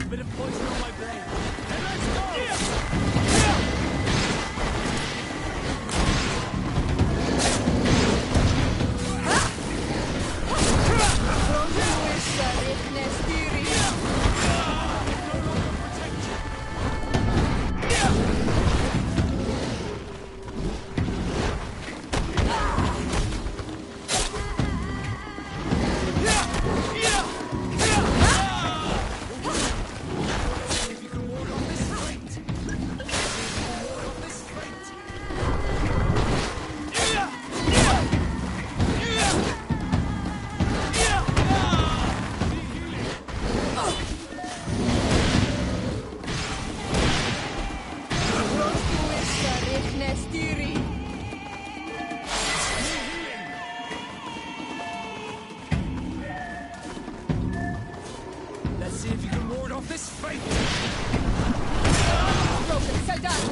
Bit of poison on my blade. And let's go! Let's see if you can ward off this fate! Broken, so done!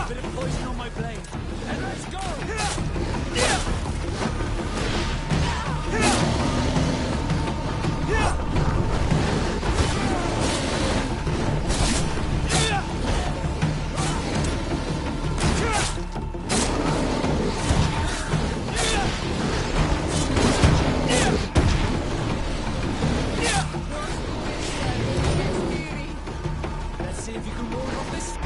Bit of poison on my blade. And let's go! Let's see if you can ward off this fate!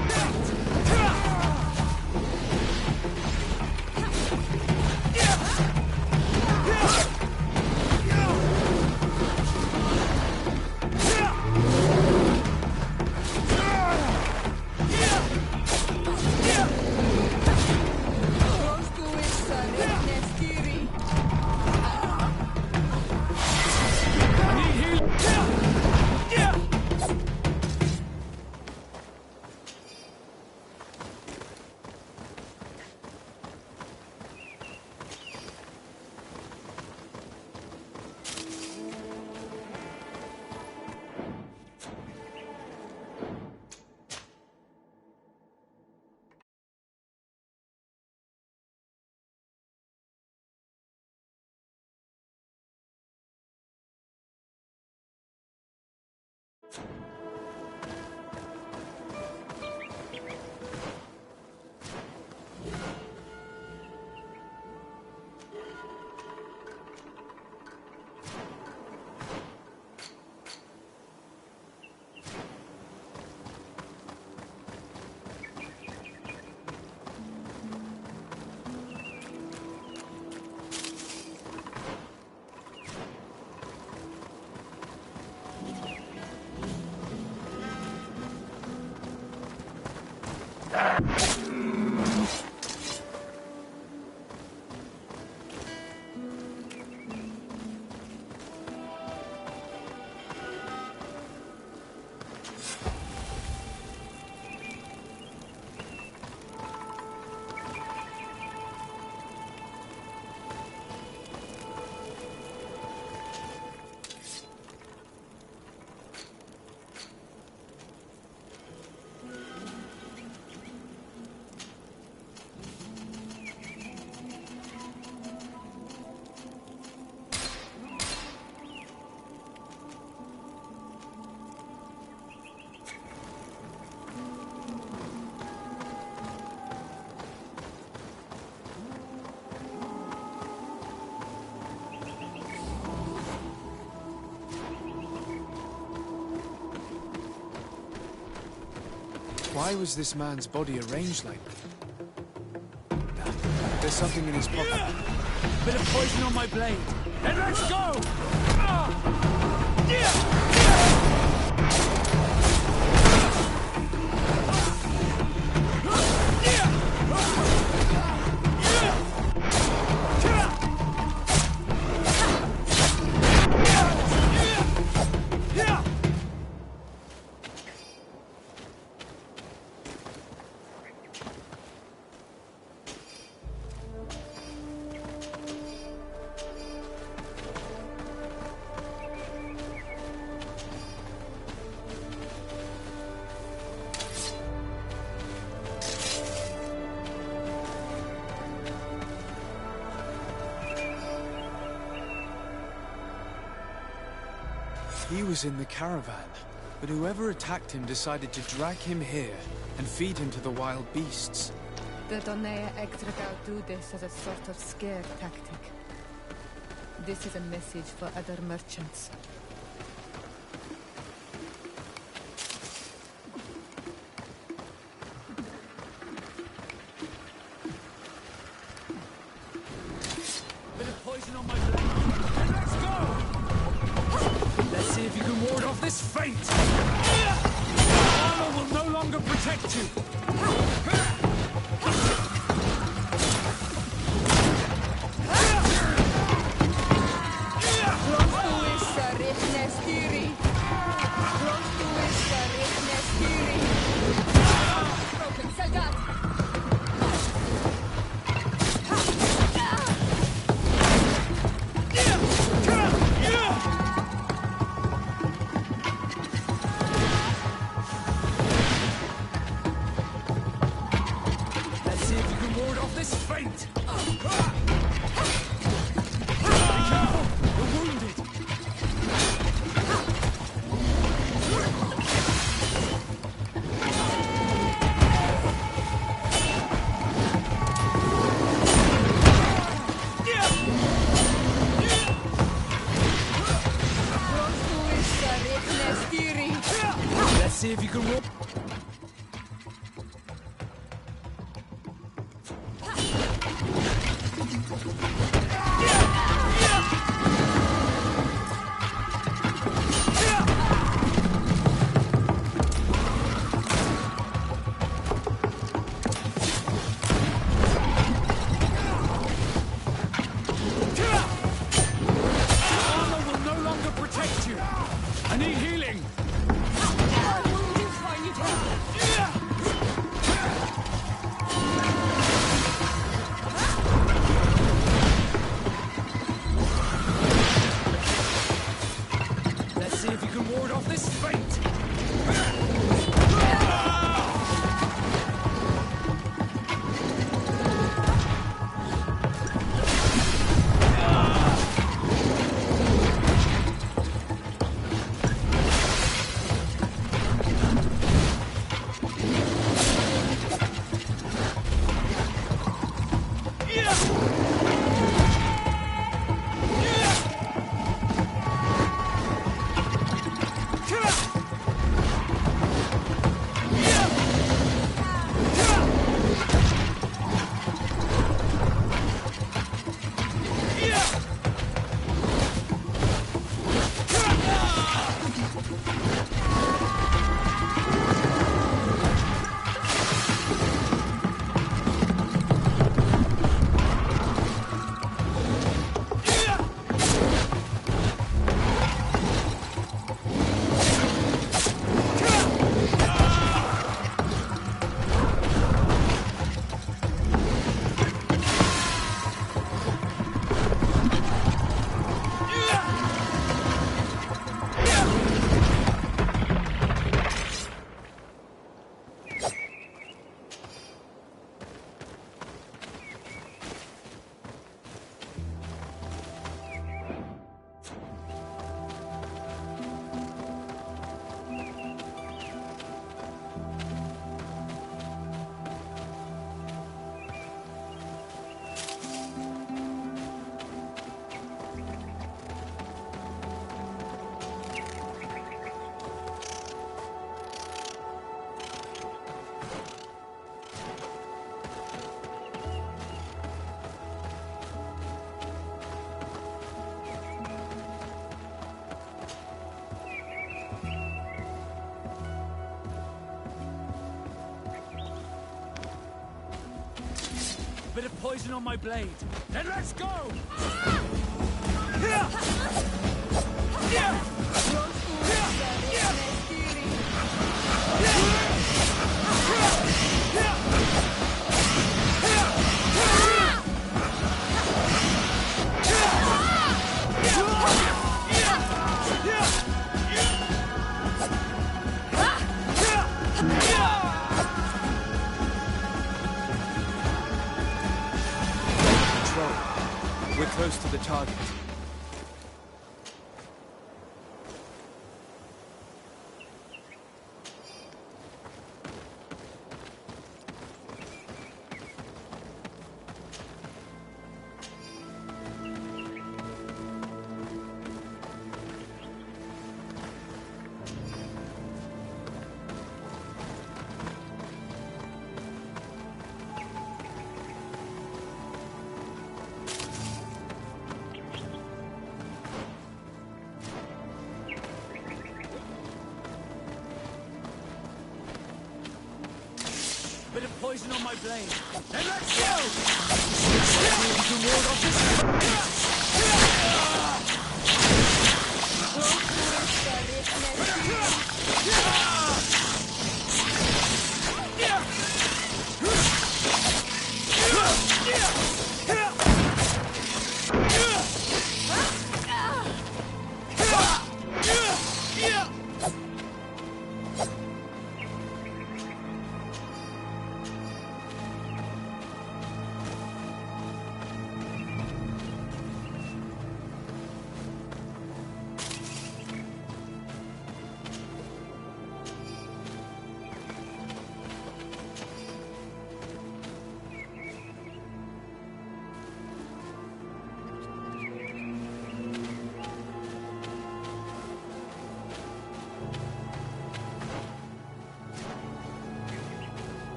Why was this man's body arranged like that? There's something in his pocket. Bit of poison on my blade. Then let's go! He was in the caravan, but whoever attacked him decided to drag him here and feed him to the wild beasts. The Donea Extragal do this as a sort of scare tactic. This is a message for other merchants. Bit of poison on my blade. Then let's go! Let's see if you can ward off this feint! Armor will no longer protect you! See if you can roll. Armor will no longer protect you. I need healing. Ward off this fate! Bit of poison on my blade. Then let's go! We're close to the target. Bit of poison on my blade. Then let's go! You can ward off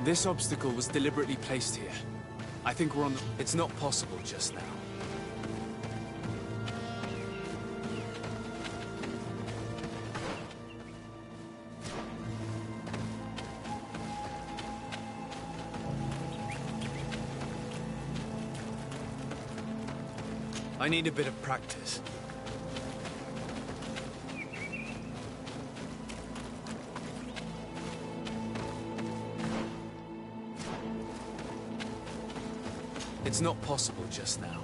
This obstacle was deliberately placed here. I think we're on the... It's not possible just now. I need a bit of practice. It's not possible just now.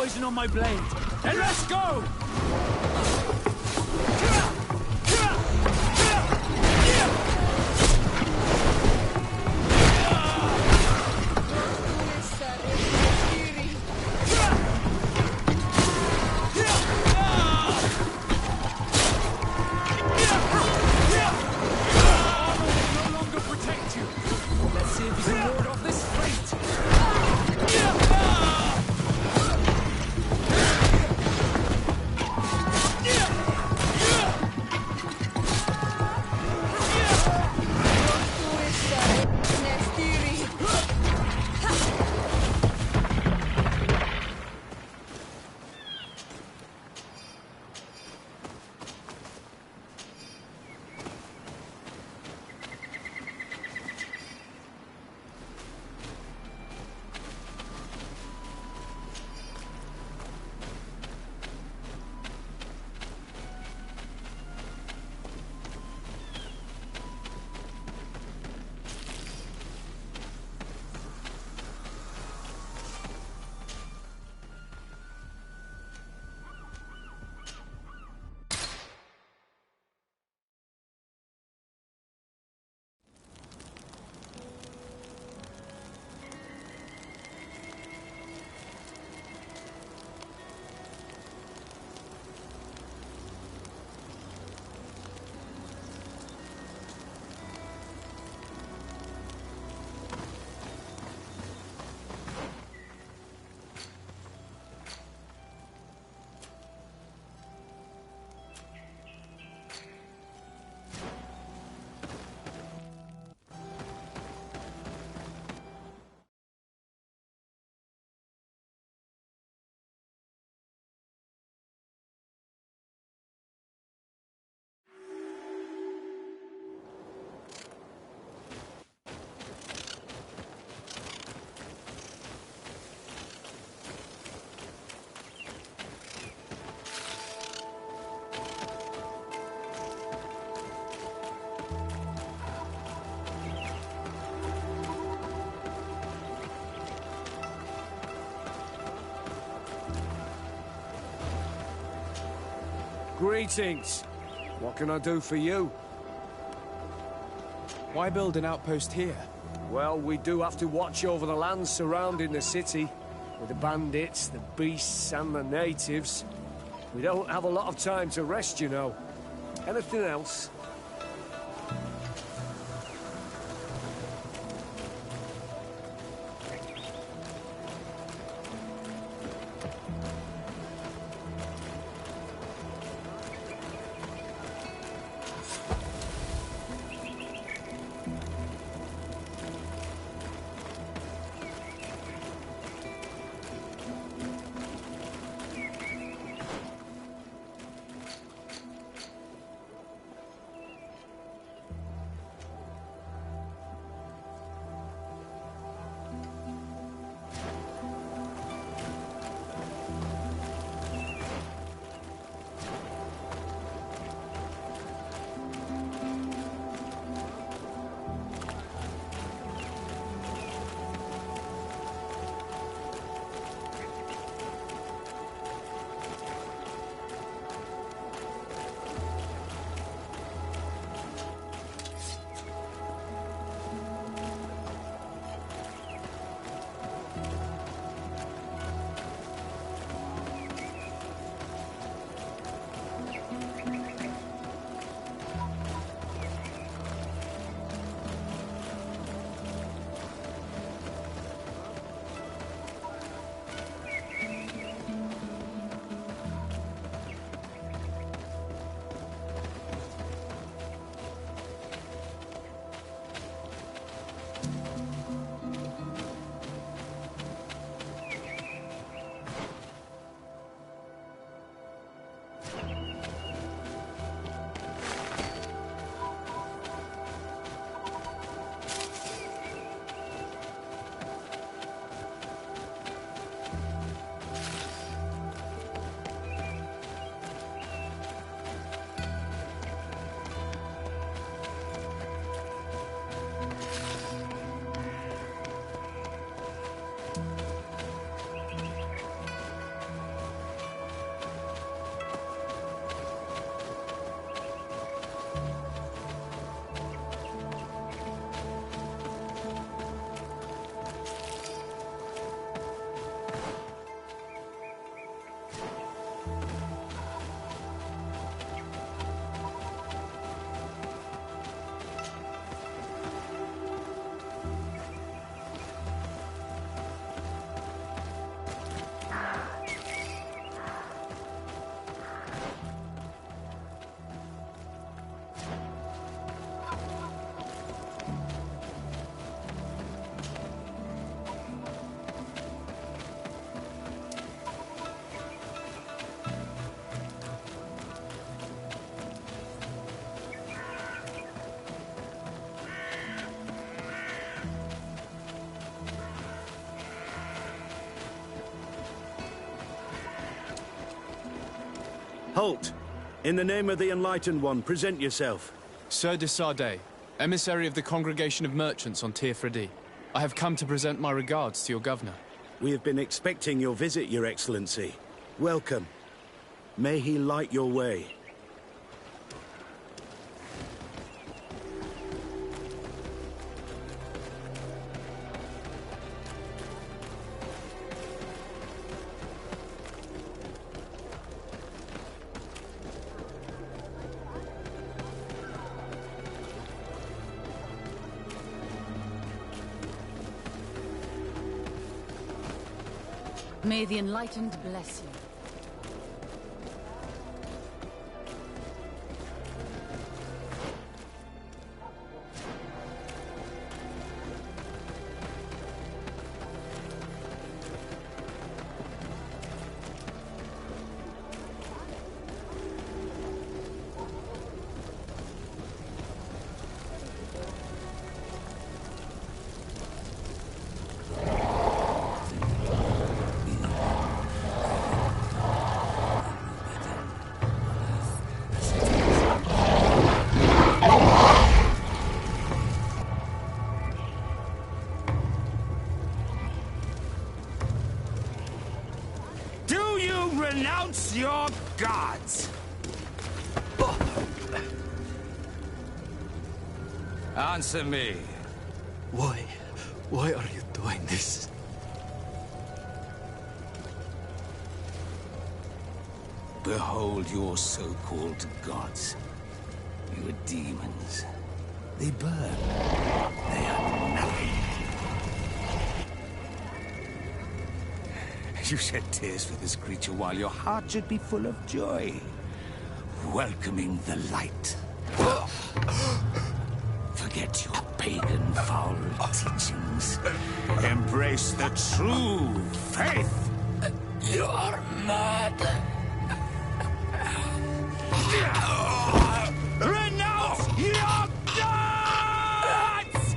poison on my blade. Then let's go! Greetings. What can I do for you? Why build an outpost here? Well, we do have to watch over the land surrounding the city, with the bandits, the beasts, and the natives. We don't have a lot of time to rest, you know. Anything else? Halt! In the name of the Enlightened One, present yourself. Sir de Sardet, emissary of the Congregation of Merchants on Tirfredi. I have come to present my regards to your governor. We have been expecting your visit, Your Excellency. Welcome. May he light your way. May the Enlightened bless you. Renounce your gods! Answer me. Why are you doing this? Behold your so-called gods. Your demons. They burn. They are nothing. You shed tears for this creature while your heart should be full of joy. Welcoming the light. Forget your pagan foul teachings. Embrace the true faith. You are mad. Renounce your gods!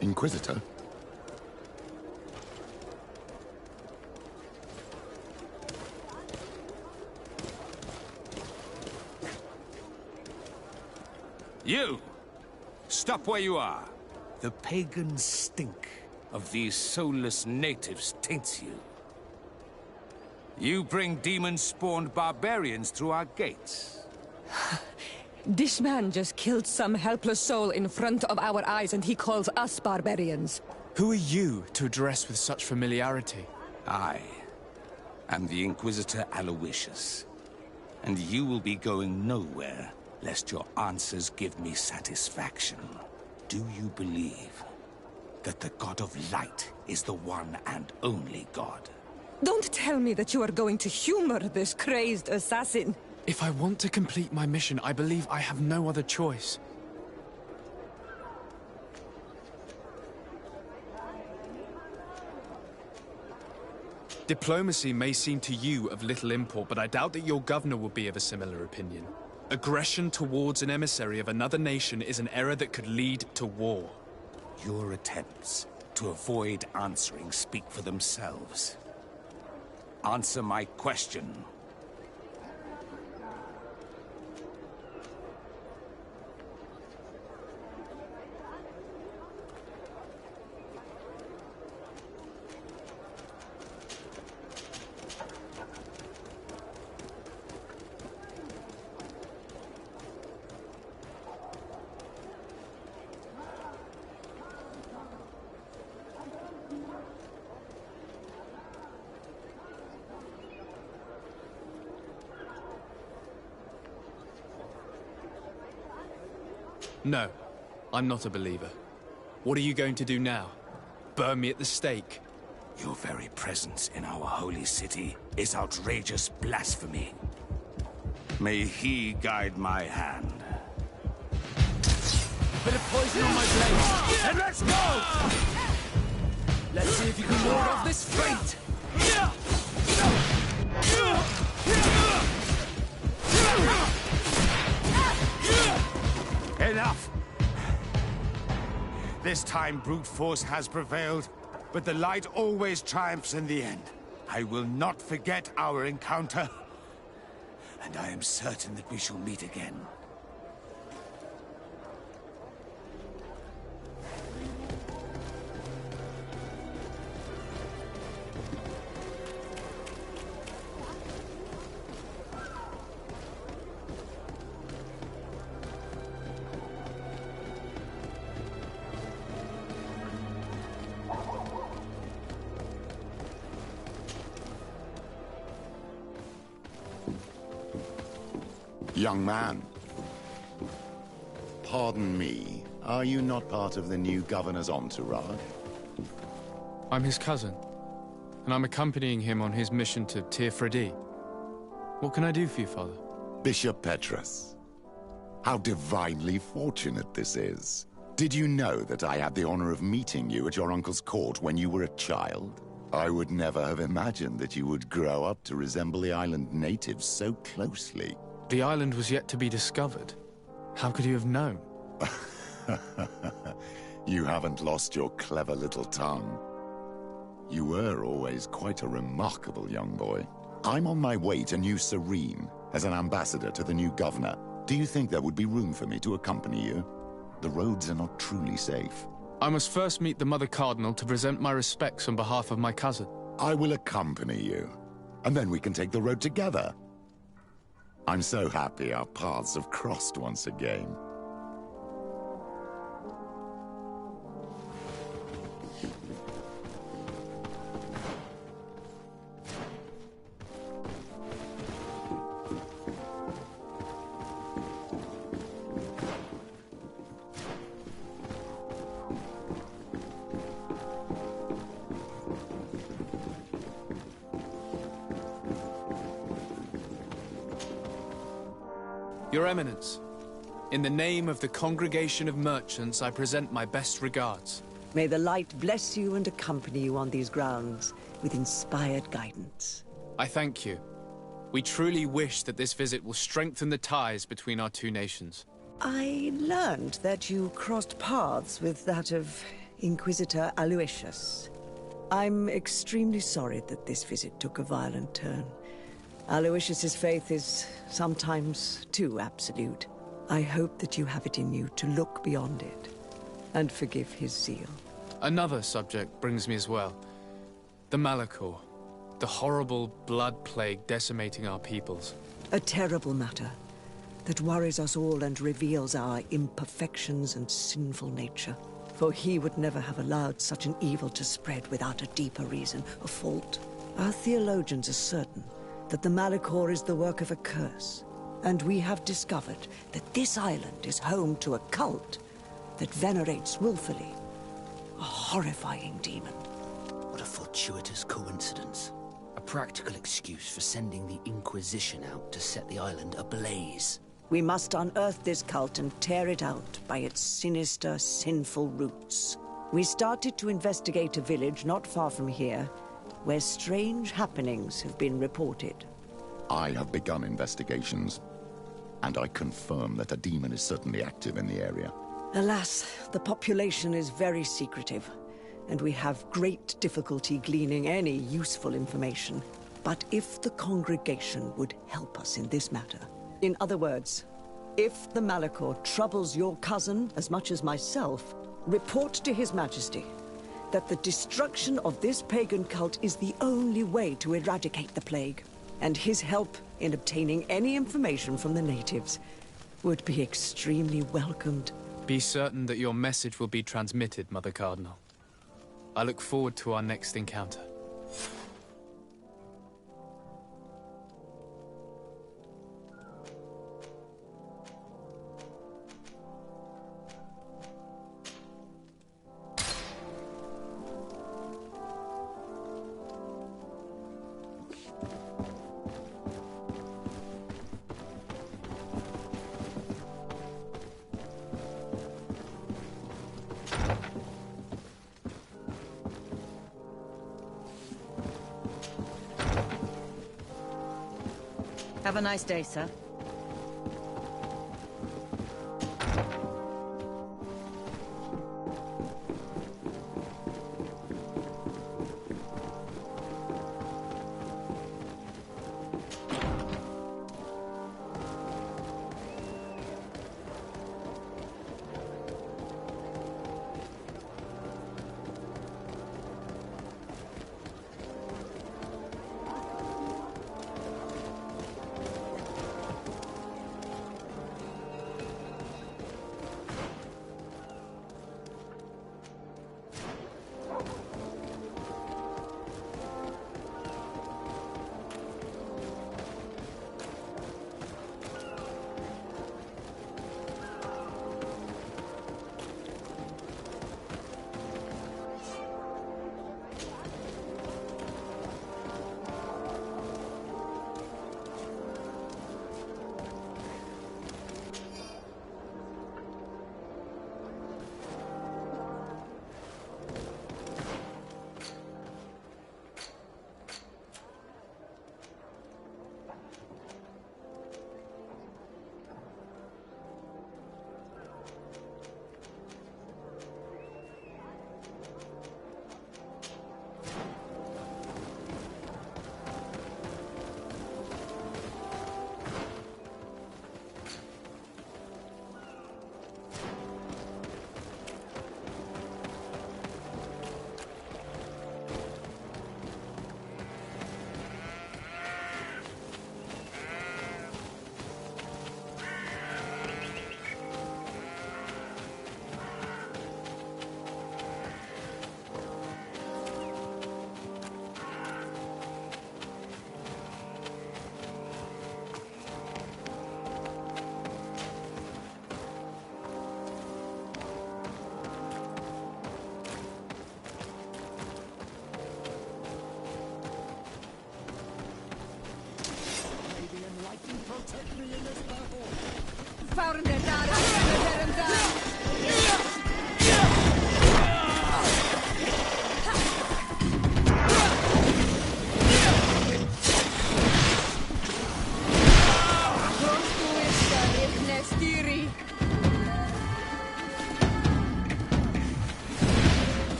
Inquisitor? You! Stop where you are. The pagan stink of these soulless natives taints you. You bring demon-spawned barbarians through our gates. This man just killed some helpless soul in front of our eyes, and he calls us barbarians. Who are you to address with such familiarity? I am the Inquisitor Aloysius, and you will be going nowhere lest your answers give me satisfaction. Do you believe that the God of Light is the one and only God? Don't tell me that you are going to humor this crazed assassin. If I want to complete my mission, I believe I have no other choice. Diplomacy may seem to you of little import, but I doubt that your governor will be of a similar opinion. Aggression towards an emissary of another nation is an error that could lead to war. Your attempts to avoid answering speak for themselves. Answer my question. No, I'm not a believer. What are you going to do now? Burn me at the stake? Your very presence in our holy city is outrageous blasphemy. May he guide my hand. Bit of poison on my blade, and let's go! Let's see if you can ward off this fate! Enough! This time brute force has prevailed, but the light always triumphs in the end. I will not forget our encounter, and I am certain that we shall meet again. Young man. Pardon me, are you not part of the new governor's entourage? I'm his cousin, and I'm accompanying him on his mission to Tir-Fredi. What can I do for you, Father? Bishop Petrus. How divinely fortunate this is. Did you know that I had the honor of meeting you at your uncle's court when you were a child? I would never have imagined that you would grow up to resemble the island natives so closely. The island was yet to be discovered. How could you have known? You haven't lost your clever little tongue. You were always quite a remarkable young boy. I'm on my way to New Serene as an ambassador to the new governor. Do you think there would be room for me to accompany you? The roads are not truly safe. I must first meet the Mother Cardinal to present my respects on behalf of my cousin. I will accompany you, and then we can take the road together. I'm so happy our paths have crossed once again. Your Eminence, in the name of the Congregation of Merchants, I present my best regards. May the light bless you and accompany you on these grounds with inspired guidance. I thank you. We truly wish that this visit will strengthen the ties between our two nations. I learned that you crossed paths with that of Inquisitor Aloysius. I'm extremely sorry that this visit took a violent turn. Aloysius's faith is sometimes too absolute. I hope that you have it in you to look beyond it and forgive his zeal. Another subject brings me as well. The Malachor. The horrible blood plague decimating our peoples. A terrible matter that worries us all and reveals our imperfections and sinful nature. For he would never have allowed such an evil to spread without a deeper reason, a fault. Our theologians are certain that the Malachor is the work of a curse, and we have discovered that this island is home to a cult that venerates willfully a horrifying demon. What a fortuitous coincidence. A practical excuse for sending the Inquisition out to set the island ablaze. We must unearth this cult and tear it out by its sinister, sinful roots. We started to investigate a village not far from here, where strange happenings have been reported. I have begun investigations, and I confirm that a demon is certainly active in the area. Alas, the population is very secretive, and we have great difficulty gleaning any useful information. But if the congregation would help us in this matter, in other words, if the Malachor troubles your cousin as much as myself, report to His Majesty that the destruction of this pagan cult is the only way to eradicate the plague, and his help in obtaining any information from the natives would be extremely welcomed. Be certain that your message will be transmitted, Mother Cardinal. I look forward to our next encounter. Have a nice day, sir. Protect me in this battle! Found it, let him die!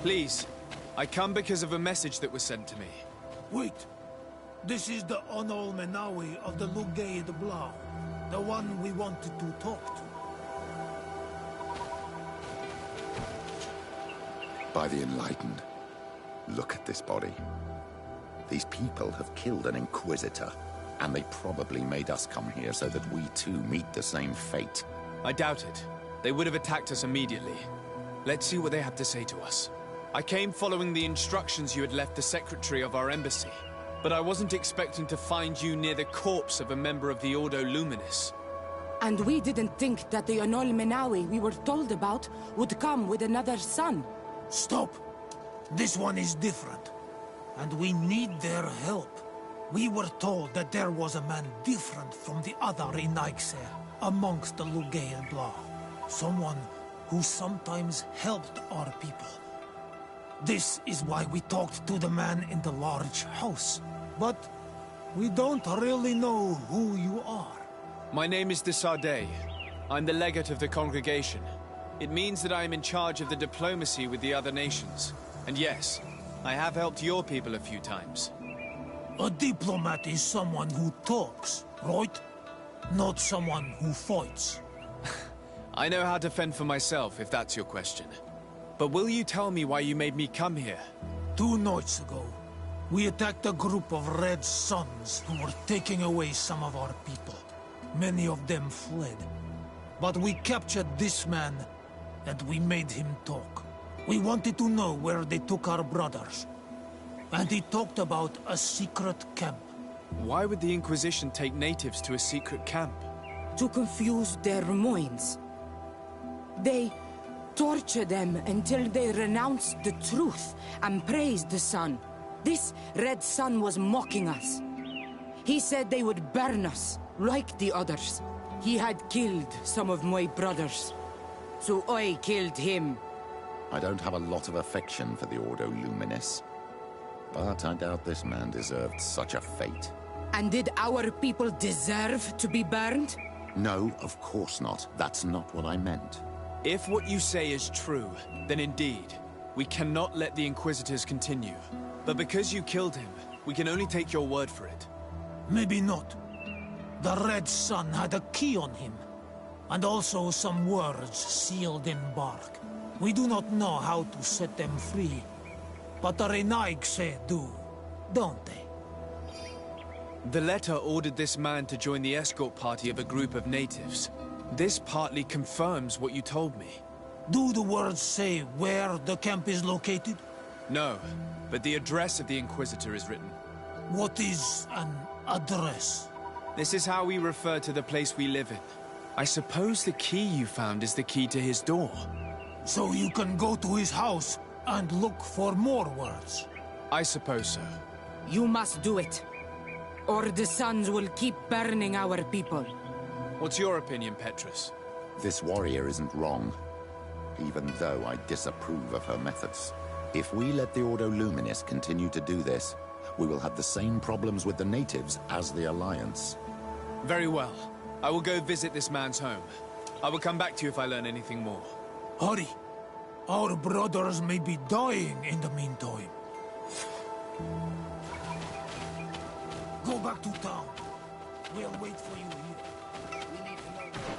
Please, I come because of a message that was sent to me. Wait. This is the Onol Menawi of the Lugay de Blau. The one we wanted to talk to. By the Enlightened, look at this body. These people have killed an Inquisitor, and they probably made us come here so that we too meet the same fate. I doubt it. They would have attacked us immediately. Let's see what they have to say to us. I came following the instructions you had left the secretary of our embassy, but I wasn't expecting to find you near the corpse of a member of the Ordo Luminis. And we didn't think that the Onol Menawi we were told about would come with another son. Stop! This one is different, and we need their help. We were told that there was a man different from the other in Ixer, amongst the Lugay Blau. Someone who sometimes helped our people. This is why we talked to the man in the large house. But we don't really know who you are. My name is de Sardet. I'm the legate of the congregation. It means that I am in charge of the diplomacy with the other nations. And yes, I have helped your people a few times. A diplomat is someone who talks, right? Not someone who fights. I know how to fend for myself, if that's your question. But will you tell me why you made me come here? 2 nights ago, we attacked a group of Red Suns who were taking away some of our people. Many of them fled. But we captured this man, and we made him talk. We wanted to know where they took our brothers. And he talked about a secret camp. Why would the Inquisition take natives to a secret camp? To confuse their minds. They torture them until they renounce the truth and praise the sun. This Red Sun was mocking us. He said they would burn us, like the others. He had killed some of my brothers, so I killed him. I don't have a lot of affection for the Ordo Luminis, but I doubt this man deserved such a fate. And did our people deserve to be burned? No, of course not. That's not what I meant. If what you say is true, then indeed, we cannot let the Inquisitors continue. But because you killed him, we can only take your word for it. Maybe not. The Red Sun had a key on him, and also some words sealed in bark. We do not know how to set them free, but the Renaigse do, don't they? The letter ordered this man to join the escort party of a group of natives. This partly confirms what you told me. Do the words say where the camp is located? No, but the address of the Inquisitor is written. What is an address? This is how we refer to the place we live in. I suppose the key you found is the key to his door. So you can go to his house and look for more words? I suppose so. You must do it, or the suns will keep burning our people. What's your opinion, Petrus? This warrior isn't wrong, even though I disapprove of her methods. If we let the Ordo Luminis continue to do this, we will have the same problems with the natives as the Alliance. Very well. I will go visit this man's home. I will come back to you if I learn anything more. Hurry. Our brothers may be dying in the meantime. Go back to town. We'll wait for you here. We need to know where.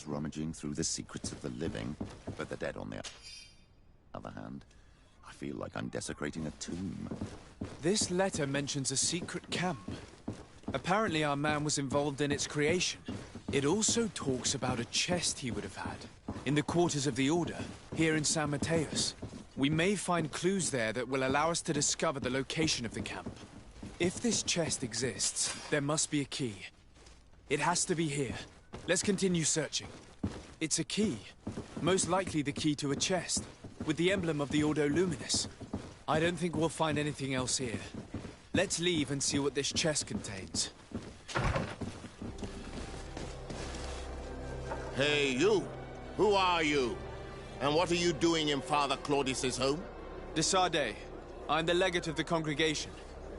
Rummaging through the secrets of the living, but the dead on the other hand. I feel like I'm desecrating a tomb. This letter mentions a secret camp. Apparently our man was involved in its creation. It also talks about a chest he would have had, in the quarters of the Order, here in San Mateus. We may find clues there that will allow us to discover the location of the camp. If this chest exists, there must be a key. It has to be here. Let's continue searching. It's a key. Most likely the key to a chest, with the emblem of the Ordo Luminis. I don't think we'll find anything else here. Let's leave and see what this chest contains. Hey, you! Who are you? And what are you doing in Father Claudius's home? De Sardet. I'm the legate of the congregation.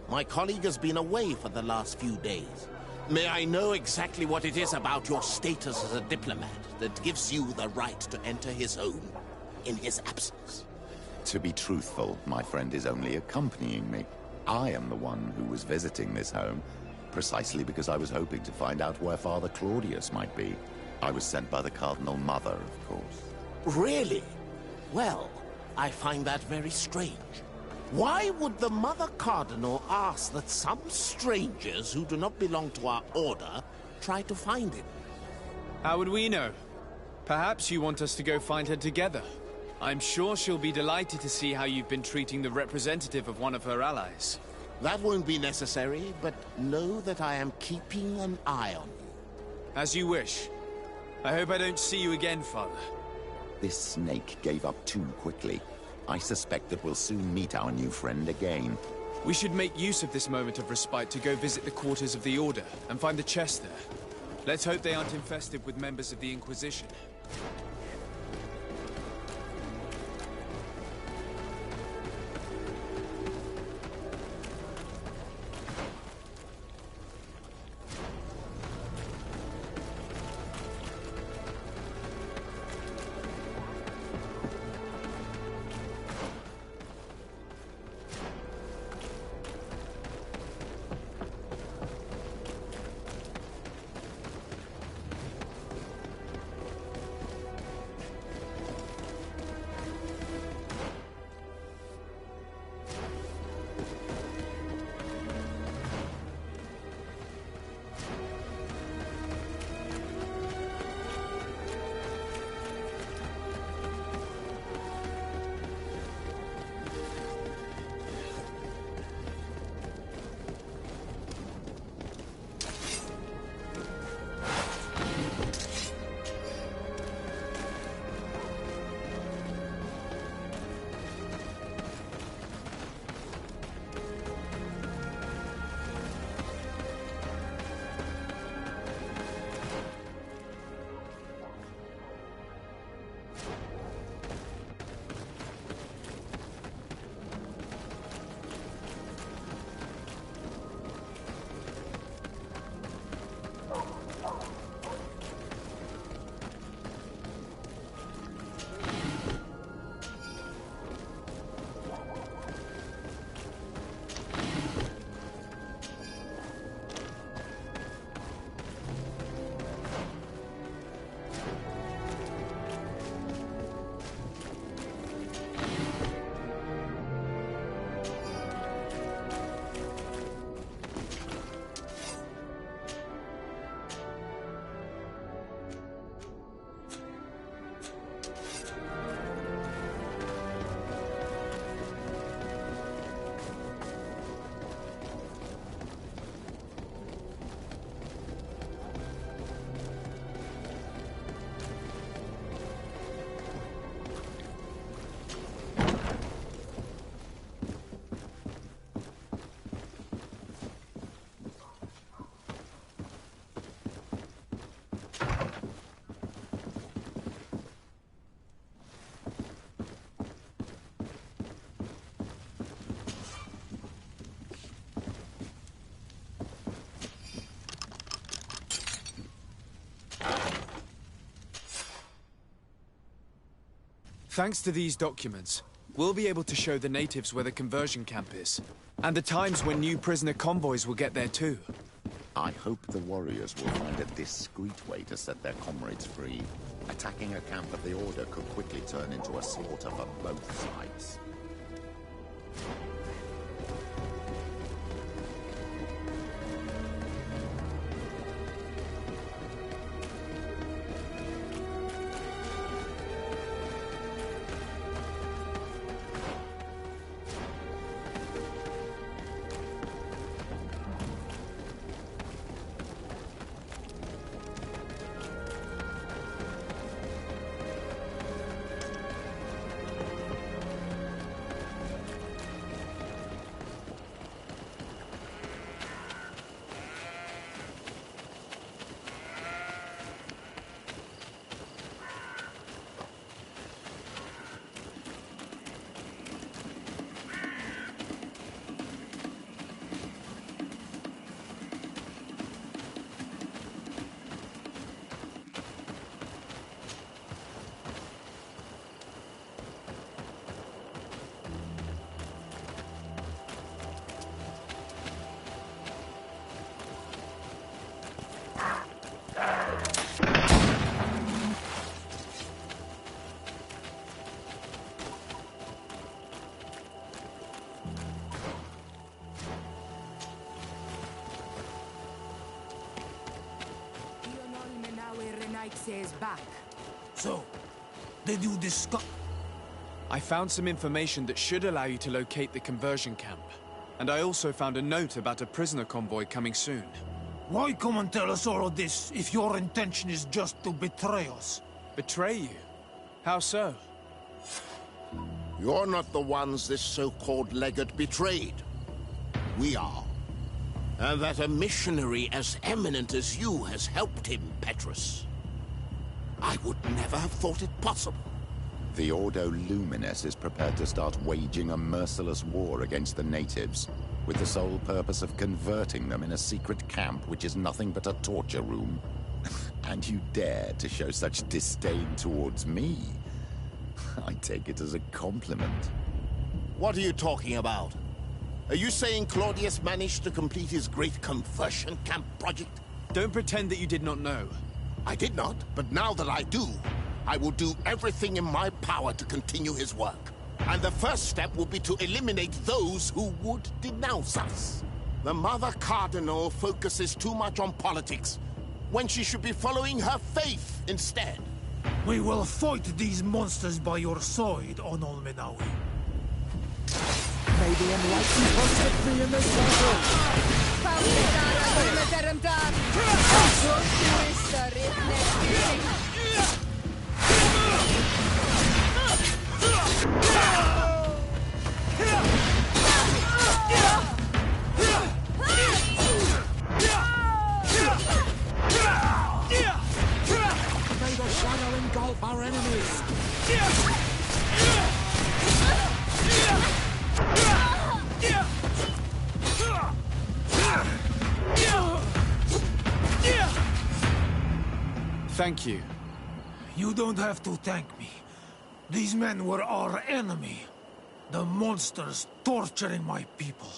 My colleague has been away for the last few days. May I know exactly what it is about your status as a diplomat that gives you the right to enter his home in his absence? To be truthful, my friend is only accompanying me. I am the one who was visiting this home, precisely because I was hoping to find out where Father Claudius might be. I was sent by the Cardinal Mother, of course. Really? Well, I find that very strange. Why would the Mother Cardinal ask that some strangers who do not belong to our order try to find him? How would we know? Perhaps you want us to go find her together. I'm sure she'll be delighted to see how you've been treating the representative of one of her allies. That won't be necessary, but know that I am keeping an eye on you. As you wish. I hope I don't see you again, Father. This snake gave up too quickly. I suspect that we'll soon meet our new friend again. We should make use of this moment of respite to go visit the quarters of the Order and find the chest there. Let's hope they aren't infested with members of the Inquisition. Thanks to these documents, we'll be able to show the natives where the conversion camp is, and the times when new prisoner convoys will get there too. I hope the warriors will find a discreet way to set their comrades free. Attacking a camp of the Order could quickly turn into a slaughter for both sides. Alexe is back. So, did you discuss... I found some information that should allow you to locate the conversion camp. And I also found a note about a prisoner convoy coming soon. Why come and tell us all of this if your intention is just to betray us? Betray you? How so? You're not the ones this so-called legate betrayed. We are. And that a missionary as eminent as you has helped him, Petrus. I would never have thought it possible. The Ordo Luminis is prepared to start waging a merciless war against the natives, with the sole purpose of converting them in a secret camp which is nothing but a torture room. And you dare to show such disdain towards me? I take it as a compliment. What are you talking about? Are you saying Claudius managed to complete his great conversion camp project? Don't pretend that you did not know. I did not, but now that I do, I will do everything in my power to continue his work. And the first step will be to eliminate those who would denounce us. The Mother Cardinal focuses too much on politics, when she should be following her faith instead. We will fight these monsters by your side, on Olmenawi. May the enlightened protect me in this May the shadow engulf our enemies! Thank you. You don't have to thank me. These men were our enemy. The monsters torturing my people.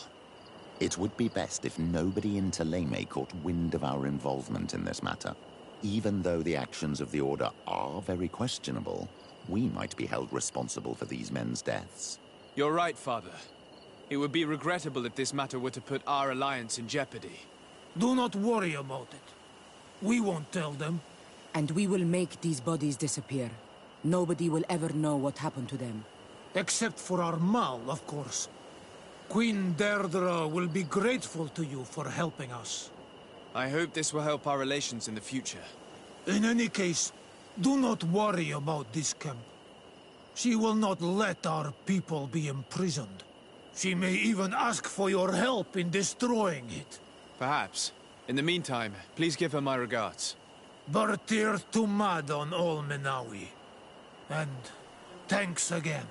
It would be best if nobody in Teleme caught wind of our involvement in this matter. Even though the actions of the Order are very questionable, we might be held responsible for these men's deaths. You're right, Father. It would be regrettable if this matter were to put our alliance in jeopardy. Do not worry about it. We won't tell them. And we will make these bodies disappear. Nobody will ever know what happened to them. Except for our Mal, of course. Queen Deirdre will be grateful to you for helping us. I hope this will help our relations in the future. In any case, do not worry about this camp. She will not let our people be imprisoned. She may even ask for your help in destroying it. Perhaps. In the meantime, please give her my regards. Bertir Tumad on Olmenawi. And thanks again.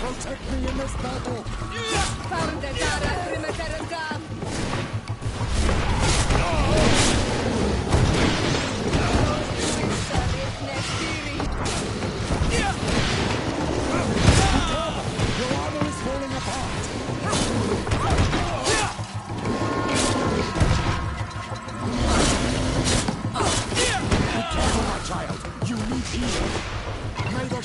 Protect me in this battle! Your armor is falling apart! Be careful, my child! You need healing! May the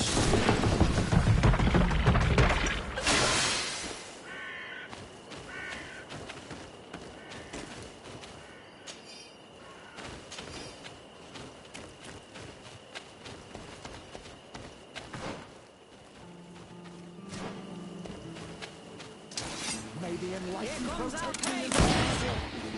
May the enlightened protect me.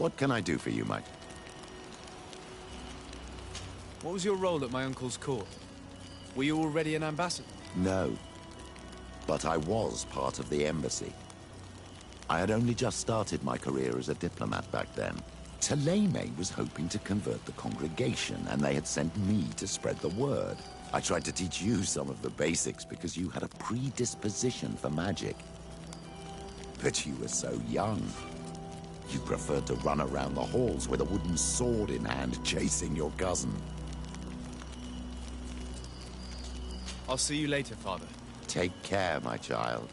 What can I do for you, mate? What was your role at my uncle's court? Were you already an ambassador? No. But I was part of the embassy. I had only just started my career as a diplomat back then. Thélème was hoping to convert the congregation, and they had sent me to spread the word. I tried to teach you some of the basics because you had a predisposition for magic. But you were so young. You preferred to run around the halls with a wooden sword in hand, chasing your cousin. I'll see you later, Father. Take care, my child.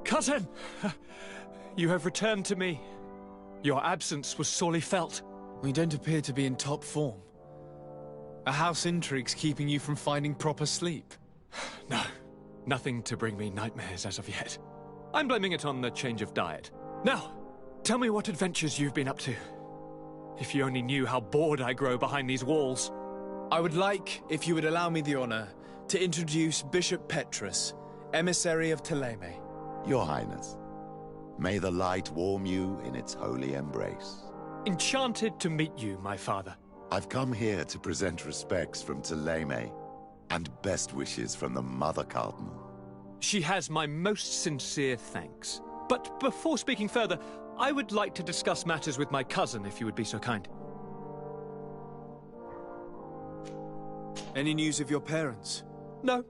Cousin! You have returned to me. Your absence was sorely felt. We don't appear to be in top form. Are house intrigues keeping you from finding proper sleep? No, nothing to bring me nightmares as of yet. I'm blaming it on the change of diet. Now, tell me what adventures you've been up to. If you only knew how bored I grow behind these walls. I would like, if you would allow me the honor, to introduce Bishop Petrus, emissary of Thélème. Your Highness, may the light warm you in its holy embrace. Enchanted to meet you, my father. I've come here to present respects from Thélème, and best wishes from the Mother Cardinal. She has my most sincere thanks. But before speaking further, I would like to discuss matters with my cousin, if you would be so kind. Any news of your parents? No.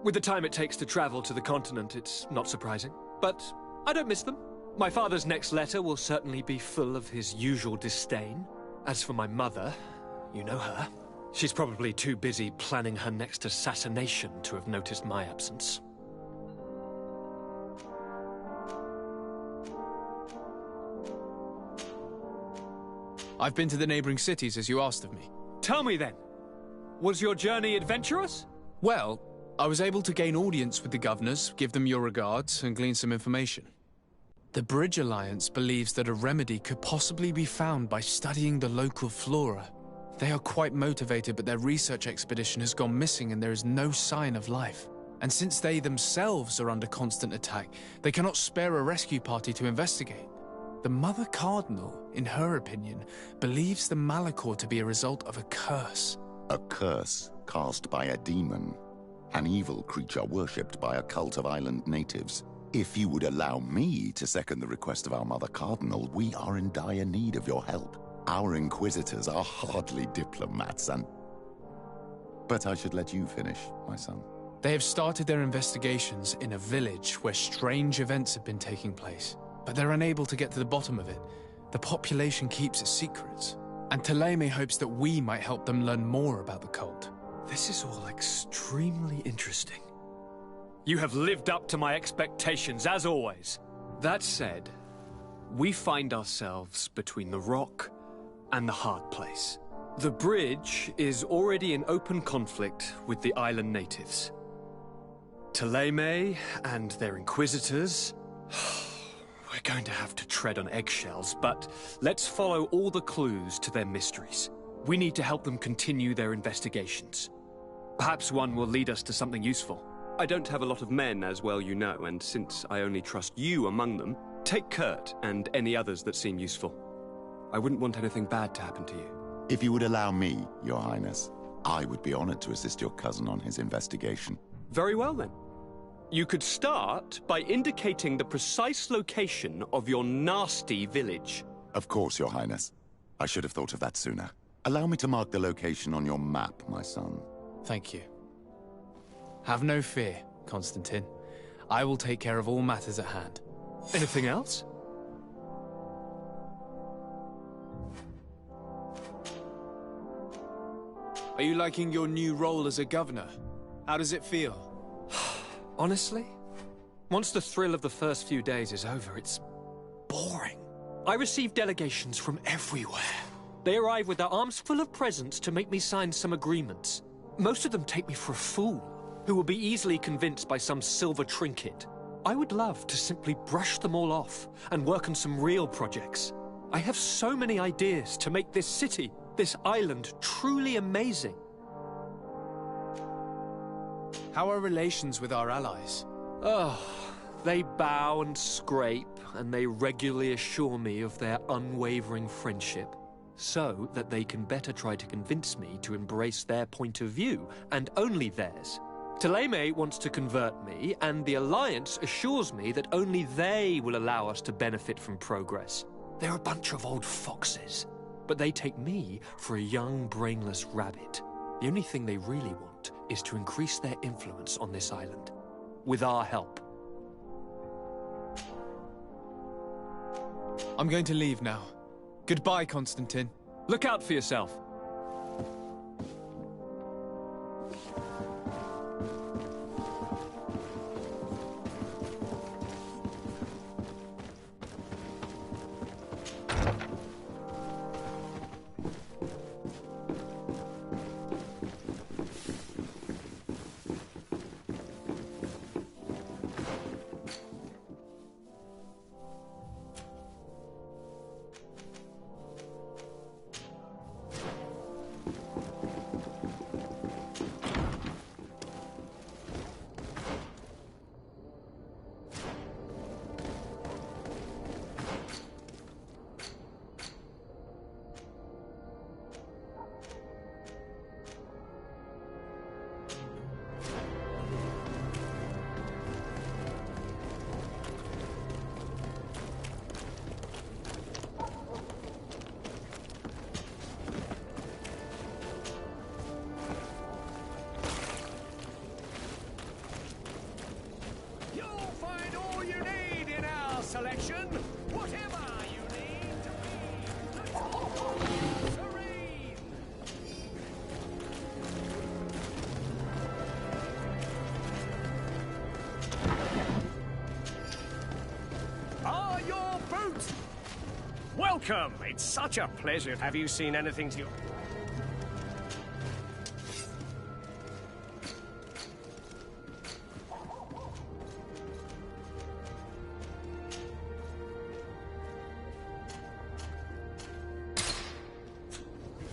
With the time it takes to travel to the continent, it's not surprising. But I don't miss them. My father's next letter will certainly be full of his usual disdain. As for my mother, you know her. She's probably too busy planning her next assassination to have noticed my absence. I've been to the neighboring cities as you asked of me. Tell me then, was your journey adventurous? Well, I was able to gain audience with the governors, give them your regards, and glean some information. The Bridge Alliance believes that a remedy could possibly be found by studying the local flora. They are quite motivated, but their research expedition has gone missing and there is no sign of life. And since they themselves are under constant attack, they cannot spare a rescue party to investigate. The Mother Cardinal, in her opinion, believes the Malachor to be a result of a curse. A curse cast by a demon. An evil creature worshipped by a cult of island natives. If you would allow me to second the request of our Mother Cardinal, we are in dire need of your help. Our Inquisitors are hardly diplomats and... But I should let you finish, my son. They have started their investigations in a village where strange events have been taking place, but they're unable to get to the bottom of it. The population keeps its secrets, and Thélème hopes that we might help them learn more about the cult. This is all extremely interesting. You have lived up to my expectations, as always. That said, we find ourselves between the rock and the hard place. The bridge is already in open conflict with the island natives. Thélème and their inquisitors... We're going to have to tread on eggshells, but let's follow all the clues to their mysteries. We need to help them continue their investigations. Perhaps one will lead us to something useful. I don't have a lot of men, as well you know, and since I only trust you among them, take Kurt and any others that seem useful. I wouldn't want anything bad to happen to you. If you would allow me, Your Highness, I would be honored to assist your cousin on his investigation. Very well, then. You could start by indicating the precise location of your nasty village. Of course, Your Highness. I should have thought of that sooner. Allow me to mark the location on your map, my son. Thank you. Have no fear, Constantine. I will take care of all matters at hand. Anything else? Are you liking your new role as a governor? How does it feel? Honestly, once the thrill of the first few days is over, it's boring. I receive delegations from everywhere. They arrive with their arms full of presents to make me sign some agreements. Most of them take me for a fool, who will be easily convinced by some silver trinket. I would love to simply brush them all off and work on some real projects. I have so many ideas to make this city, this island, truly amazing. How are relations with our allies? Oh, they bow and scrape, and they regularly assure me of their unwavering friendship, so that they can better try to convince me to embrace their point of view, and only theirs. Thélème wants to convert me, and the Alliance assures me that only they will allow us to benefit from progress. They're a bunch of old foxes, but they take me for a young, brainless rabbit. The only thing they really want is to increase their influence on this island, with our help. I'm going to leave now. Goodbye, Constantine. Look out for yourself. Selection, whatever you need to be serene. Ah, your boot! Welcome! It's such a pleasure. Have you seen anything to...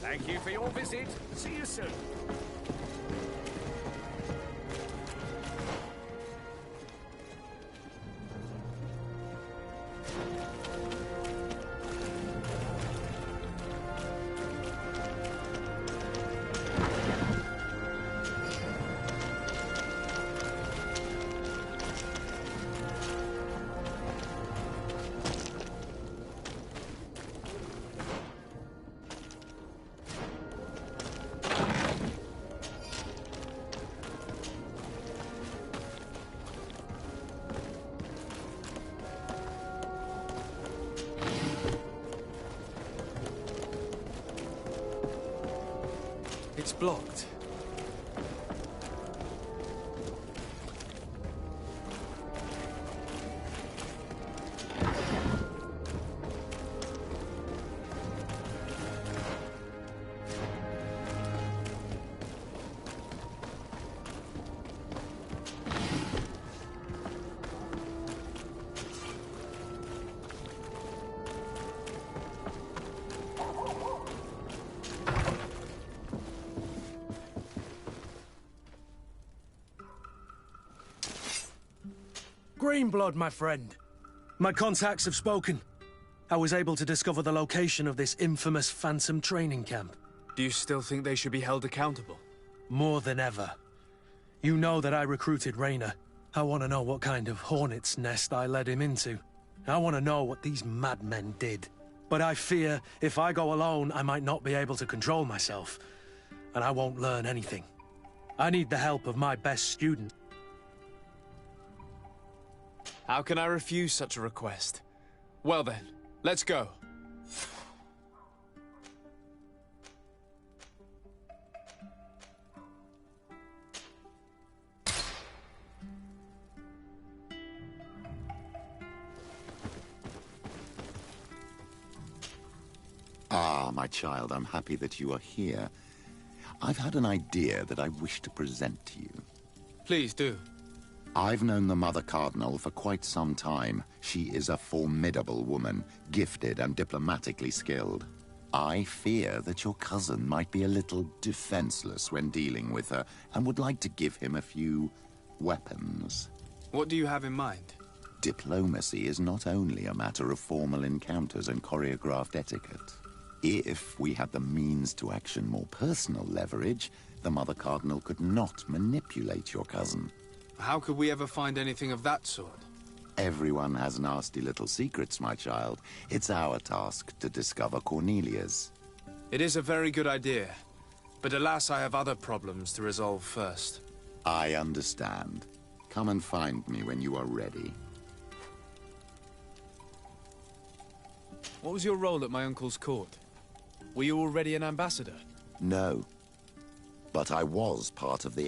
Thank you for your visit. See you soon. It's blocked. Greenblood, my friend? My contacts have spoken. I was able to discover the location of this infamous Phantom training camp. Do you still think they should be held accountable? More than ever. You know that I recruited Raynor. I want to know what kind of hornet's nest I led him into. I want to know what these madmen did. But I fear if I go alone, I might not be able to control myself. And I won't learn anything. I need the help of my best student. How can I refuse such a request? Well then, let's go. Ah, my child, I'm happy that you are here. I've had an idea that I wish to present to you. Please do. I've known the Mother Cardinal for quite some time. She is a formidable woman, gifted and diplomatically skilled. I fear that your cousin might be a little defenseless when dealing with her, and would like to give him a few weapons. What do you have in mind? Diplomacy is not only a matter of formal encounters and choreographed etiquette. If we had the means to action more personal leverage, the Mother Cardinal could not manipulate your cousin. How could we ever find anything of that sort? Everyone has nasty little secrets, my child. It's our task to discover Cornelia's. It is a very good idea, but alas, I have other problems to resolve first. I understand. Come and find me when you are ready. What was your role at my uncle's court? Were you already an ambassador? No. But I was part of the...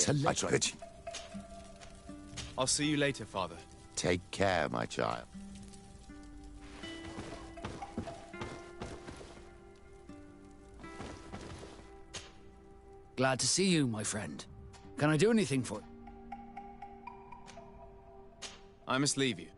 I'll see you later, Father. Take care, my child. Glad to see you, my friend. Can I do anything for you? I must leave you.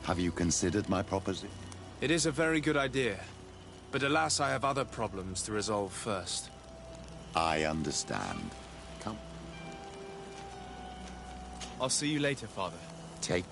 Have you considered my proposition? It is a very good idea, but alas, I have other problems to resolve first. I understand. Come. I'll see you later, Father. Take...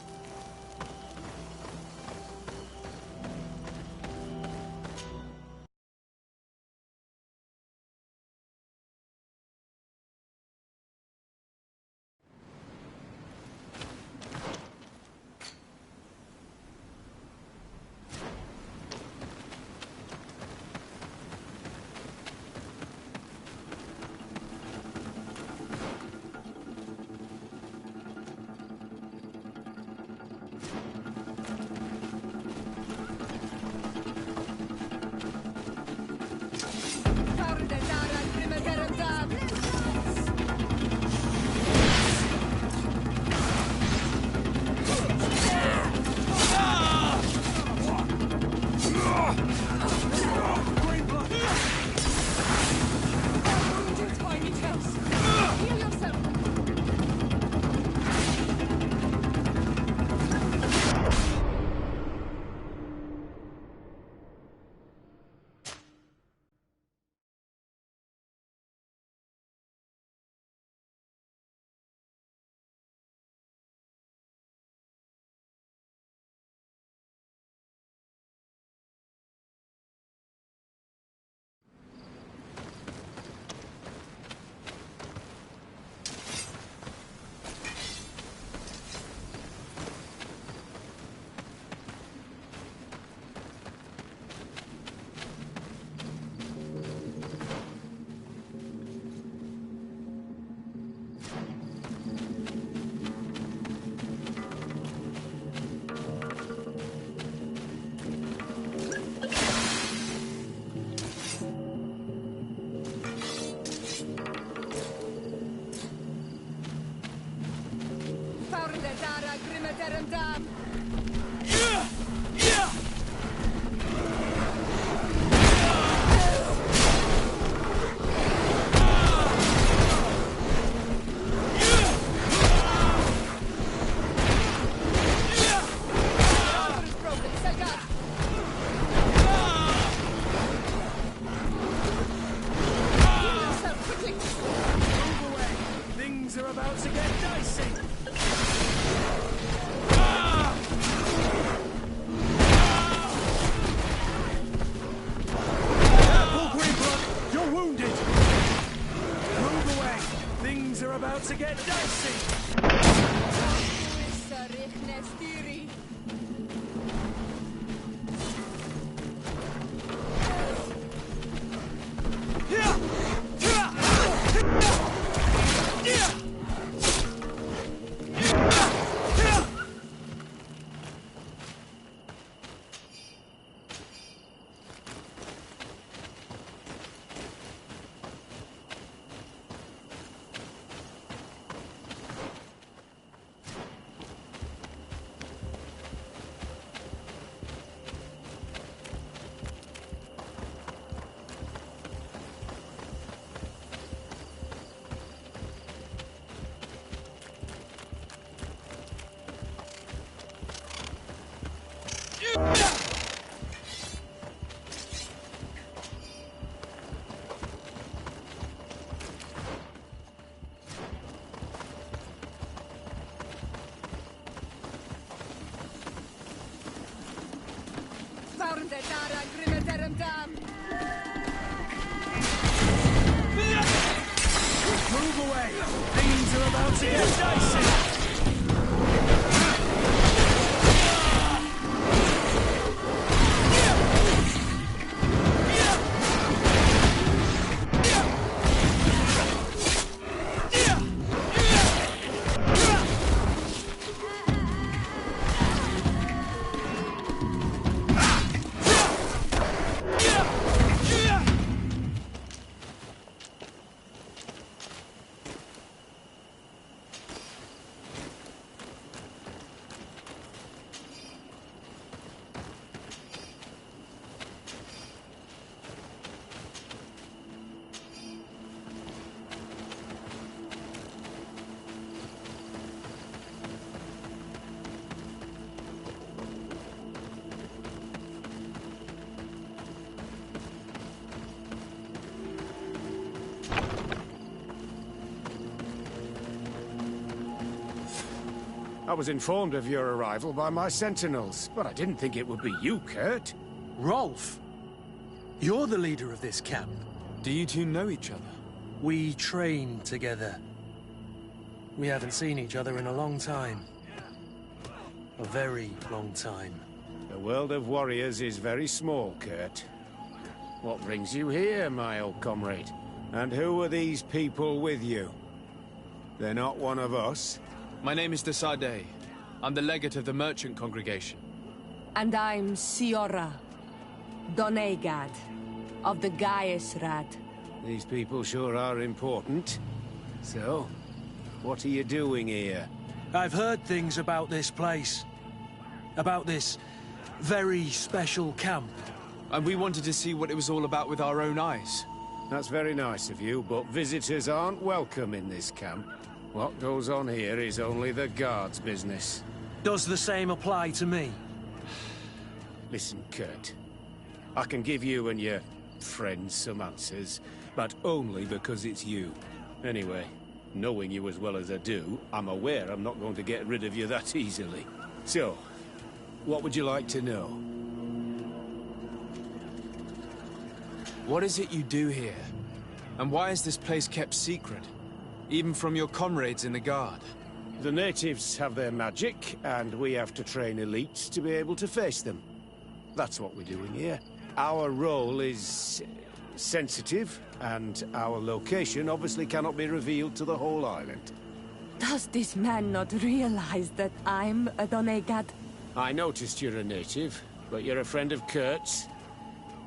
Things are about to get dicey. Careful, Greedfall! You're wounded! Move away! Things are about to get dicey! Move away! Things are about to get dicey! I was informed of your arrival by my sentinels, but I didn't think it would be you, Kurt. Rolf? You're the leader of this camp. Do you two know each other? We train together. We haven't seen each other in a long time. A very long time. The world of warriors is very small, Kurt. What brings you here, my old comrade? And who are these people with you? They're not one of us? My name is Desade. I'm the legate of the merchant congregation. And I'm Siora, Donegad, of the Gaesrad. These people sure are important. So, what are you doing here? I've heard things about this place. About this very special camp. And we wanted to see what it was all about with our own eyes. That's very nice of you, but visitors aren't welcome in this camp. What goes on here is only the guards' business. Does the same apply to me? Listen, Kurt. I can give you and your friends some answers, but only because it's you. Anyway, knowing you as well as I do, I'm aware I'm not going to get rid of you that easily. So, what would you like to know? What is it you do here? And why is this place kept secret? Even from your comrades in the Guard? The natives have their magic, and we have to train elites to be able to face them. That's what we're doing here. Our role is sensitive, and our location obviously cannot be revealed to the whole island. Does this man not realize that I'm a Donegad? I noticed you're a native, but you're a friend of Kurt's,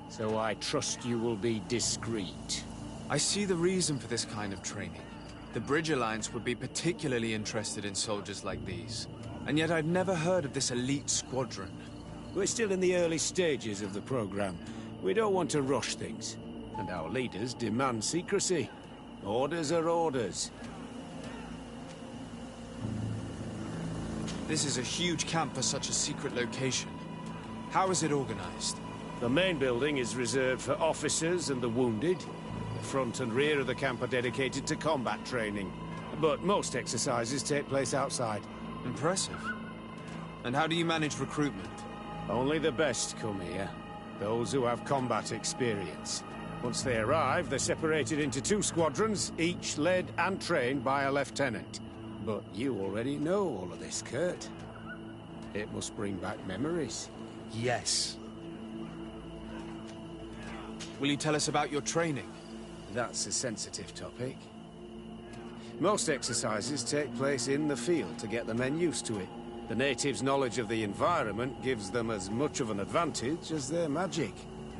so I trust you will be discreet. I see the reason for this kind of training. The Bridge Alliance would be particularly interested in soldiers like these. And yet I'd never heard of this elite squadron. We're still in the early stages of the program. We don't want to rush things. And our leaders demand secrecy. Orders are orders. This is a huge camp for such a secret location. How is it organized? The main building is reserved for officers and the wounded. The front and rear of the camp are dedicated to combat training. But most exercises take place outside. Impressive. And how do you manage recruitment? Only the best come here. Those who have combat experience. Once they arrive, they're separated into 2 squadrons, each led and trained by a lieutenant. But you already know all of this, Kurt. It must bring back memories. Yes. Will you tell us about your training? That's a sensitive topic. Most exercises take place in the field to get the men used to it. The natives' knowledge of the environment gives them as much of an advantage as their magic.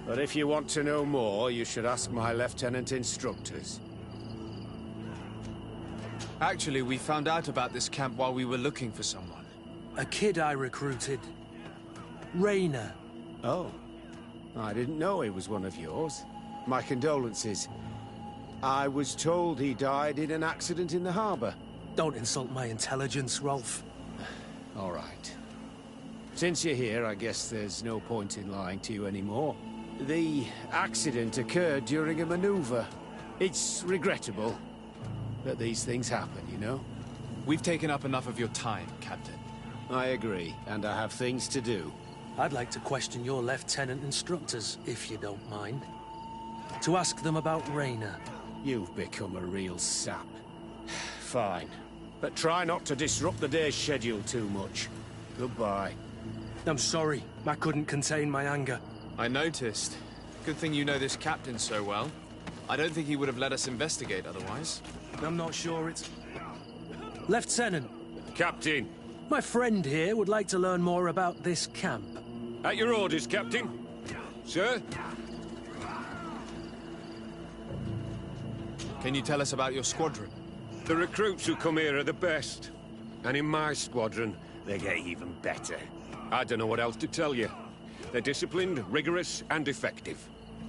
But if you want to know more, you should ask my lieutenant instructors. Actually, we found out about this camp while we were looking for someone. A kid I recruited. Rainer. Oh. I didn't know he was one of yours. My condolences. I was told he died in an accident in the harbor. Don't insult my intelligence, Rolf. All right. Since you're here, I guess there's no point in lying to you anymore. The accident occurred during a maneuver. It's regrettable that these things happen, you know? We've taken up enough of your time, Captain. I agree, and I have things to do. I'd like to question your lieutenant instructors, if you don't mind. To ask them about Rainer. You've become a real sap. Fine. But try not to disrupt the day's schedule too much. Goodbye. I'm sorry. I couldn't contain my anger. I noticed. Good thing you know this captain so well. I don't think he would have let us investigate otherwise. I'm not sure it's... Lieutenant. Captain. My friend here would like to learn more about this camp. At your orders, Captain. Sir? Can you tell us about your squadron? The recruits who come here are the best. And in my squadron, they get even better. I don't know what else to tell you. They're disciplined, rigorous, and effective.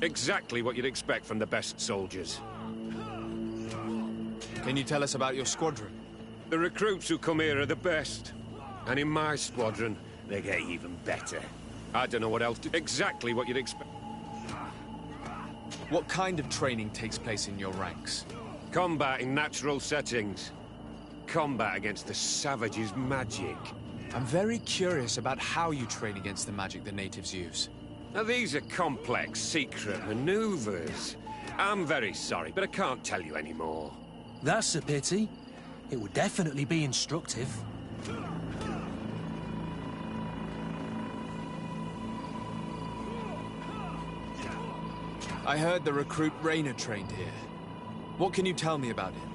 Exactly what you'd expect from the best soldiers. Can you tell us about your squadron? The recruits who come here are the best. And in my squadron, they get even better. I don't know what else to... Exactly what you'd expect. What kind of training takes place in your ranks? Combat in natural settings. Combat against the savages' magic. I'm very curious about how you train against the magic the natives use. Now, these are complex, secret maneuvers. I'm very sorry, but I can't tell you anymore. That's a pity. It would definitely be instructive. I heard the recruit Rainer trained here. What can you tell me about him?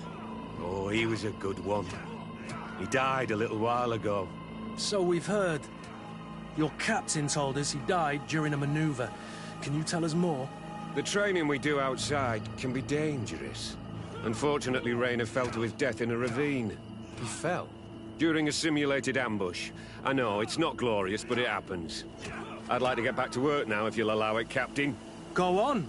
Oh, he was a good one. He died a little while ago. So we've heard. Your captain told us he died during a maneuver. Can you tell us more? The training we do outside can be dangerous. Unfortunately, Rainer fell to his death in a ravine. He fell? During a simulated ambush. I know, it's not glorious, but it happens. I'd like to get back to work now, if you'll allow it, Captain. Go on.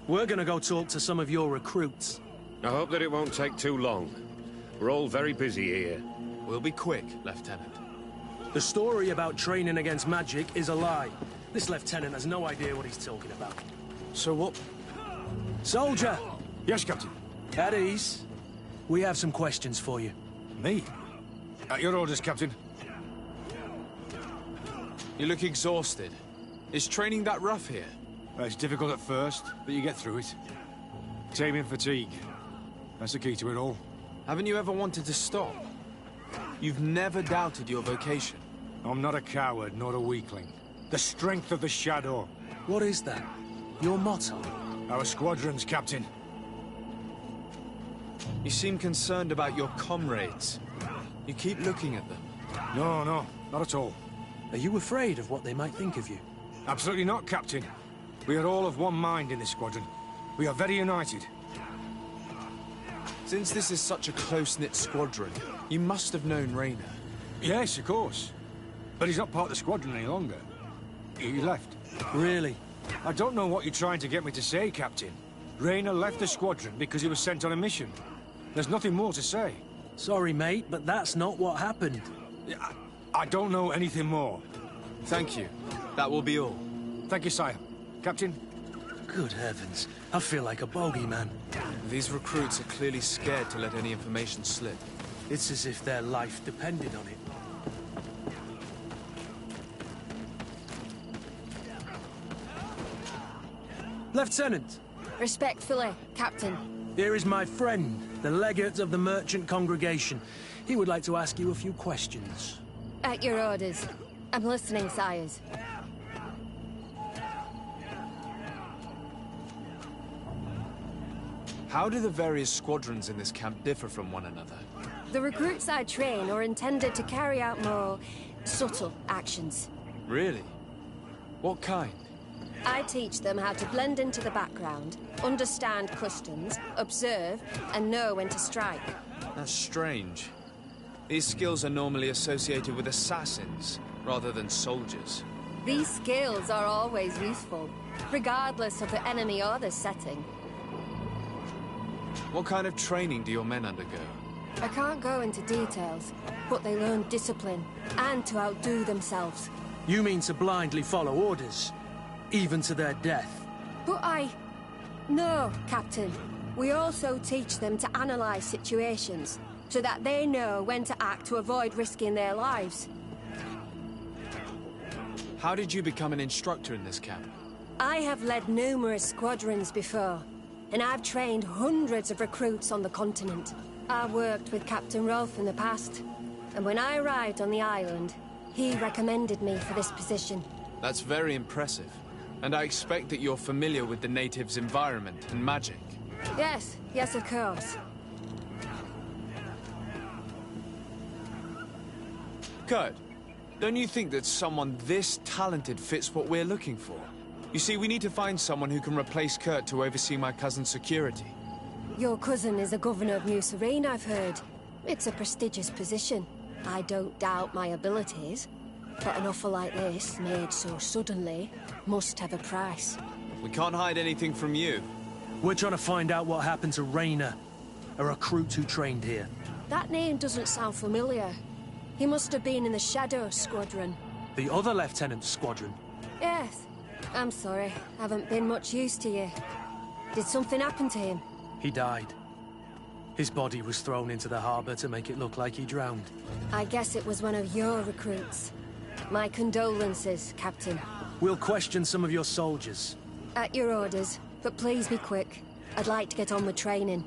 We're gonna go talk to some of your recruits. I hope that it won't take too long. We're all very busy here. We'll be quick, Lieutenant. The story about training against magic is a lie. This lieutenant has no idea what he's talking about. So what? Soldier! Yes, Captain. At ease. We have some questions for you. Me? At your orders, Captain. You look exhausted. Is training that rough here? Well, it's difficult at first, but you get through it. Taming fatigue. That's the key to it all. Haven't you ever wanted to stop? You've never doubted your vocation. I'm not a coward, nor a weakling. The strength of the Shadow. What is that? Your motto? Our squadrons, Captain. You seem concerned about your comrades. You keep looking at them. No, not at all. Are you afraid of what they might think of you? Absolutely not, Captain. We are all of one mind in this squadron. We are very united. Since this is such a close-knit squadron, you must have known Rayner. Yes, of course. But he's not part of the squadron any longer. He left. Really? I don't know what you're trying to get me to say, Captain. Rayner left the squadron because he was sent on a mission. There's nothing more to say. Sorry, mate, but that's not what happened. I don't know anything more. Thank you. That will be all. Thank you, sire. Captain? Good heavens. I feel like a bogeyman. These recruits are clearly scared to let any information slip. It's as if their life depended on it. Lieutenant! Respectfully, Captain. Here is my friend, the legate of the merchant congregation. He would like to ask you a few questions. At your orders. I'm listening, sires. How do the various squadrons in this camp differ from one another? The recruits I train are intended to carry out more subtle actions. Really? What kind? I teach them how to blend into the background, understand customs, observe, and know when to strike. That's strange. These skills are normally associated with assassins, rather than soldiers. These skills are always useful, regardless of the enemy or the setting. What kind of training do your men undergo? I can't go into details, but they learn discipline, and to outdo themselves. You mean to blindly follow orders? Even to their death? But No, Captain. We also teach them to analyze situations, so that they know when to act to avoid risking their lives. How did you become an instructor in this camp? I have led numerous squadrons before, and I've trained hundreds of recruits on the continent. I worked with Captain Rolfe in the past, and when I arrived on the island, he recommended me for this position. That's very impressive. And I expect that you're familiar with the natives' environment and magic. Yes, of course. Kurt, don't you think that someone this talented fits what we're looking for? You see, we need to find someone who can replace Kurt to oversee my cousin's security. Your cousin is the governor of New Serene, I've heard. It's a prestigious position. I don't doubt my abilities. But an offer like this, made so suddenly, must have a price. We can't hide anything from you. We're trying to find out what happened to Rayner, a recruit who trained here. That name doesn't sound familiar. He must have been in the Shadow Squadron. The other lieutenant's squadron? Yes. I'm sorry, haven't been much use to you. Did something happen to him? He died. His body was thrown into the harbor to make it look like he drowned. I guess it was one of your recruits. My condolences, Captain. We'll question some of your soldiers. At your orders, but please be quick. I'd like to get on with training.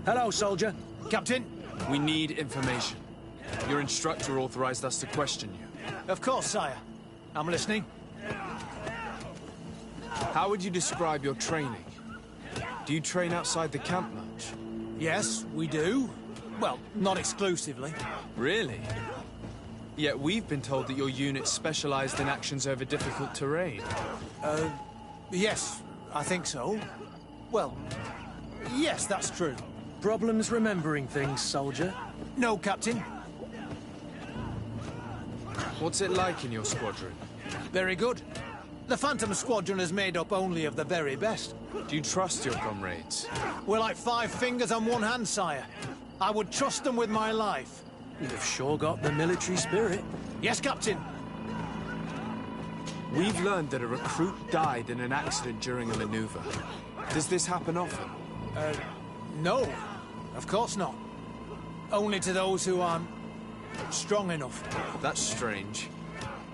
Hello, soldier. Captain? We need information. Your instructor authorized us to question you. Of course, sire. I'm listening. How would you describe your training? Do you train outside the camp much? Yes, we do. Well, not exclusively. Really? Yet we've been told that your unit specialized in actions over difficult terrain. Yes, I think so. Well, yes, that's true. Problems remembering things, soldier? No, Captain. What's it like in your squadron? Very good. The Phantom Squadron is made up only of the very best. Do you trust your comrades? We're like 5 fingers on one hand, sire. I would trust them with my life. You've sure got the military spirit. Yes, Captain. We've learned that a recruit died in an accident during a maneuver. Does this happen often? No. Of course not. Only to those who aren't strong enough. That's strange.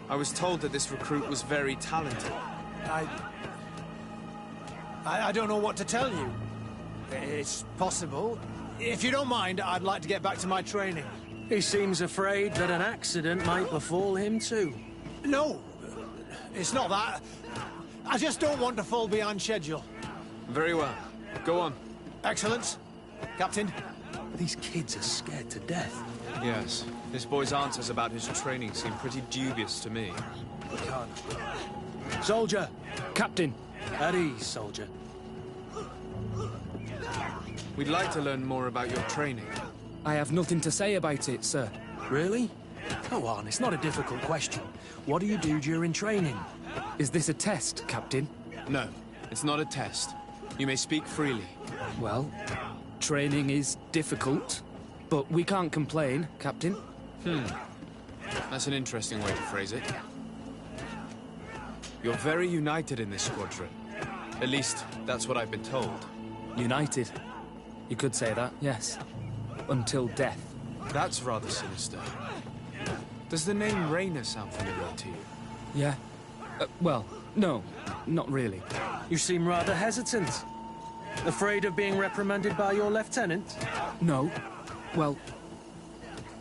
I was told that this recruit was very talented. I don't know what to tell you. It's possible. If you don't mind, I'd like to get back to my training. He seems afraid that an accident might befall him too. No, it's not that. I just don't want to fall behind schedule. Very well. Go on. Excellence. Captain. These kids are scared to death. Yes. This boy's answers about his training seem pretty dubious to me. Soldier! Captain! At ease, soldier. We'd like to learn more about your training. I have nothing to say about it, sir. Really? Go on, it's not a difficult question. What do you do during training? Is this a test, Captain? No, it's not a test. You may speak freely. Well, training is difficult, but we can't complain, Captain. That's an interesting way to phrase it. You're very united in this squadron. At least, that's what I've been told. United? You could say that, yes. Until death. That's rather sinister. Does the name Raynor sound familiar to you? Yeah. Well, no, not really. You seem rather hesitant. Afraid of being reprimanded by your lieutenant? No. Well,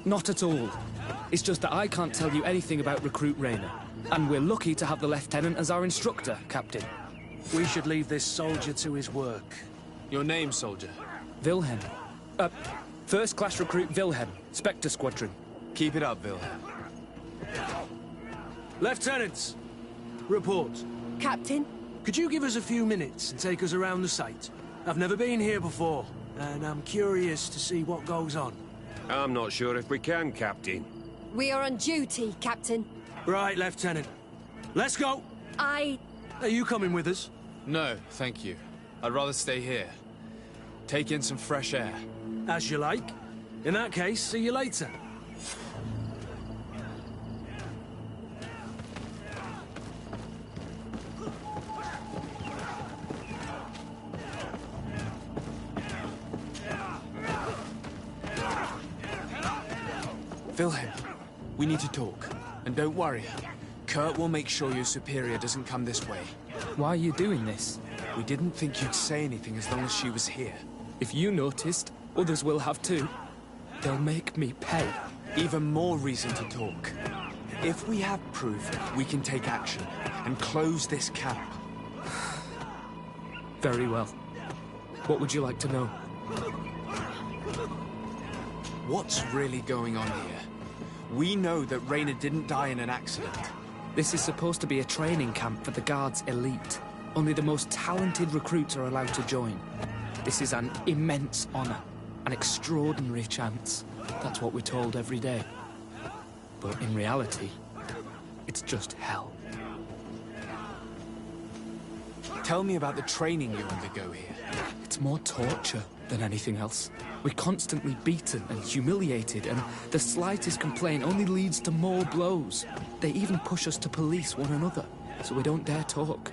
not at all. It's just that I can't tell you anything about Recruit Raynor. And we're lucky to have the lieutenant as our instructor, Captain. We should leave this soldier to his work. Your name, soldier? Wilhelm. First class recruit Wilhelm, Spectre Squadron. Keep it up, Wilhelm. Lieutenants! Report. Captain? Could you give us a few minutes and take us around the site? I've never been here before, and I'm curious to see what goes on. I'm not sure if we can, Captain. We are on duty, Captain. Right, Lieutenant. Let's go! Are you coming with us? No, thank you. I'd rather stay here. Take in some fresh air. As you like. In that case, see you later. Wilhelm, we need to talk. And don't worry. Kurt will make sure your superior doesn't come this way. Why are you doing this? We didn't think you'd say anything as long as she was here. If you noticed, others will have too. They'll make me pay. Even more reason to talk. If we have proof, we can take action and close this camp. Very well. What would you like to know? What's really going on here? We know that Raynor didn't die in an accident. This is supposed to be a training camp for the Guard's elite. Only the most talented recruits are allowed to join. This is an immense honor, an extraordinary chance. That's what we're told every day. But in reality, it's just hell. Tell me about the training you undergo here. It's more torture than anything else. We're constantly beaten and humiliated, and the slightest complaint only leads to more blows. They even push us to police one another, so we don't dare talk.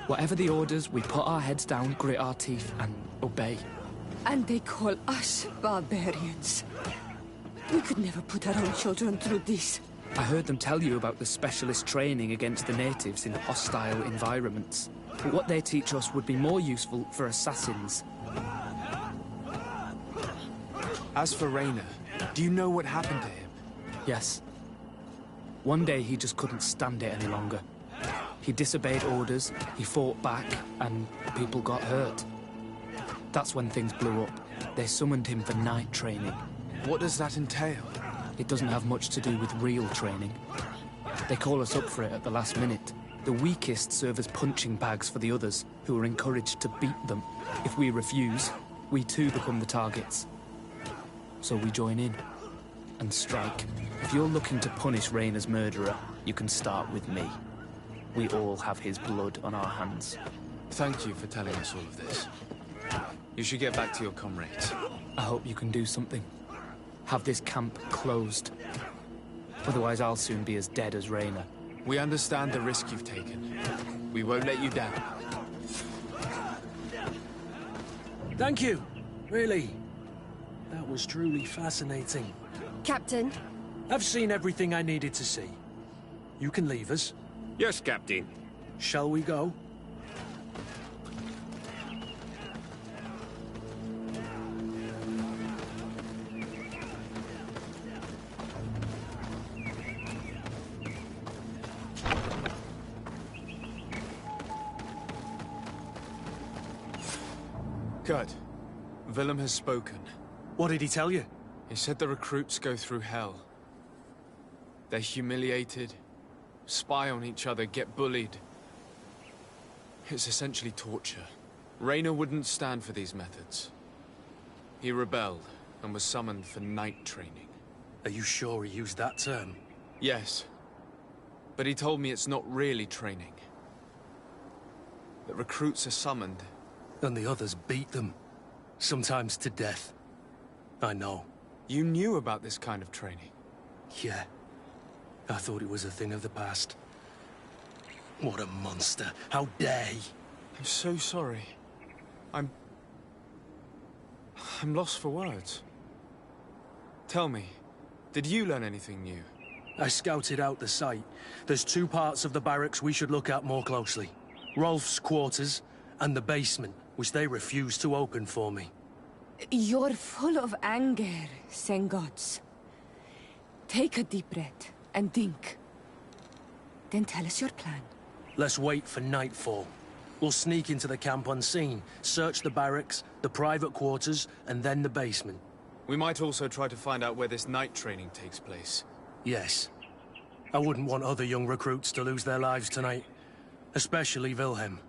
Whatever the orders, we put our heads down, grit our teeth, and obey. And they call us barbarians. We could never put our own children through this. I heard them tell you about the specialist training against the natives in hostile environments. But what they teach us would be more useful for assassins. As for Raynor, do you know what happened to him? Yes. One day he just couldn't stand it any longer. He disobeyed orders, he fought back, and people got hurt. That's when things blew up. They summoned him for night training. What does that entail? It doesn't have much to do with real training. They call us up for it at the last minute. The weakest serve as punching bags for the others, who are encouraged to beat them. If we refuse, we too become the targets. So we join in and strike. If you're looking to punish Raynor's murderer, you can start with me. We all have his blood on our hands. Thank you for telling us all of this. You should get back to your comrades. I hope you can do something. Have this camp closed. Otherwise I'll soon be as dead as Raynor. We understand the risk you've taken. We won't let you down. Thank you. Really. That was truly fascinating. Captain? I've seen everything I needed to see. You can leave us. Yes, Captain. Shall we go? Kurt, Willem has spoken. What did he tell you? He said the recruits go through hell. They're humiliated, spy on each other, get bullied. It's essentially torture. Rayner wouldn't stand for these methods. He rebelled and was summoned for night training. Are you sure he used that term? Yes. But he told me it's not really training. The recruits are summoned. And the others beat them. Sometimes to death. I know. You knew about this kind of training? Yeah. I thought it was a thing of the past. What a monster. How dare he? I'm so sorry. I'm lost for words. Tell me, did you learn anything new? I scouted out the site. There's 2 parts of the barracks we should look at more closely. Rolf's quarters and the basement, which they refused to open for me. You're full of anger, Sengots. Take a deep breath and think. Then tell us your plan. Let's wait for nightfall. We'll sneak into the camp unseen, search the barracks, the private quarters, and then the basement. We might also try to find out where this night training takes place. Yes. I wouldn't want other young recruits to lose their lives tonight. Especially Wilhelm.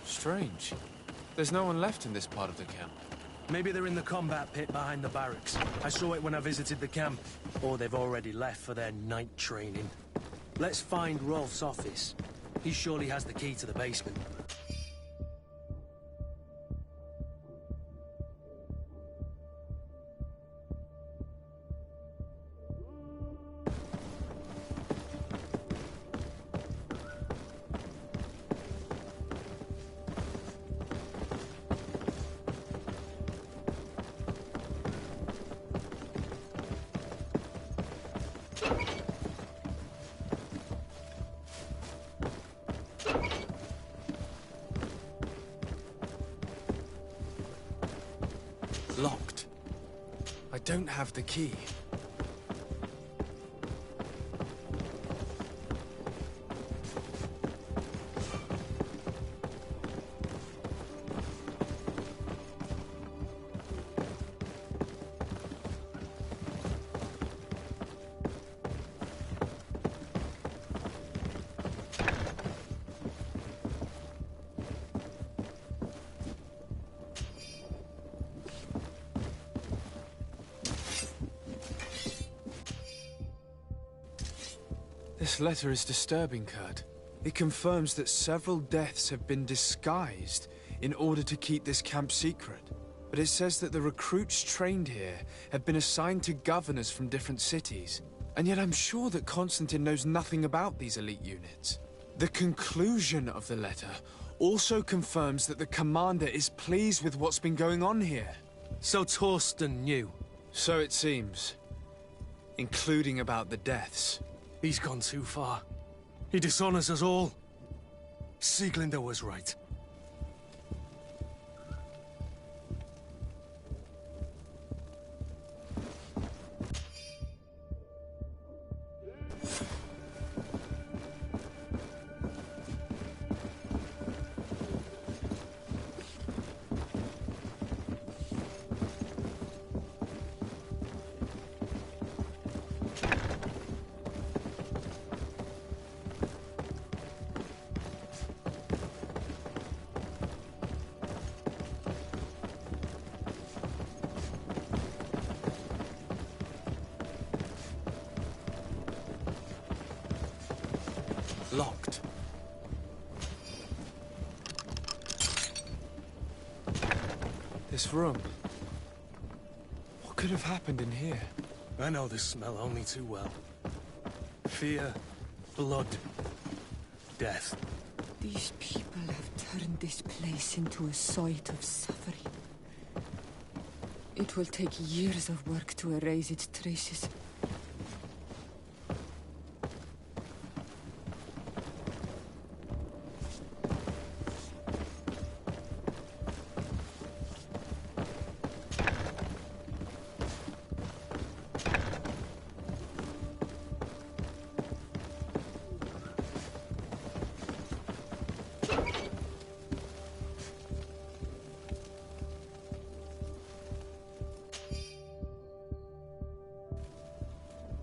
Strange. There's no one left in this part of the camp. Maybe they're in the combat pit behind the barracks. I saw it when I visited the camp. Or they've already left for their night training. Let's find Rolf's office. He surely has the key to the basement. Locked. I don't have the key. This letter is disturbing, Kurt. It confirms that several deaths have been disguised in order to keep this camp secret. But it says that the recruits trained here have been assigned to governors from different cities. And yet I'm sure that Constantine knows nothing about these elite units. The conclusion of the letter also confirms that the commander is pleased with what's been going on here. So Torsten knew? So it seems. Including about the deaths. He's gone too far. He dishonors us all. Sieglinder was right. Locked. This room. What could have happened in here? I know this smell only too well. Fear, blood, death. These people have turned this place into a site of suffering. It will take years of work to erase its traces.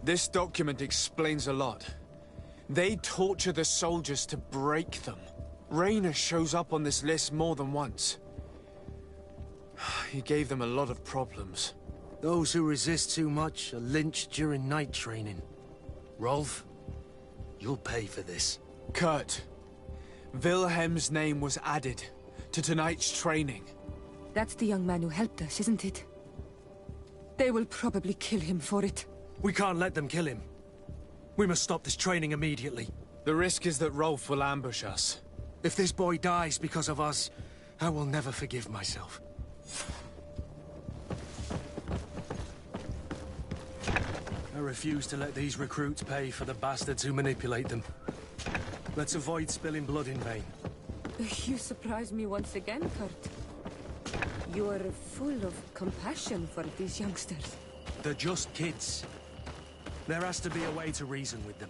This document explains a lot. They torture the soldiers to break them. Rayner shows up on this list more than once. He gave them a lot of problems. Those who resist too much are lynched during night training. Rolf, you'll pay for this. Kurt, Wilhelm's name was added to tonight's training. That's the young man who helped us, isn't it? They will probably kill him for it. We can't let them kill him. We must stop this training immediately. The risk is that Rolf will ambush us. If this boy dies because of us, I will never forgive myself. I refuse to let these recruits pay for the bastards who manipulate them. Let's avoid spilling blood in vain. You surprise me once again, Kurt. You are full of compassion for these youngsters. They're just kids. There has to be a way to reason with them.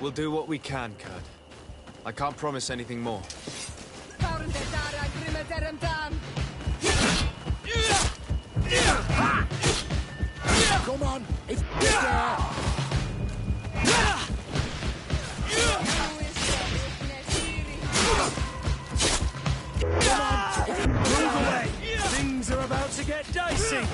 We'll do what we can, Kurt. I can't promise anything more. Come on, it's Move away! Things are about to get dicey!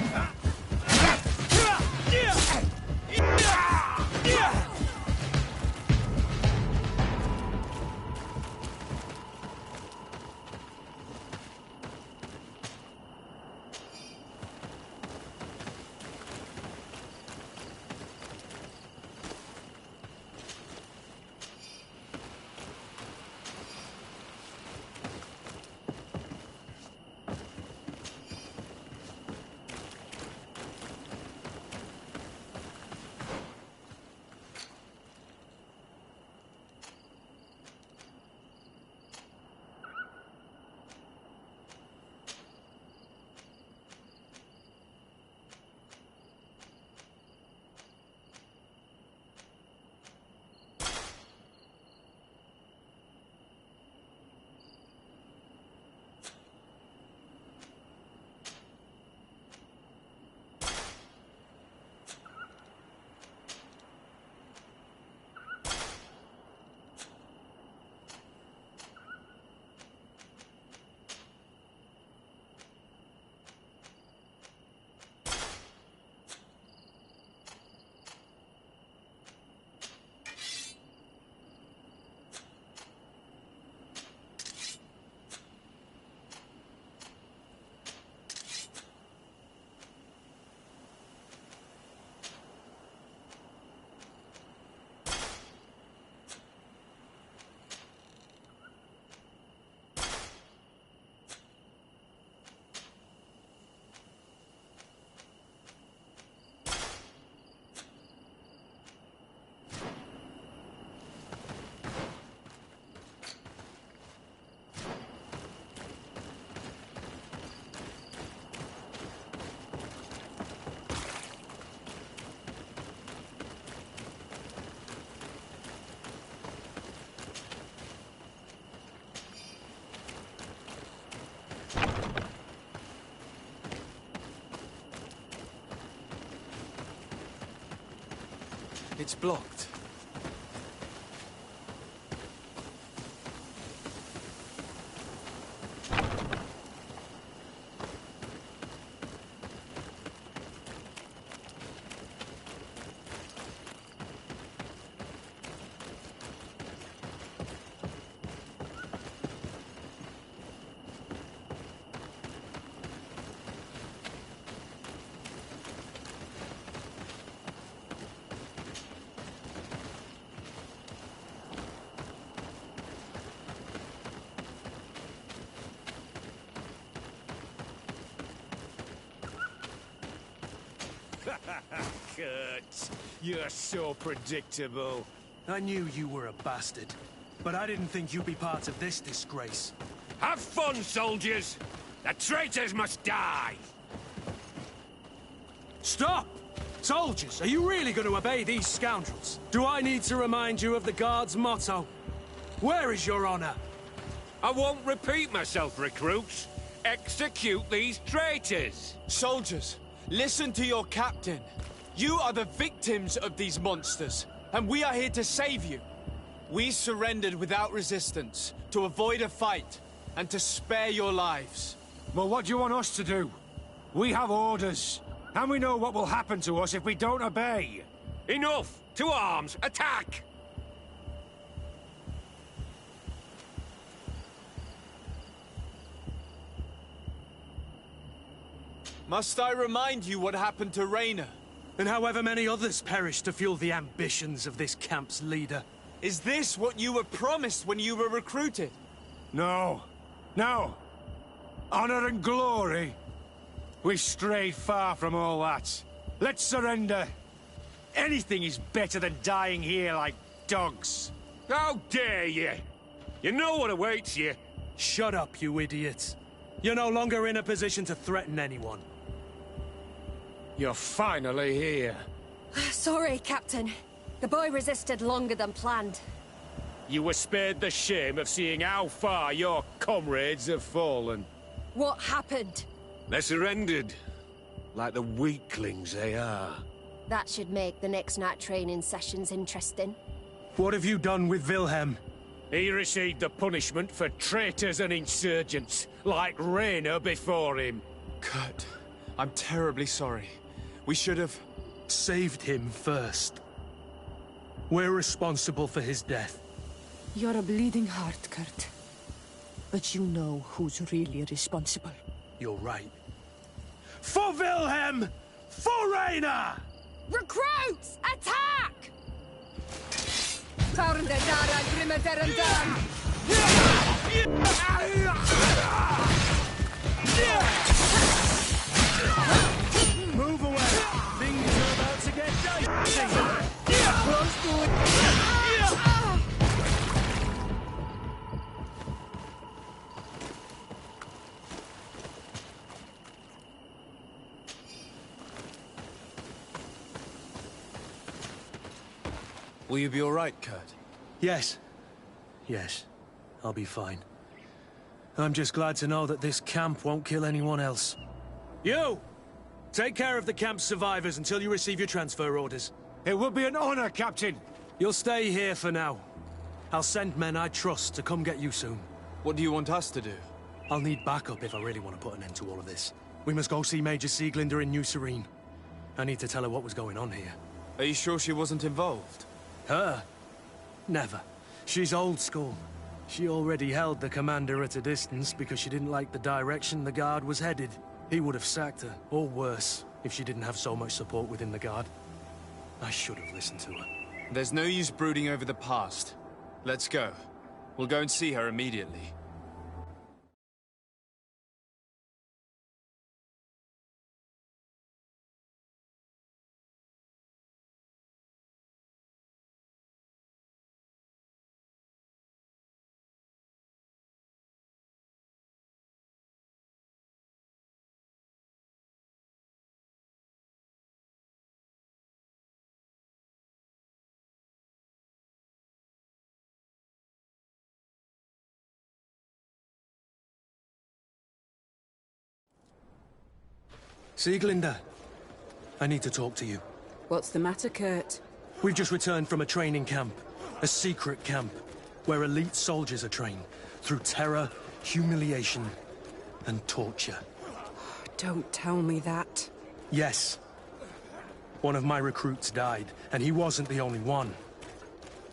It's blocked. Kurt, you're so predictable. I knew you were a bastard, but I didn't think you'd be part of this disgrace. Have fun, soldiers! The traitors must die! Stop! Soldiers, are you really going to obey these scoundrels? Do I need to remind you of the Guard's motto? Where is your honor? I won't repeat myself, recruits. Execute these traitors! Soldiers, listen to your captain. You are the victims of these monsters, and we are here to save you. We surrendered without resistance, to avoid a fight, and to spare your lives. Well, what do you want us to do? We have orders, and we know what will happen to us if we don't obey. Enough! To arms! Attack! Must I remind you what happened to Raynor? And however many others perished to fuel the ambitions of this camp's leader. Is this what you were promised when you were recruited? No. No. Honor and glory. We've strayed far from all that. Let's surrender. Anything is better than dying here like dogs. How dare you! You know what awaits you. Shut up, you idiots. You're no longer in a position to threaten anyone. You're finally here. Sorry, Captain. The boy resisted longer than planned. You were spared the shame of seeing how far your comrades have fallen. What happened? They surrendered. Like the weaklings they are. That should make the next night training sessions interesting. What have you done with Wilhelm? He received the punishment for traitors and insurgents, like Raynor before him. Kurt, I'm terribly sorry. We should have... saved him first. We're responsible for his death. You're a bleeding heart, Kurt. But you know who's really responsible. You're right. For Wilhelm! For Raynor! Recruits! Attack! Move away! Things are about to get dicey! Close to it! Will you be all right, Kurt? Yes. Yes. I'll be fine. I'm just glad to know that this camp won't kill anyone else. You! Take care of the camp's survivors until you receive your transfer orders. It will be an honor, Captain. You'll stay here for now. I'll send men I trust to come get you soon. What do you want us to do? I'll need backup if I really want to put an end to all of this. We must go see Major Sieglinder in New Serene. I need to tell her what was going on here. Are you sure she wasn't involved? Her? Never. She's old school. She already held the commander at a distance because she didn't like the direction the Guard was headed. He would have sacked her, or worse, if she didn't have so much support within the Guard. I should have listened to her. There's no use brooding over the past. Let's go. We'll go and see her immediately. Sieglinder, I need to talk to you. What's the matter, Kurt? We've just returned from a training camp. A secret camp, where elite soldiers are trained through terror, humiliation, and torture. Don't tell me that. Yes. One of my recruits died, and he wasn't the only one.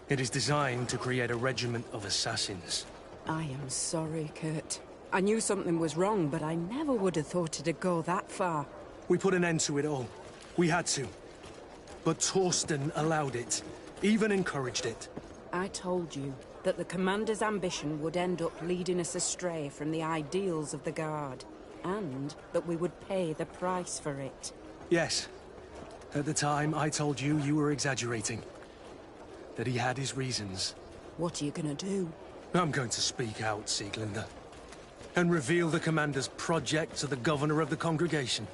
It is designed to create a regiment of assassins. I am sorry, Kurt. I knew something was wrong, but I never would have thought it'd go that far. We put an end to it all. We had to. But Torsten allowed it, even encouraged it. I told you that the Commander's ambition would end up leading us astray from the ideals of the Guard, and that we would pay the price for it. Yes. At the time, I told you you were exaggerating. That he had his reasons. What are you gonna do? I'm going to speak out, Sieglinder. And reveal the Commander's project to the Governor of the Congregation.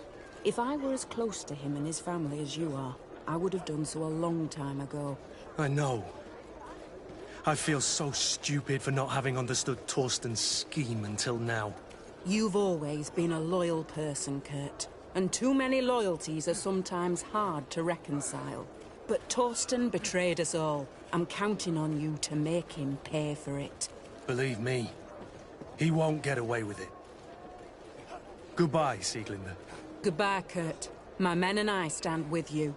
If I were as close to him and his family as you are, I would have done so a long time ago. I know. I feel so stupid for not having understood Torsten's scheme until now. You've always been a loyal person, Kurt. and too many loyalties are sometimes hard to reconcile. But Torsten betrayed us all. I'm counting on you to make him pay for it. Believe me, he won't get away with it. Goodbye, Sieglinde. Goodbye, Kurt. My men and I stand with you.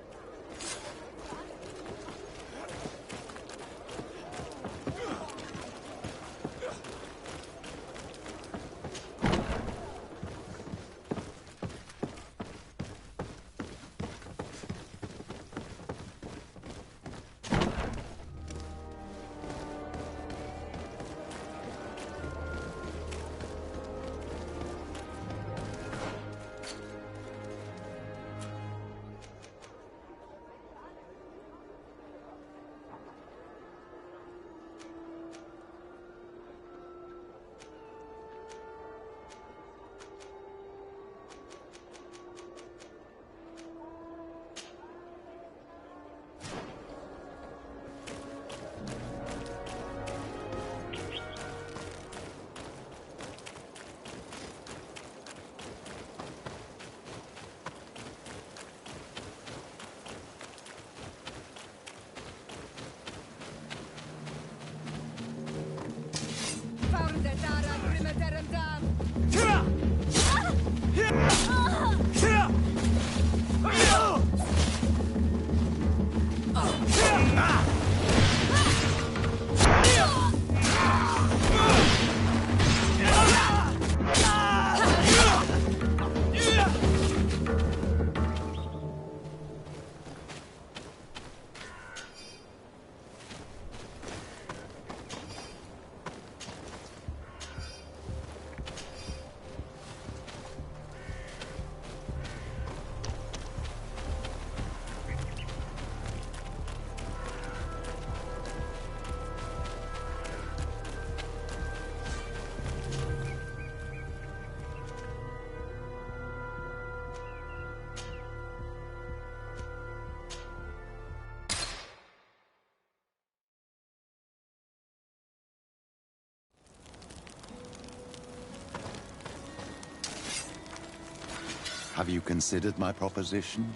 Have you considered my proposition?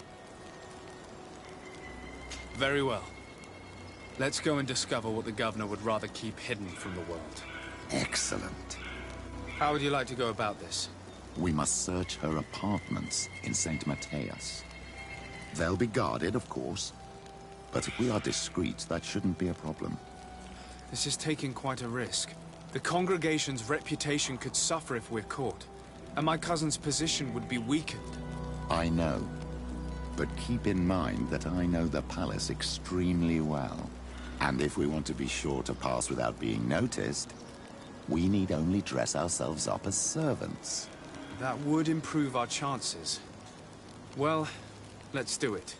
Very well. Let's go and discover what the governor would rather keep hidden from the world. Excellent. How would you like to go about this? We must search her apartments in St. Matthias. They'll be guarded, of course. But if we are discreet, that shouldn't be a problem. This is taking quite a risk. The congregation's reputation could suffer if we're caught, and my cousin's position would be weakened. I know. But keep in mind that I know the palace extremely well. And if we want to be sure to pass without being noticed, we need only dress ourselves up as servants. That would improve our chances. Well, let's do it.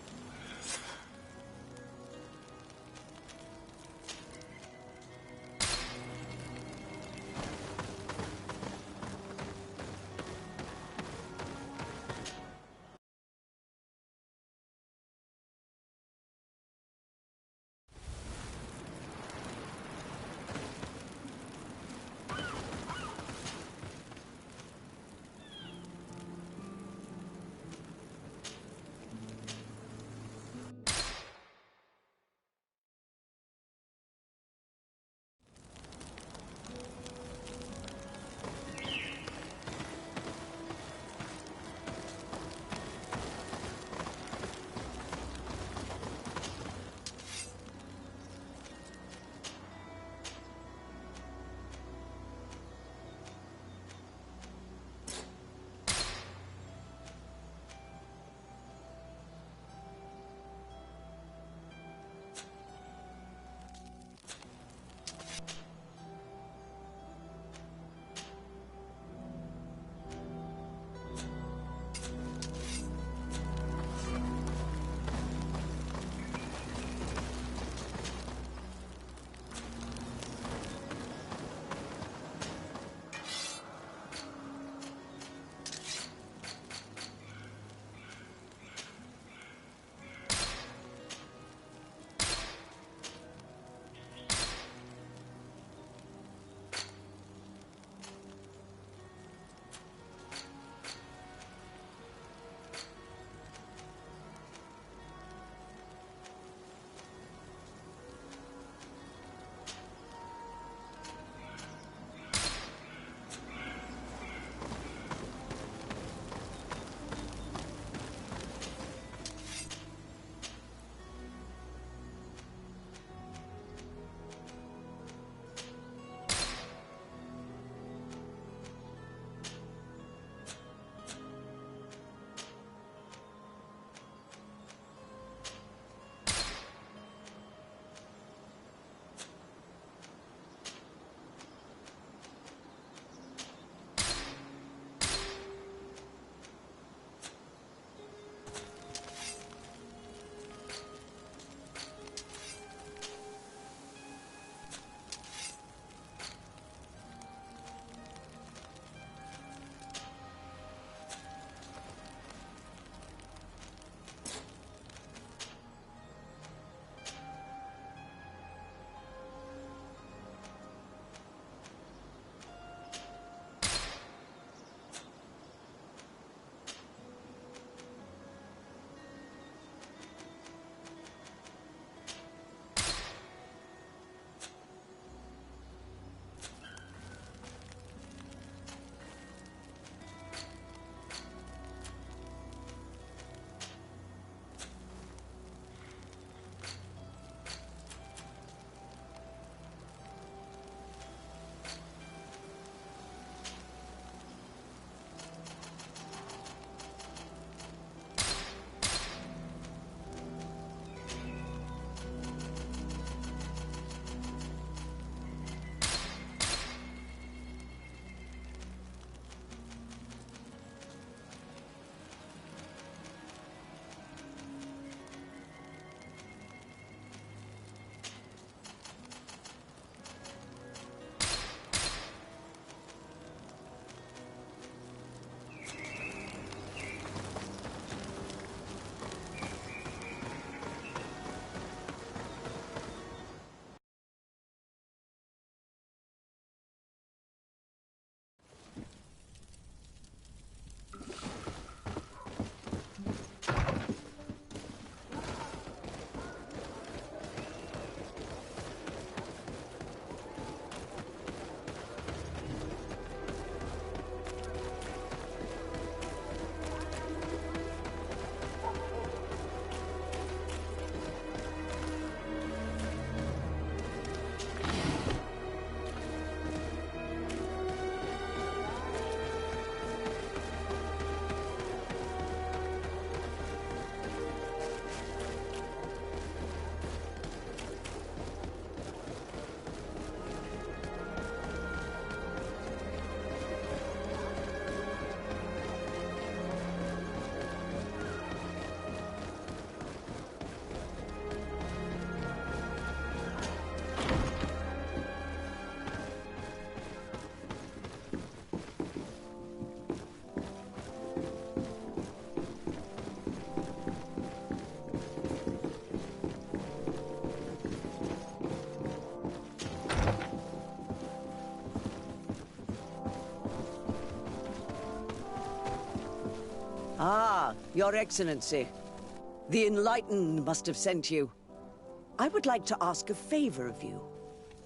Your Excellency, the Enlightened must have sent you. I would like to ask a favor of you.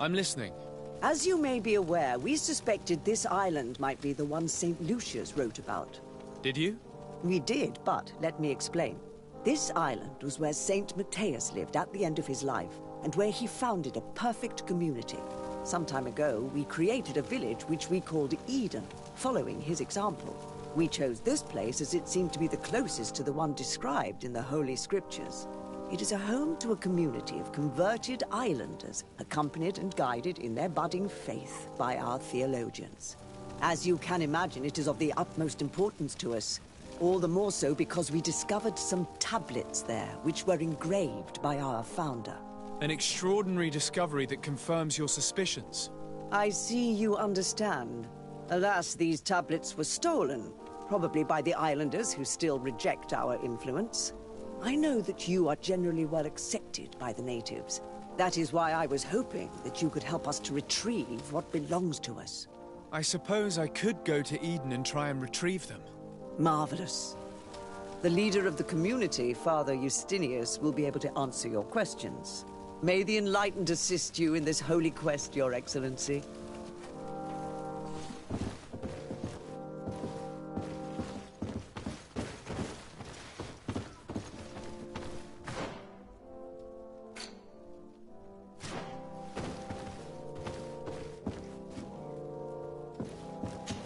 I'm listening. As you may be aware, we suspected this island might be the one St. Lucius wrote about. Did you? We did, but let me explain. This island was where St. Matthias lived at the end of his life, and where he founded a perfect community. Some time ago, we created a village which we called Eden, following his example. We chose this place as it seemed to be the closest to the one described in the Holy Scriptures. It is a home to a community of converted islanders, accompanied and guided in their budding faith by our theologians. As you can imagine, it is of the utmost importance to us. All the more so because we discovered some tablets there, which were engraved by our founder. An extraordinary discovery that confirms your suspicions. I see you understand. Alas, these tablets were stolen, probably by the islanders who still reject our influence. I know that you are generally well accepted by the natives. That is why I was hoping that you could help us to retrieve what belongs to us. I suppose I could go to Eden and try and retrieve them. Marvelous. The leader of the community, Father Justinius, will be able to answer your questions. May the Enlightened assist you in this holy quest, Your Excellency.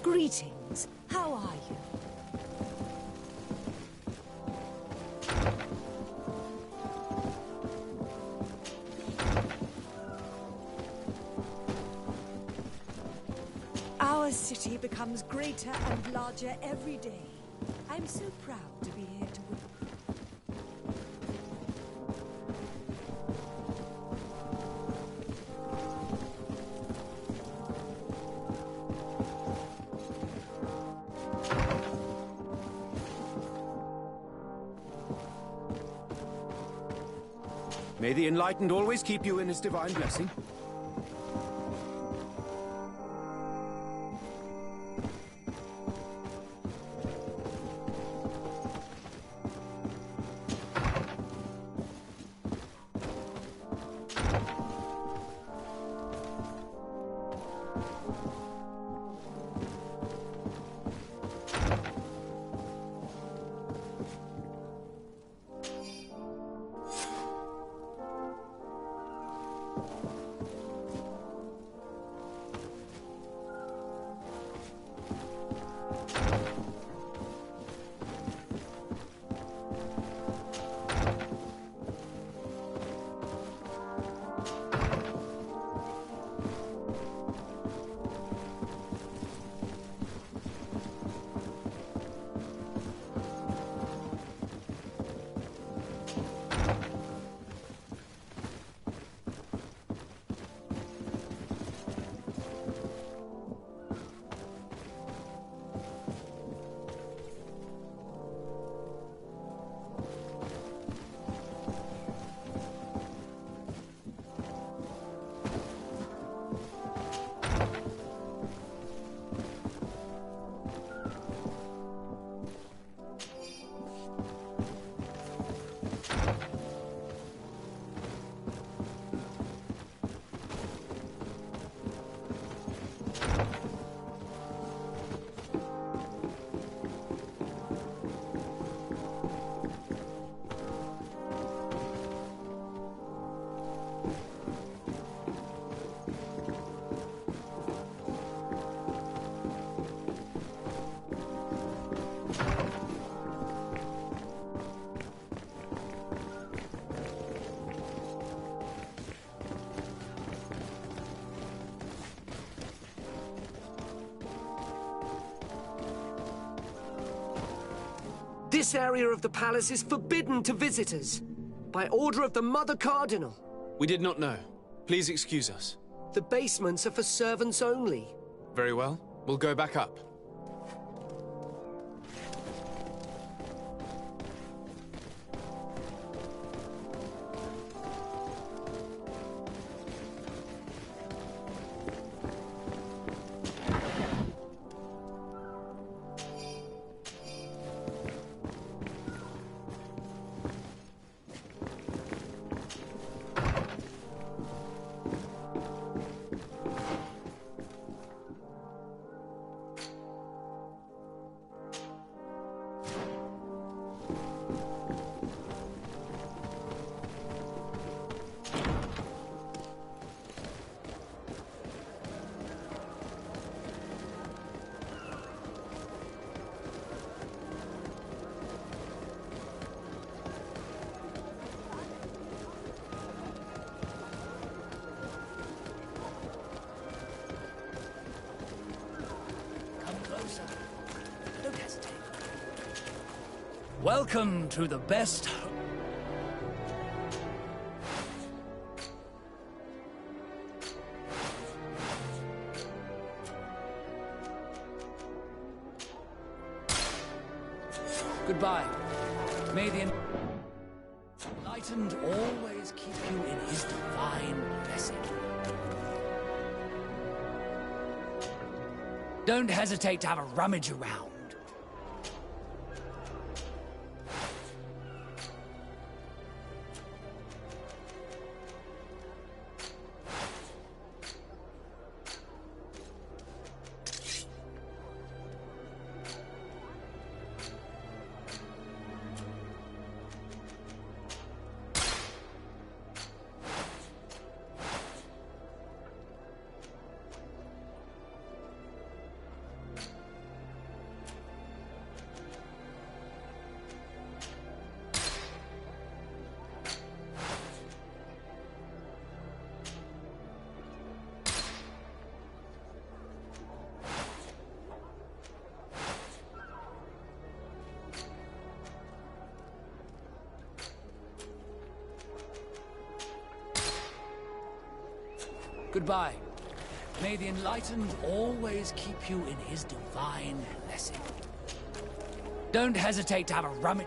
Greetings. How are you? Our city becomes greater and larger every day. I'm so proud to be here to witness. May the Enlightened always keep you in his divine blessing. This area of the palace is forbidden to visitors, by order of the Mother Cardinal. We did not know. Please excuse us. The basements are for servants only. Very well. We'll go back up. Welcome to the best... Goodbye. May the enlightened always keep you in his divine blessing. Don't hesitate to have a rummage around. Goodbye. May the enlightened always keep you in his divine blessing. Don't hesitate to have a rummage.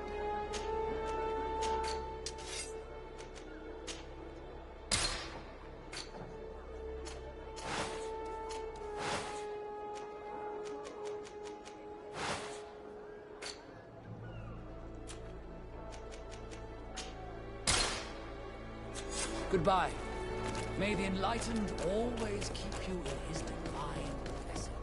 Goodbye. May the enlightened always keep you in his divine blessing.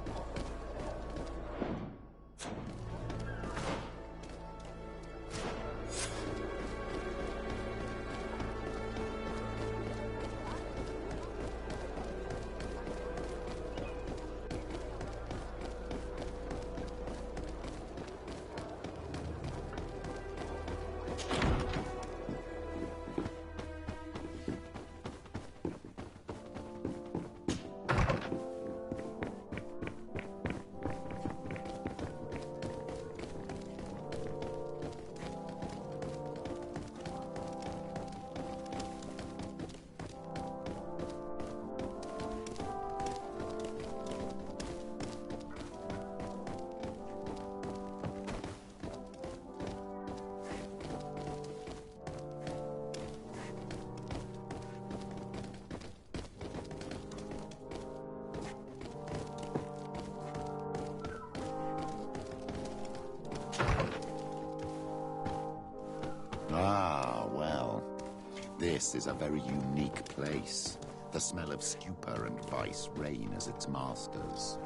This is a very unique place. The smell of stupor and vice reign as its masters.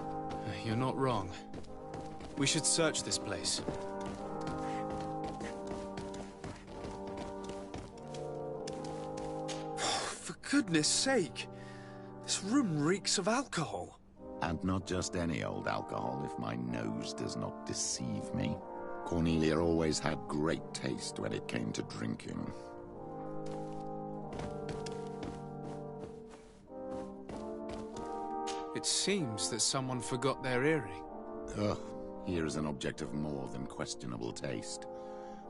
You're not wrong. We should search this place. For goodness sake! This room reeks of alcohol. And not just any old alcohol, if my nose does not deceive me. Cornelia always had great taste when it came to drinking. It seems that someone forgot their earring. Ugh, here is an object of more than questionable taste.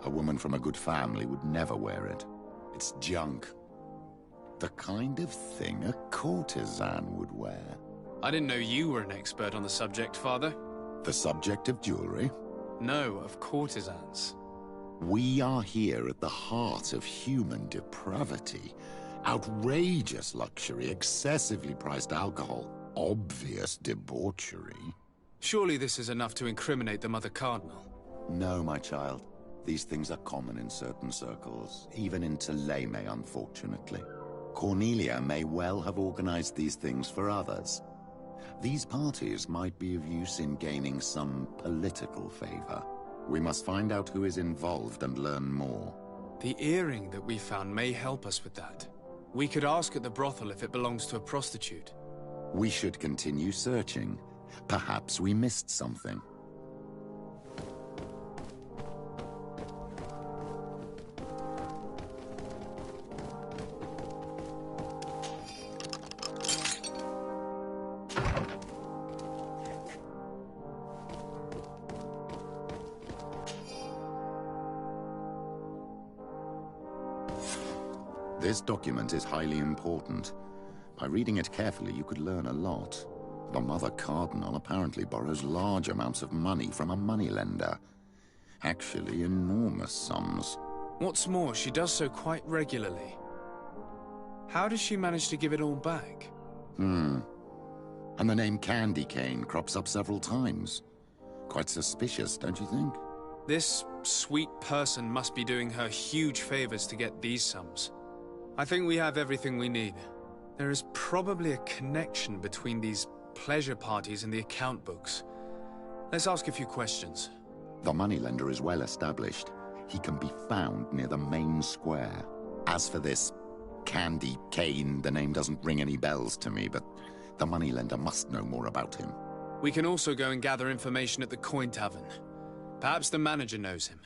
A woman from a good family would never wear it. It's junk. The kind of thing a courtesan would wear. I didn't know you were an expert on the subject, Father. The subject of jewelry? No, of courtesans. We are here at the heart of human depravity. Outrageous luxury, excessively priced alcohol, obvious debauchery. Surely this is enough to incriminate the Mother Cardinal. No, my child. These things are common in certain circles, even in Thélème, unfortunately. Cornelia may well have organized these things for others. These parties might be of use in gaining some political favor. We must find out who is involved and learn more. The earring that we found may help us with that. We could ask at the brothel if it belongs to a prostitute. We should continue searching. Perhaps we missed something. This document is highly important. By reading it carefully, you could learn a lot. The Mother Cardinal apparently borrows large amounts of money from a moneylender. Actually, enormous sums. What's more, she does so quite regularly. How does she manage to give it all back? And the name Candy Cane crops up several times. Quite suspicious, don't you think? This sweet person must be doing her huge favors to get these sums. I think we have everything we need. There is probably a connection between these pleasure parties and the account books. Let's ask a few questions. The moneylender is well established. He can be found near the main square. As for this Candy Cane, the name doesn't ring any bells to me, but the moneylender must know more about him. We can also go and gather information at the Coin Tavern. Perhaps the manager knows him.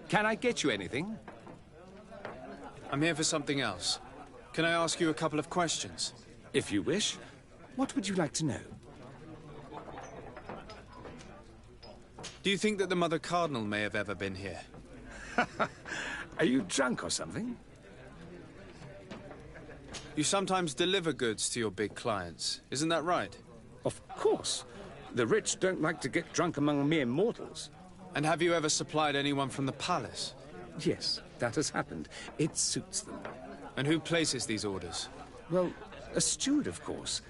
Can I get you anything? I'm here for something else. Can I ask you a couple of questions? If you wish. What would you like to know? Do you think that the Mother Cardinal may have ever been here? Are you drunk or something? You sometimes deliver goods to your big clients, isn't that right? Of course. The rich don't like to get drunk among mere mortals. And have you ever supplied anyone from the palace? Yes, that has happened. It suits them. And who places these orders? Well, a steward, of course.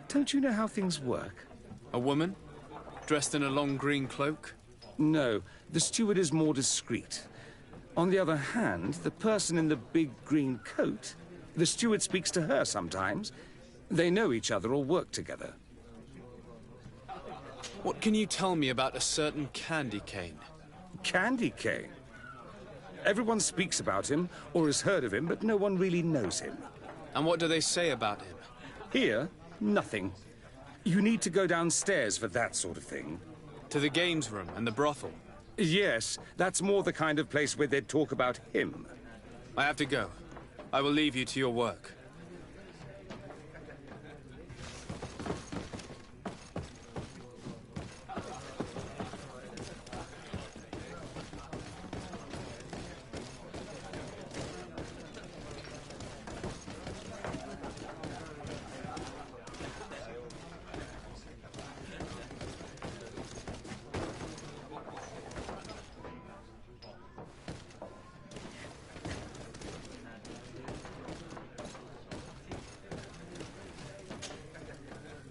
Don't you know how things work? A woman? Dressed in a long green cloak? No, the steward is more discreet. On the other hand, the person in the big green coat, the steward speaks to her sometimes. They know each other or work together. What can you tell me about a certain candy cane? Candy cane? Everyone speaks about him, or has heard of him, but no one really knows him. And what do they say about him? Here, nothing. You need to go downstairs for that sort of thing. To the games room and the brothel? Yes, that's more the kind of place where they'd talk about him. I have to go. I will leave you to your work.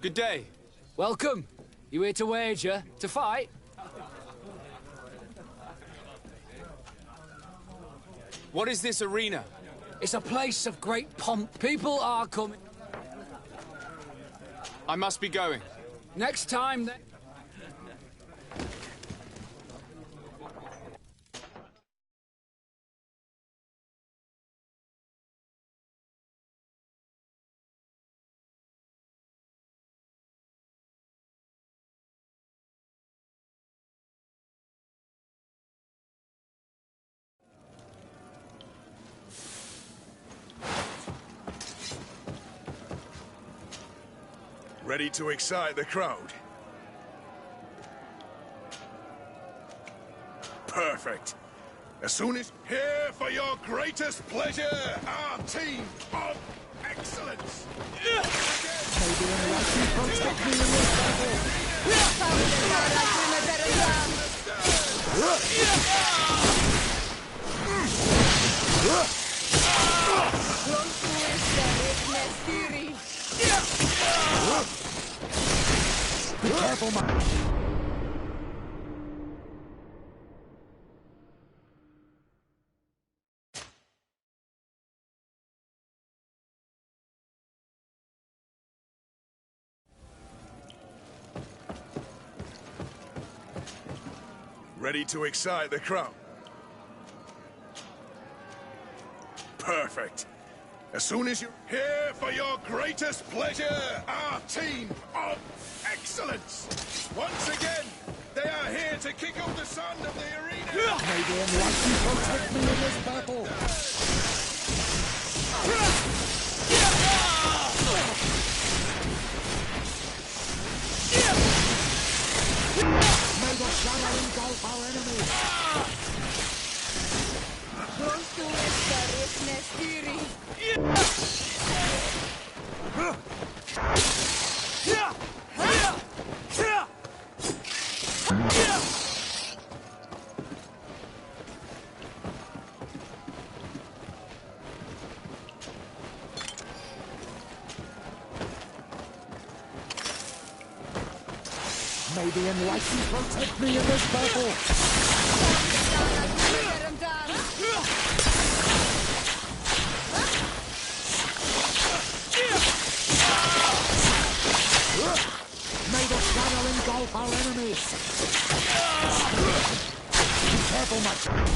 Good day. Welcome. You here to wager? To fight? What is this arena? It's a place of great pomp. People are coming. I must be going. Next time, then. Ready to excite the crowd? Perfect. As soon as... Here for your greatest pleasure, our team of excellence! Be careful, man. Ready to excite the crowd? Perfect. As soon as you're here for your greatest pleasure, our team of excellence! Once again, they are here to kick off the sun of the arena! May the enlightened protect me in this battle! May the shadow engulf our enemies! May the enlightened protect me in this battle! May the shadow engulf our enemies! Be careful, my child!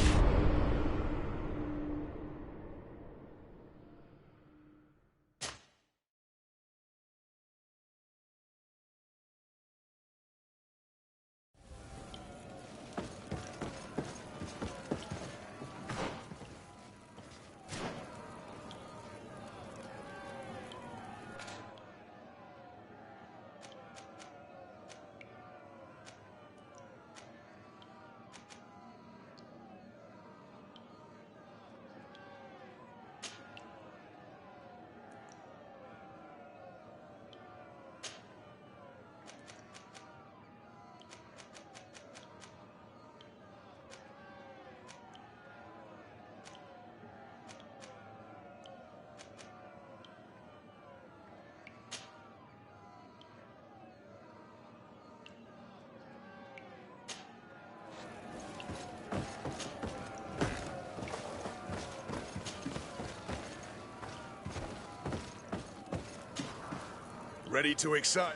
Ready to excite.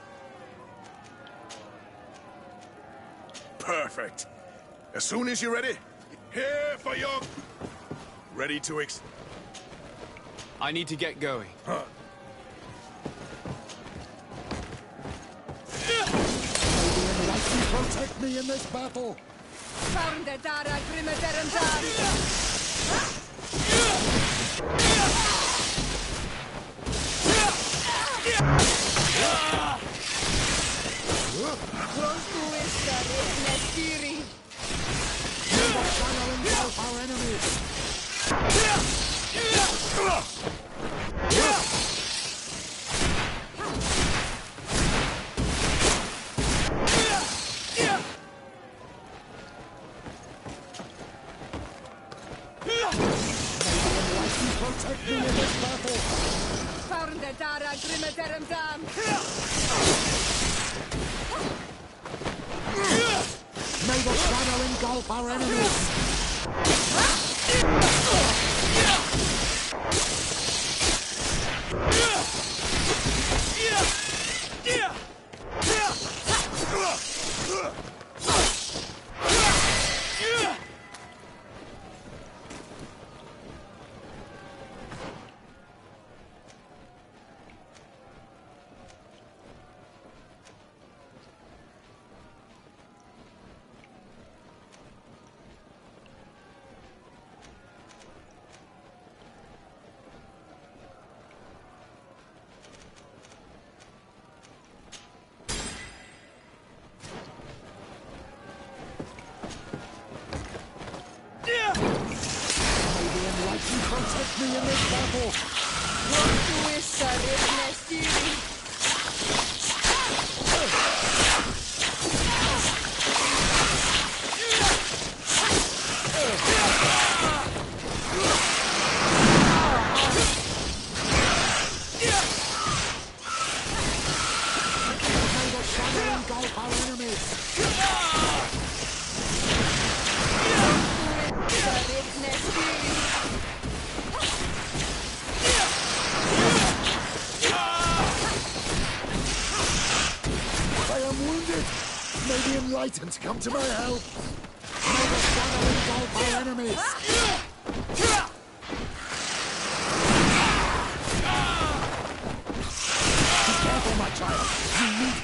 Perfect. As soon as you're ready, here for your... Ready to I need to get going. Huh. Protect me in this battle! Our enemies! Protect me in this battle! May the shadow engulf our enemies! Protect me in this battle! May the shadow engulf our enemies! May the enlightened come to my help! May the shadow engulf our enemies! Be careful, my child! You need...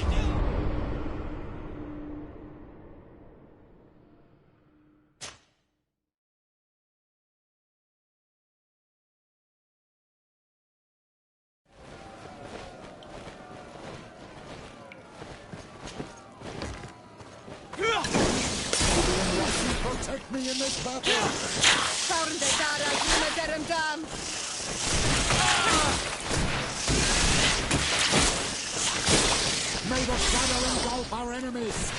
Protect me in this battle! May the shadow engulf our enemies!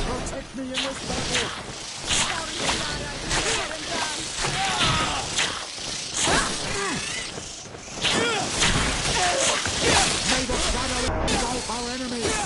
Protect me in this battle! May the shadow engulf our enemies!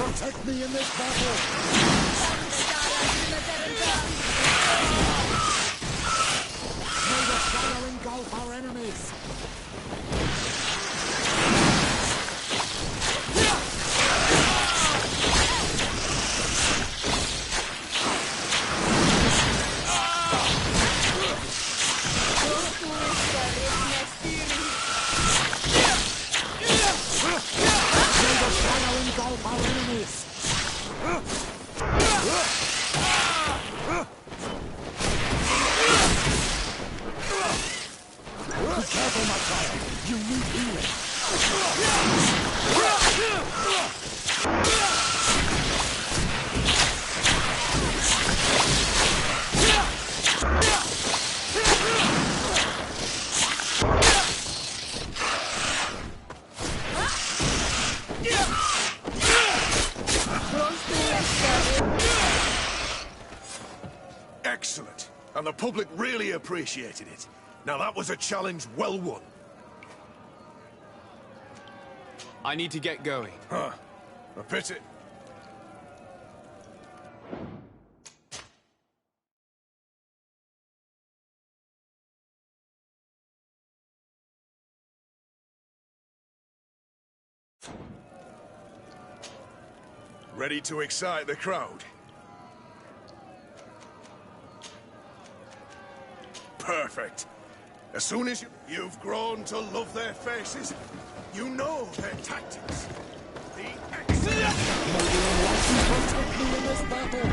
Protect me in this battle! May the shadow engulf our enemies! Excellent. And the public really appreciated it. Now that was a challenge well won. I need to get going. Huh. A pity. Ready to excite the crowd? Perfect. As soon as you've grown to love their faces, you know their tactics. The excellent... Protect me in this battle!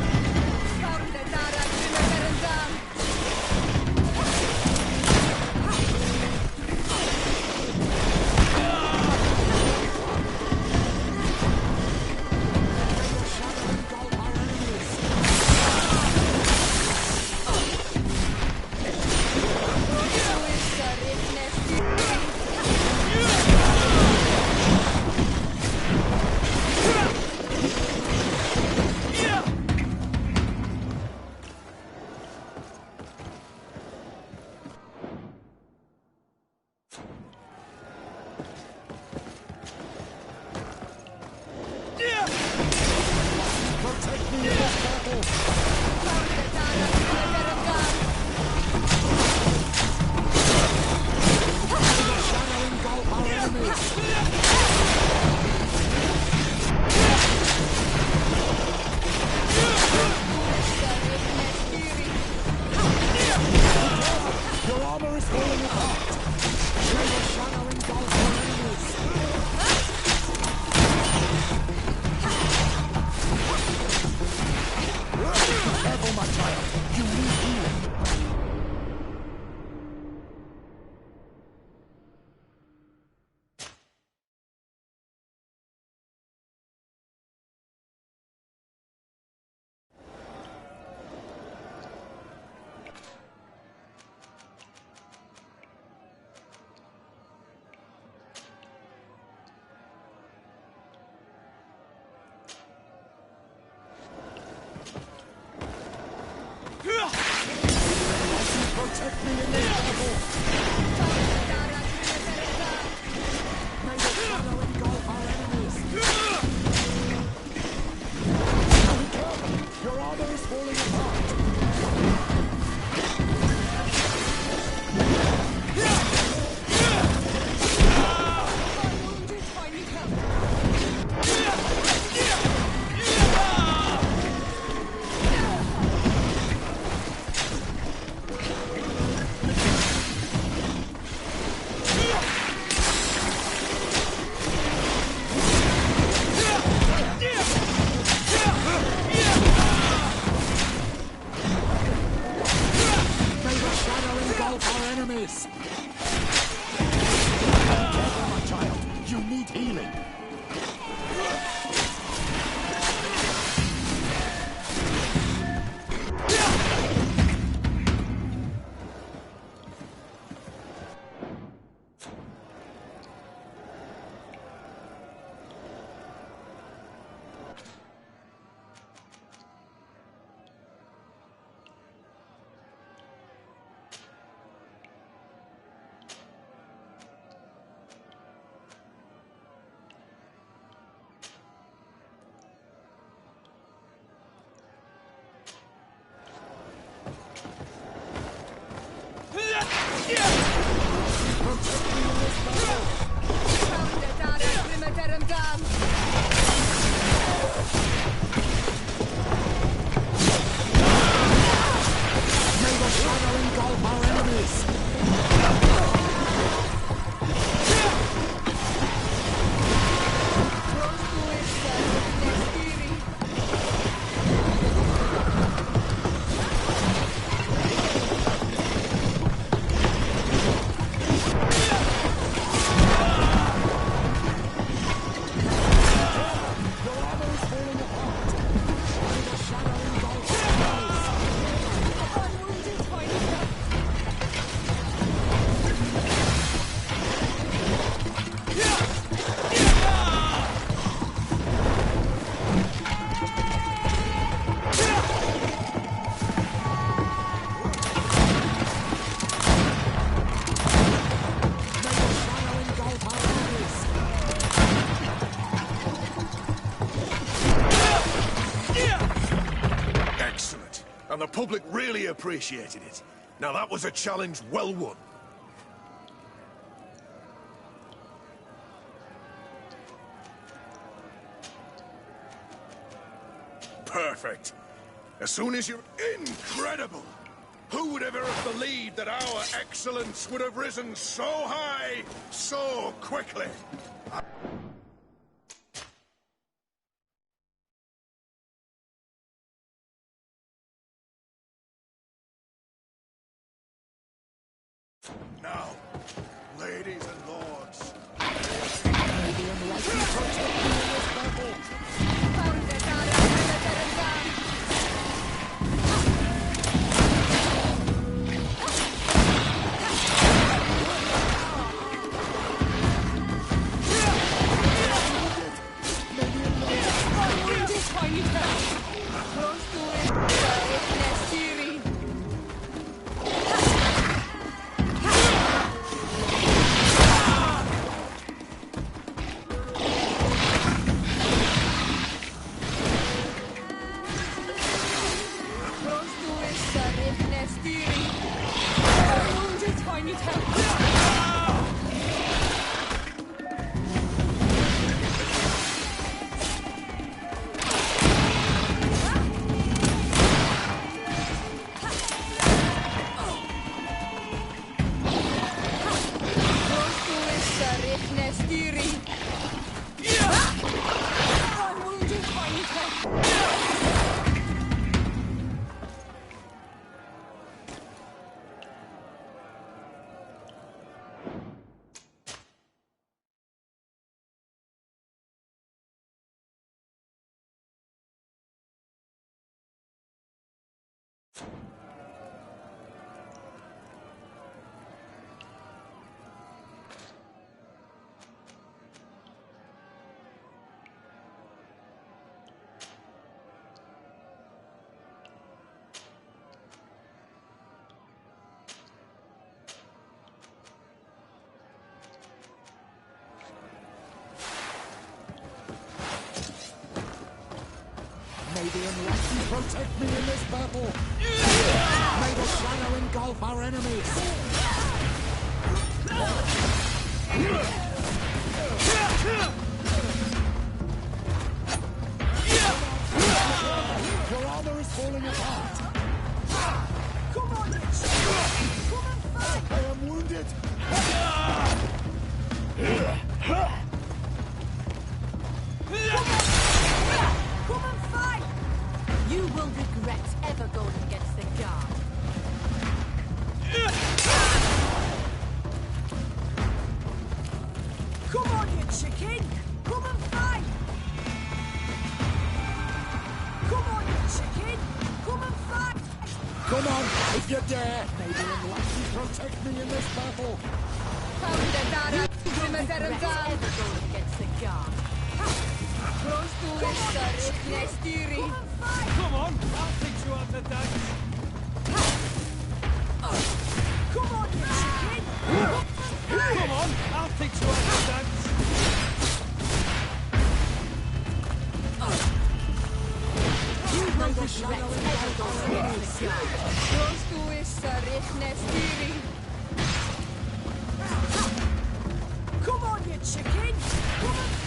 Protect me in this battle! May the shadow engulf our enemies! Be careful! Your armor is falling apart! and the public really appreciated it. Now that was a challenge well won. Perfect. As soon as you're... Incredible! Who would ever have believed that our excellence would have risen so high, so quickly? Now, ladies and lords, May the enlightened protect me in this battle. May the shadow engulf our enemies. Your armor is falling apart. Come on, come and fight. I am wounded. Come and fight! You will regret ever going against the guard. Come on, you chicken! Come and fight! Come on, you chicken! Come and fight! Come on, if you dare. May the enlightened protect me in this battle. You will regret ever going against the guard. Come on, I'll teach you how to dance. Come on, you chicken! Come on, I'll teach you how to dance. You will regret ever going against the guard. Come on, you chicken!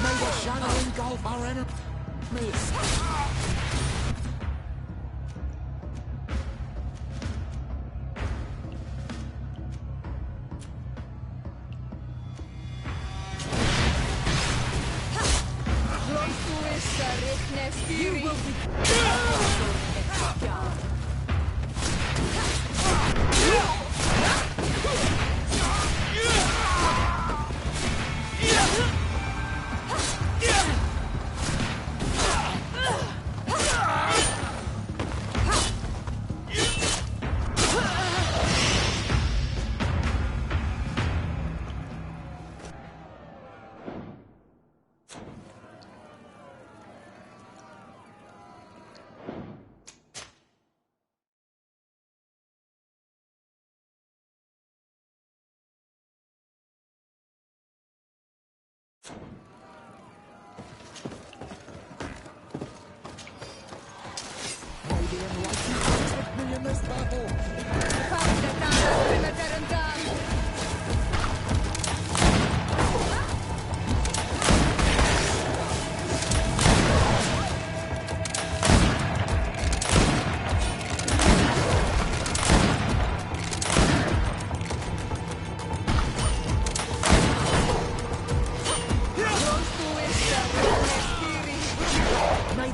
May the shadow engulf our enemies. You will regret ever going against the guard.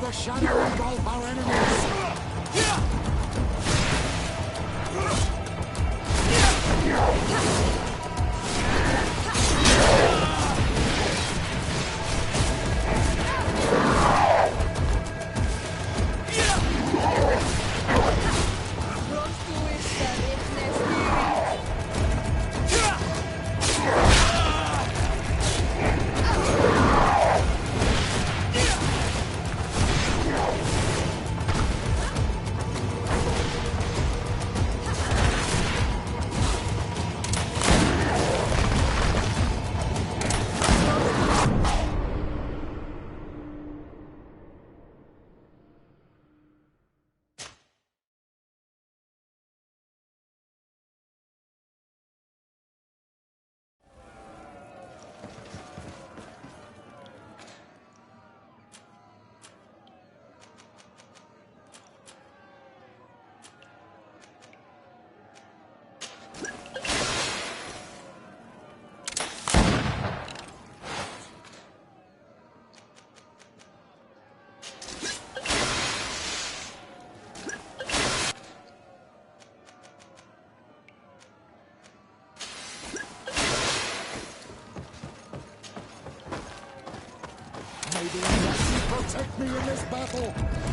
the shadow engulf our enemies! Maybe unless you protect me in this battle.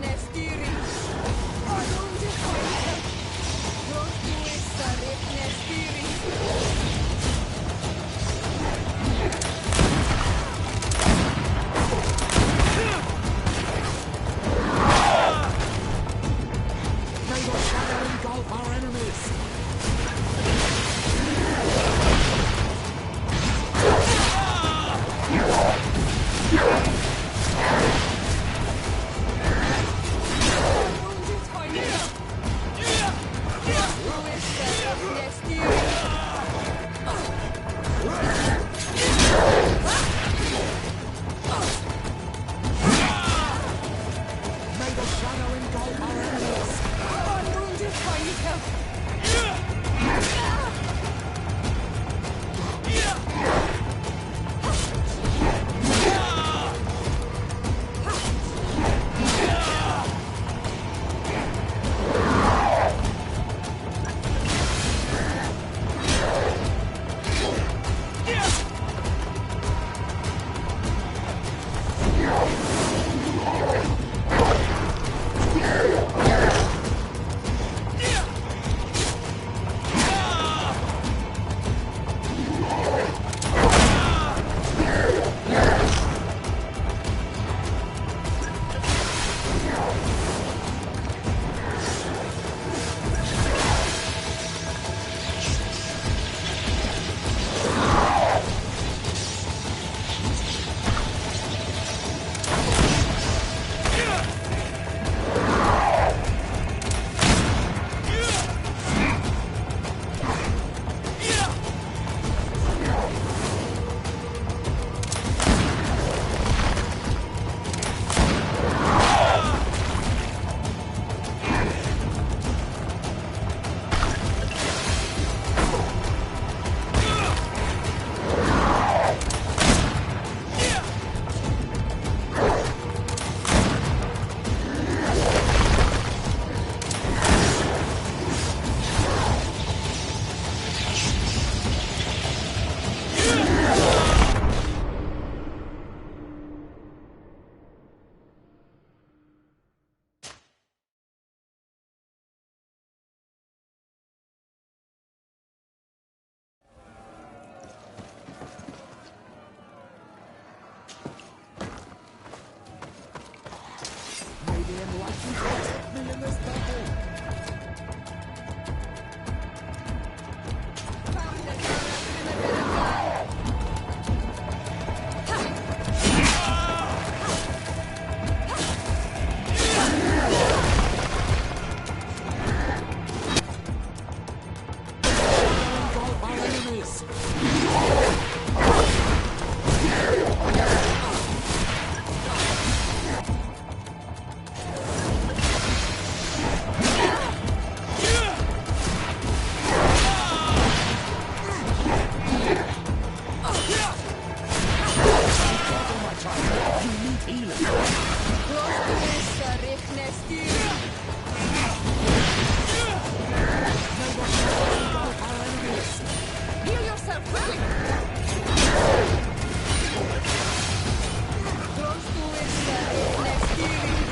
May the shadow engulf our enemies! May the shadow engulf our enemies! Unwounded by yourself. May the enlightened protect me in this battle! Engulf our enemies! Heal yourself quickly! Close to it, next healing.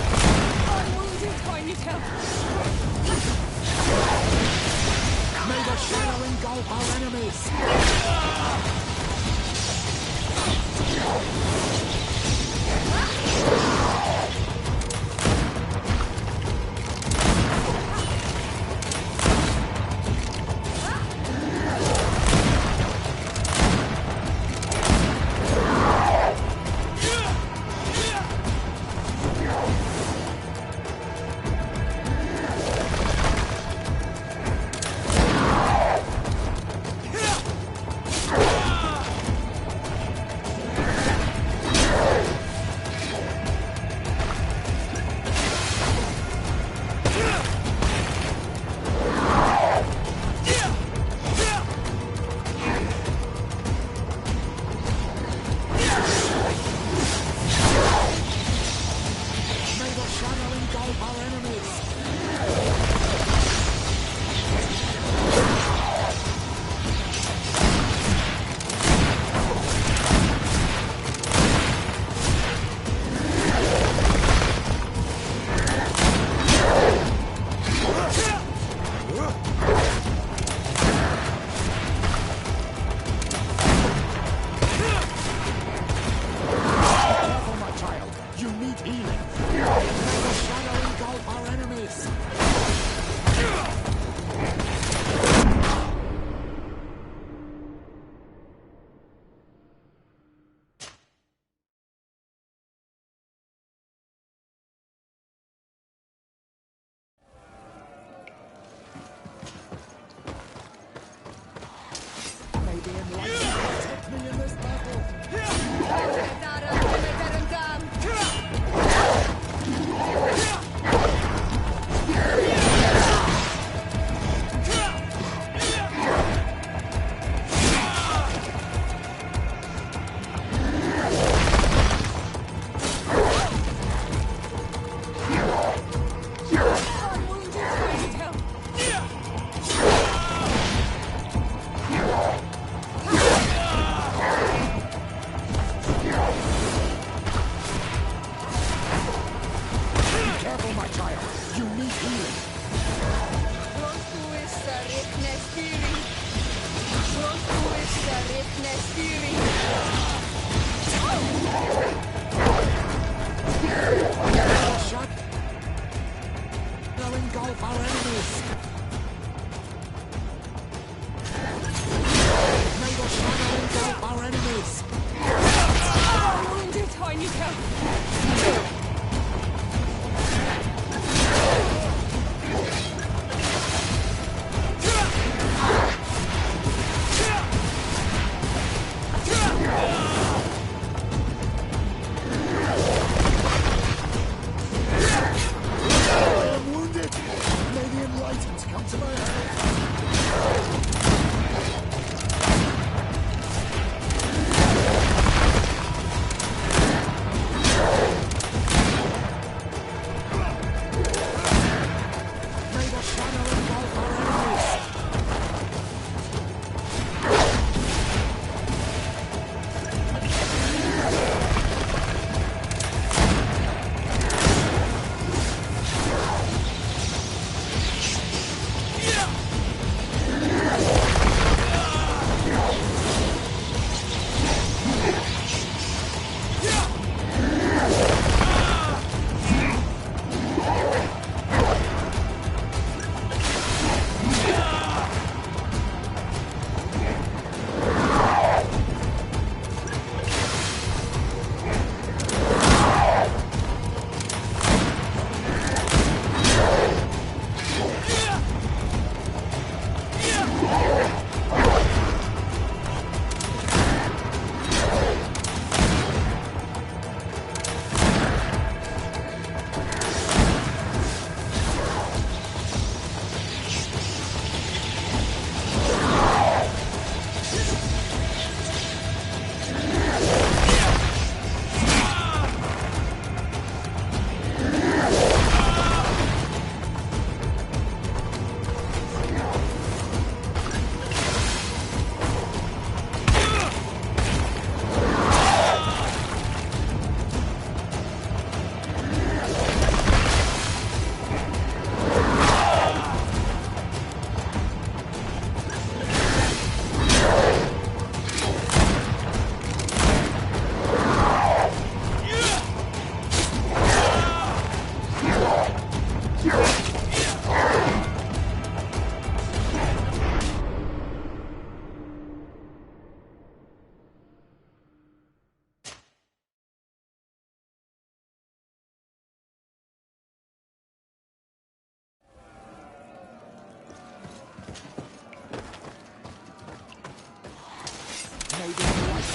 Unwounded, I need help. May the shadow engulf our enemies!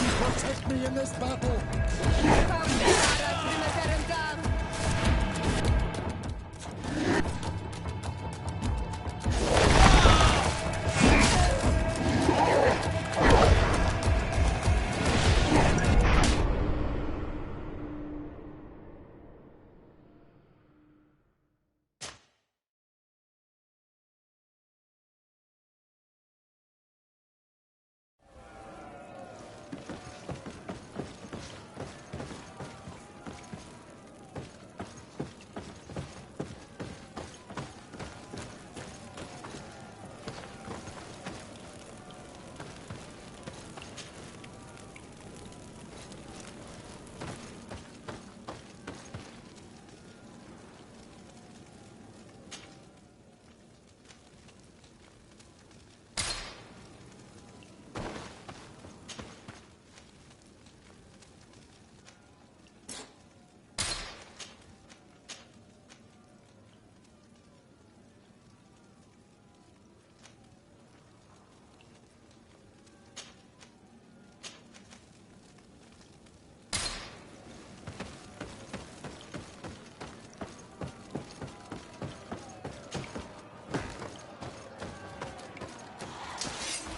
Enlightened protect me in this battle!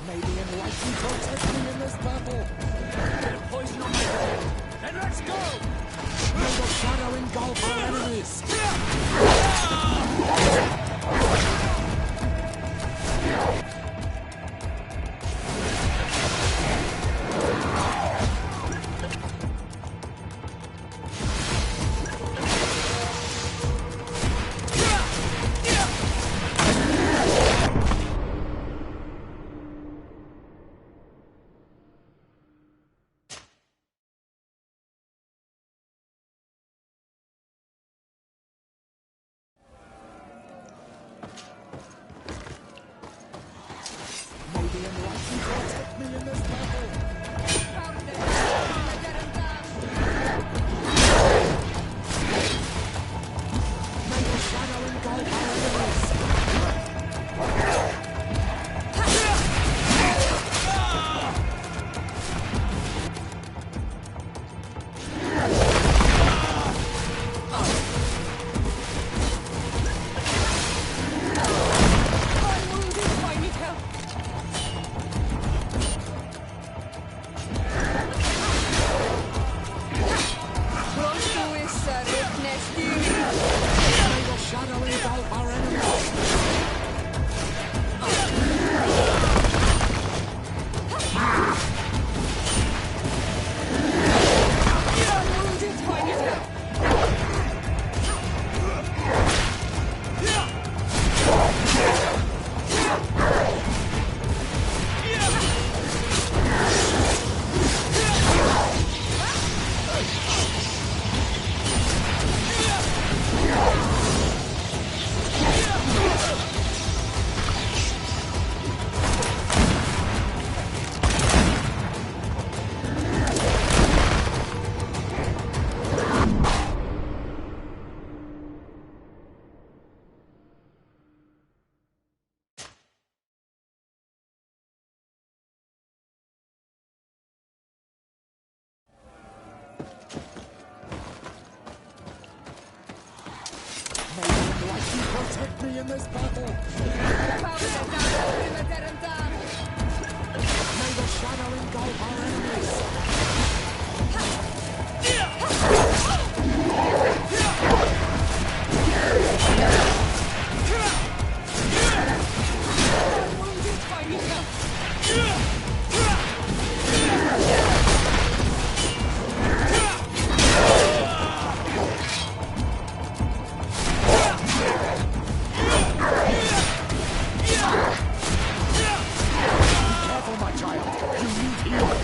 May the Enlightened protect me in this battle! Get poison on my head! Then let's go! May the shadow engulf our enemies! Protect me in this battle! May the shadow engulf our enemies! Protect me in this battle! May the shadow engulf our enemies! Careful, my child! You need healing!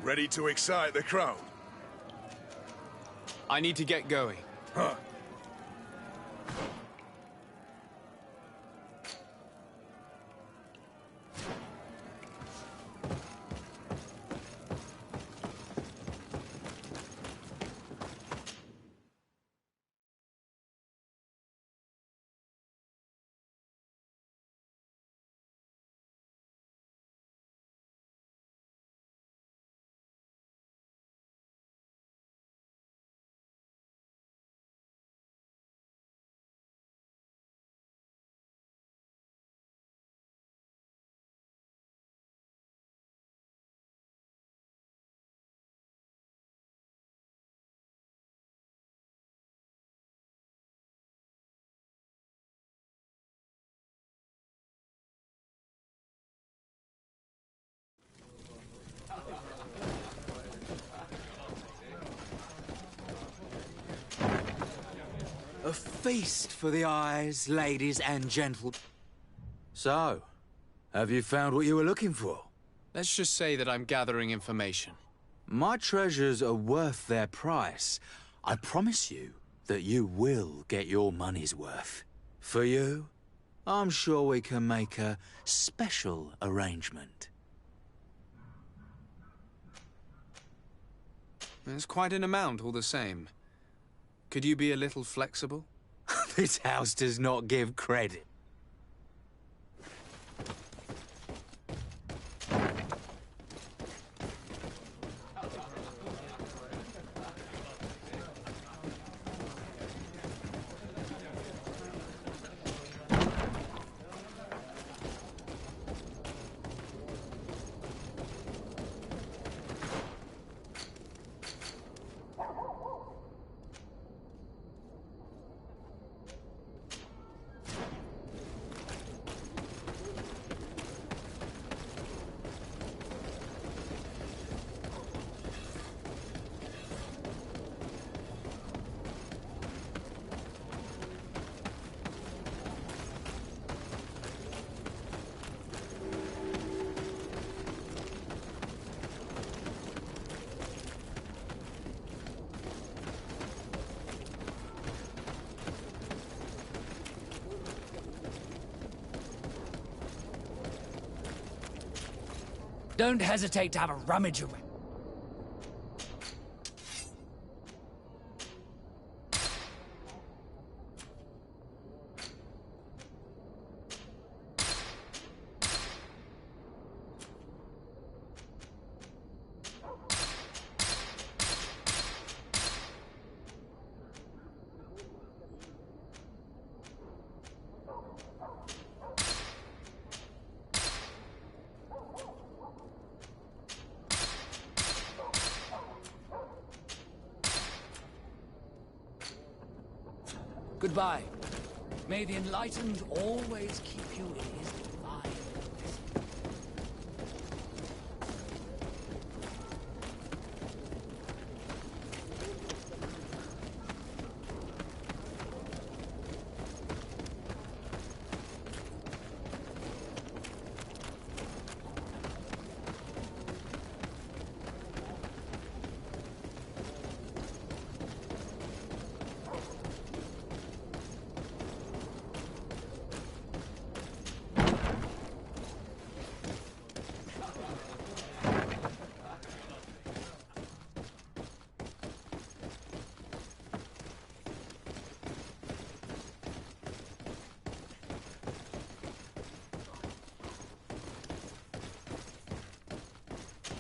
Ready to excite the crowd? I need to get going. Huh. A feast for the eyes, ladies and gentlemen. So, have you found what you were looking for? Let's just say that I'm gathering information. My treasures are worth their price. I promise you that you will get your money's worth. For you, I'm sure we can make a special arrangement. It's quite an amount all the same. Could you be a little flexible? This house does not give credit. Don't hesitate to have a rummage around. Goodbye. May the Enlightened always keep you in his divine blessing.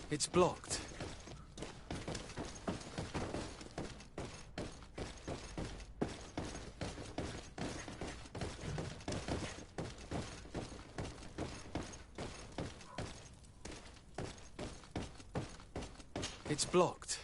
It's blocked. It's blocked.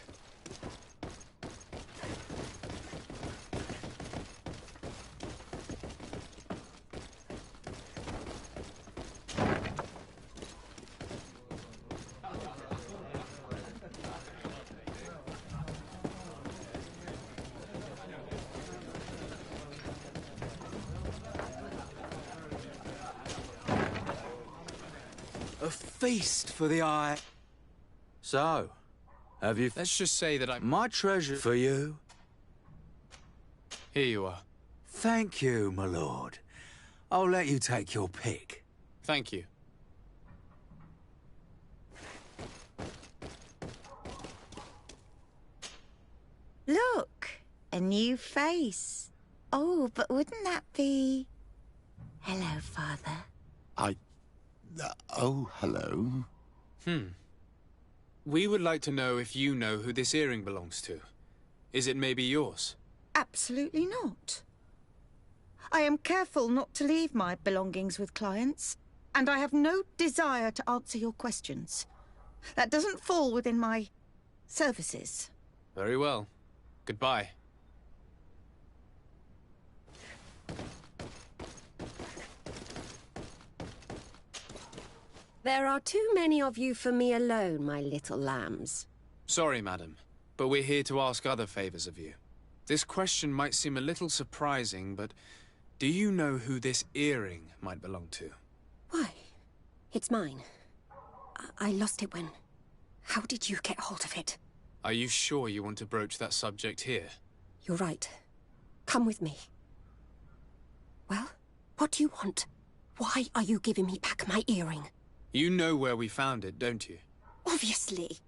A feast for the eye. So, Have you... Let's just say that My treasure for you. Here you are. Thank you, my lord. I'll let you take your pick. Thank you. Look, a new face. Oh, but wouldn't that be... Hello, Father. Oh, hello. We would like to know if you know who this earring belongs to. Is it maybe yours? Absolutely not. I am careful not to leave my belongings with clients, and I have no desire to answer your questions. That doesn't fall within my services. Very well. Goodbye. There are too many of you for me alone, my little lambs. Sorry, madam, but we're here to ask other favors of you. This question might seem a little surprising, but do you know who this earring might belong to? Why? It's mine. I lost it when... How did you get hold of it? Are you sure you want to broach that subject here? You're right. Come with me. Well, what do you want? Why are you giving me back my earring? You know where we found it, don't you? Obviously.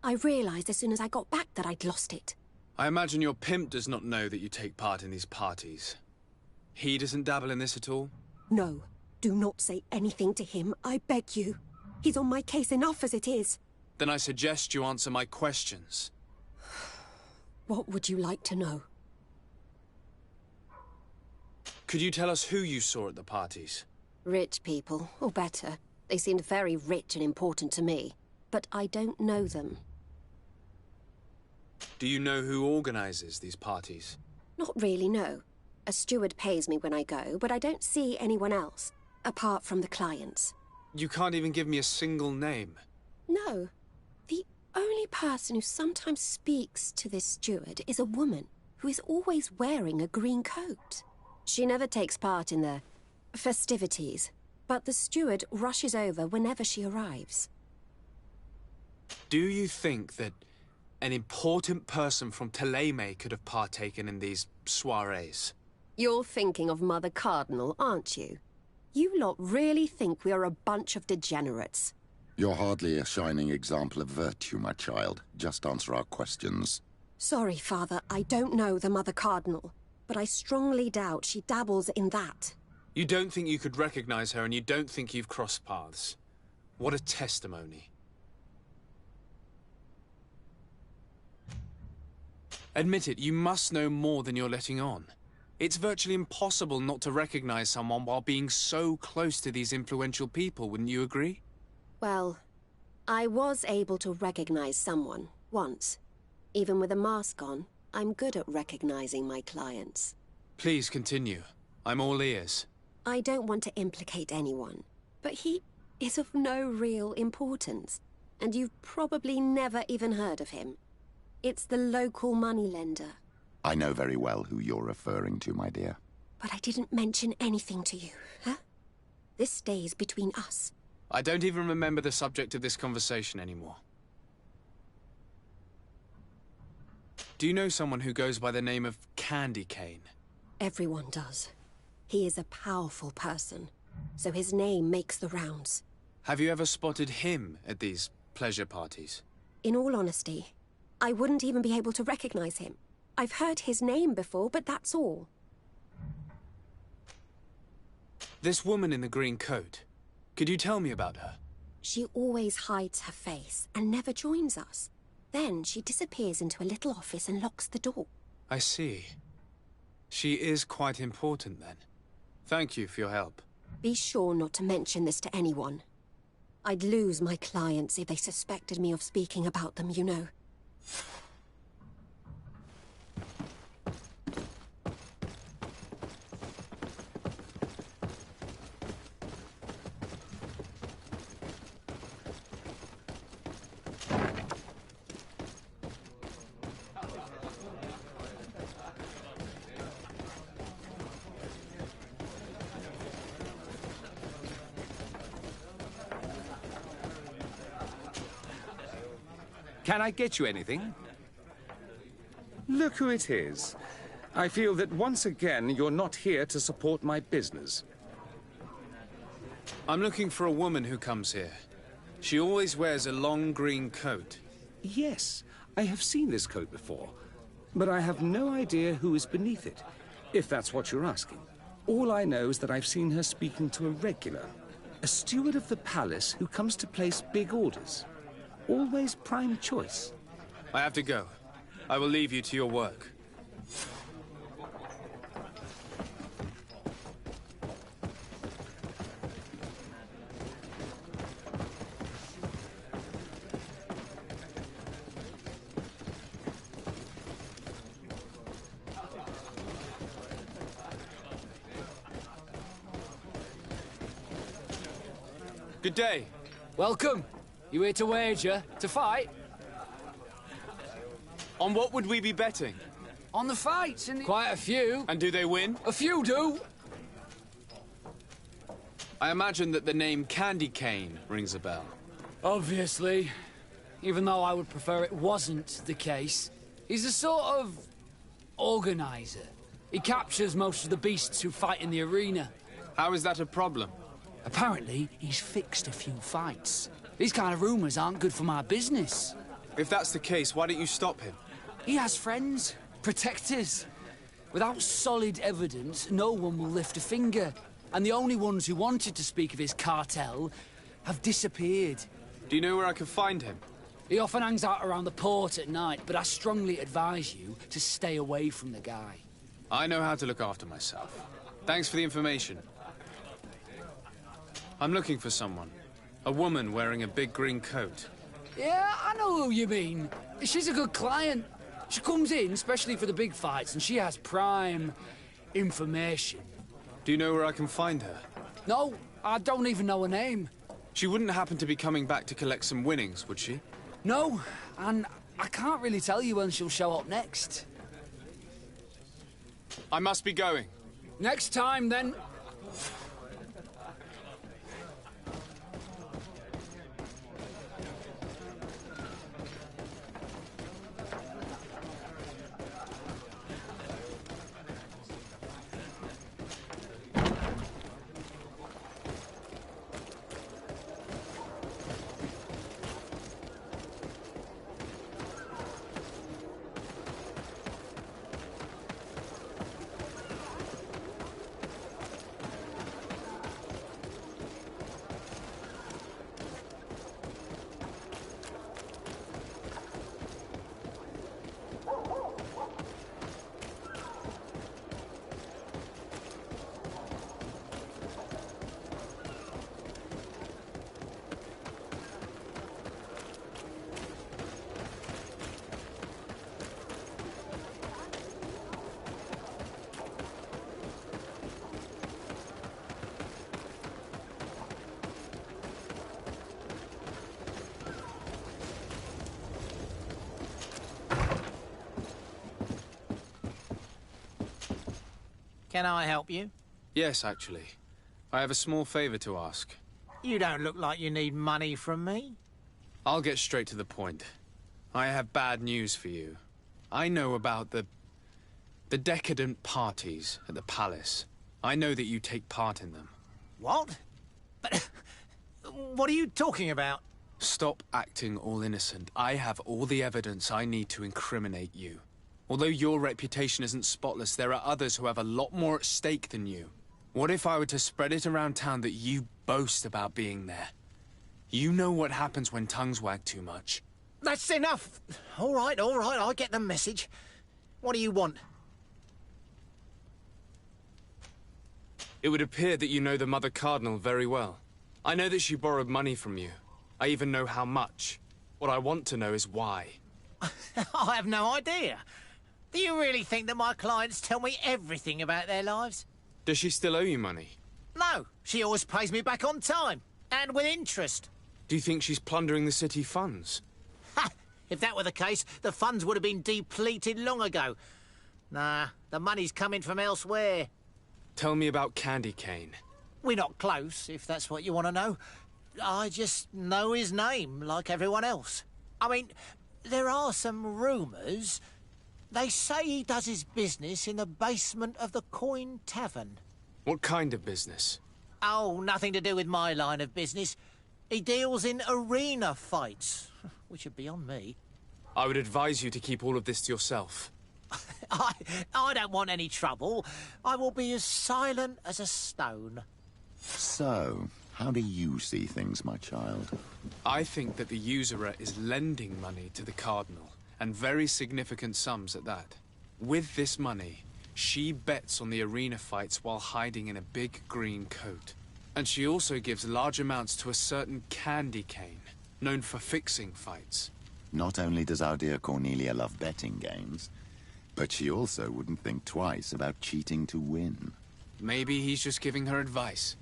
I realized as soon as I got back that I'd lost it. I imagine your pimp does not know that you take part in these parties. He doesn't dabble in this at all? No. Do not say anything to him, I beg you. He's on my case enough as it is. Then I suggest you answer my questions. What would you like to know? Could you tell us who you saw at the parties? Rich people, or better. They seemed very rich and important to me, but I don't know them. Do you know who organizes these parties? Not really, no. A steward pays me when I go, but I don't see anyone else, apart from the clients. You can't even give me a single name. No. The only person who sometimes speaks to this steward is a woman who is always wearing a green coat. She never takes part in the festivities, but the steward rushes over whenever she arrives. Do you think that an important person from Thélème could have partaken in these soirees? You're thinking of Mother Cardinal, aren't you? You lot really think we are a bunch of degenerates. You're hardly a shining example of virtue, my child. Just answer our questions. Sorry, Father, I don't know the Mother Cardinal, but I strongly doubt she dabbles in that. You don't think you could recognize her, and you don't think you've crossed paths. What a testimony. Admit it, you must know more than you're letting on. It's virtually impossible not to recognize someone while being so close to these influential people, wouldn't you agree? Well, I was able to recognize someone, once. Even with a mask on, I'm good at recognizing my clients. Please continue. I'm all ears. I don't want to implicate anyone, but he is of no real importance, and you've probably never even heard of him. It's the local moneylender. I know very well who you're referring to, my dear. But I didn't mention anything to you, huh? This stays between us. I don't even remember the subject of this conversation anymore. Do you know someone who goes by the name of Candy Cane? Everyone does. He is a powerful person, so his name makes the rounds. Have you ever spotted him at these pleasure parties? In all honesty, I wouldn't even be able to recognize him. I've heard his name before, but that's all. This woman in the green coat, could you tell me about her? She always hides her face and never joins us. Then she disappears into a little office and locks the door. I see. She is quite important then. Thank you for your help. Be sure not to mention this to anyone. I'd lose my clients if they suspected me of speaking about them, you know. Can I get you anything? Look who it is. I feel that once again you're not here to support my business. I'm looking for a woman who comes here. She always wears a long green coat. Yes, I have seen this coat before, but I have no idea who is beneath it, if that's what you're asking. All I know is that I've seen her speaking to a regular, a steward of the palace who comes to place big orders. Always prime choice. I have to go. I will leave you to your work. Good day. Welcome. You here to wager? To fight? On what would we be betting? On the fights, and quite a few. And do they win? A few do. I imagine that the name Candy Cane rings a bell. Obviously. Even though I would prefer it wasn't the case. He's a sort of organizer. He captures most of the beasts who fight in the arena. How is that a problem? Apparently, he's fixed a few fights. These kind of rumors aren't good for my business. If that's the case, why don't you stop him? He has friends, protectors. Without solid evidence, no one will lift a finger. And the only ones who wanted to speak of his cartel have disappeared. Do you know where I can find him? He often hangs out around the port at night, but I strongly advise you to stay away from the guy. I know how to look after myself. Thanks for the information. I'm looking for someone. A woman wearing a big green coat. Yeah, I know who you mean. She's a good client. She comes in, especially for the big fights, and she has prime information. Do you know where I can find her? No, I don't even know her name. She wouldn't happen to be coming back to collect some winnings, would she? No, and I can't really tell you when she'll show up next. I must be going. Next time, then. Can I help you? Yes, actually. I have a small favor to ask. You don't look like you need money from me. I'll get straight to the point. I have bad news for you. I know about the decadent parties at the palace. I know that you take part in them. What? But what are you talking about? Stop acting all innocent. I have all the evidence I need to incriminate you. Although your reputation isn't spotless, there are others who have a lot more at stake than you. What if I were to spread it around town that you boast about being there? You know what happens when tongues wag too much. That's enough. All right, I get the message. What do you want? It would appear that you know the Mother Cardinal very well. I know that she borrowed money from you. I even know how much. What I want to know is why. I have no idea. Do you really think that my clients tell me everything about their lives? Does she still owe you money? No, she always pays me back on time, and with interest. Do you think she's plundering the city funds? Ha! If that were the case, the funds would have been depleted long ago. Nah, the money's coming from elsewhere. Tell me about Candy Cane. We're not close, if that's what you want to know. I just know his name, like everyone else. I mean, there are some rumours. They say he does his business in the basement of the Coin Tavern. What kind of business? Oh, nothing to do with my line of business. He deals in arena fights, which are beyond me. I would advise you to keep all of this to yourself. I don't want any trouble. I will be as silent as a stone. So, how do you see things, my child? I think that the usurer is lending money to the Cardinal, and very significant sums at that. With this money, she bets on the arena fights while hiding in a big green coat. And she also gives large amounts to a certain candy cane, known for fixing fights. Not only does our dear Cornelia love betting games, but she also wouldn't think twice about cheating to win. Maybe he's just giving her advice.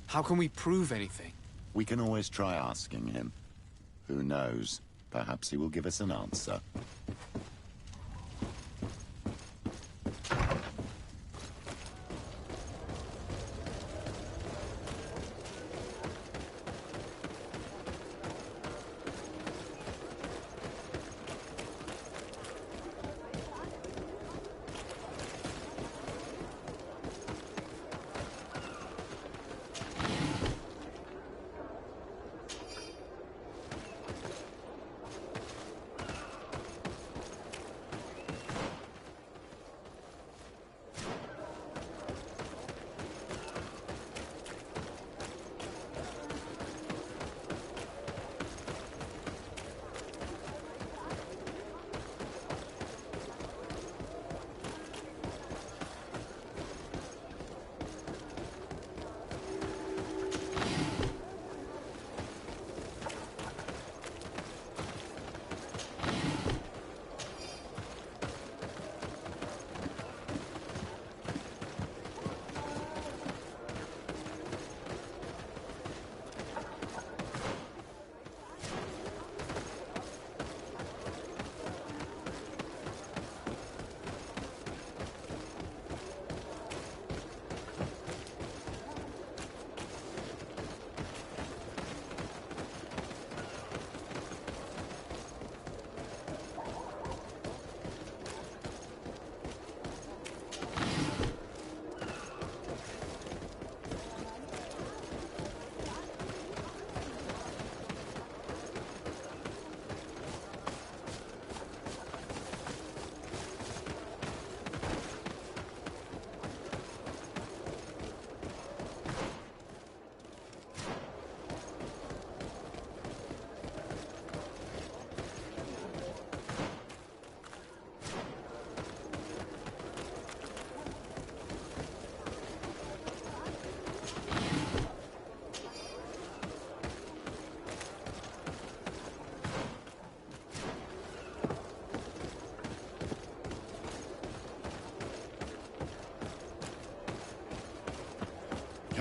How can we prove anything? We can always try asking him. Who knows? Perhaps he will give us an answer.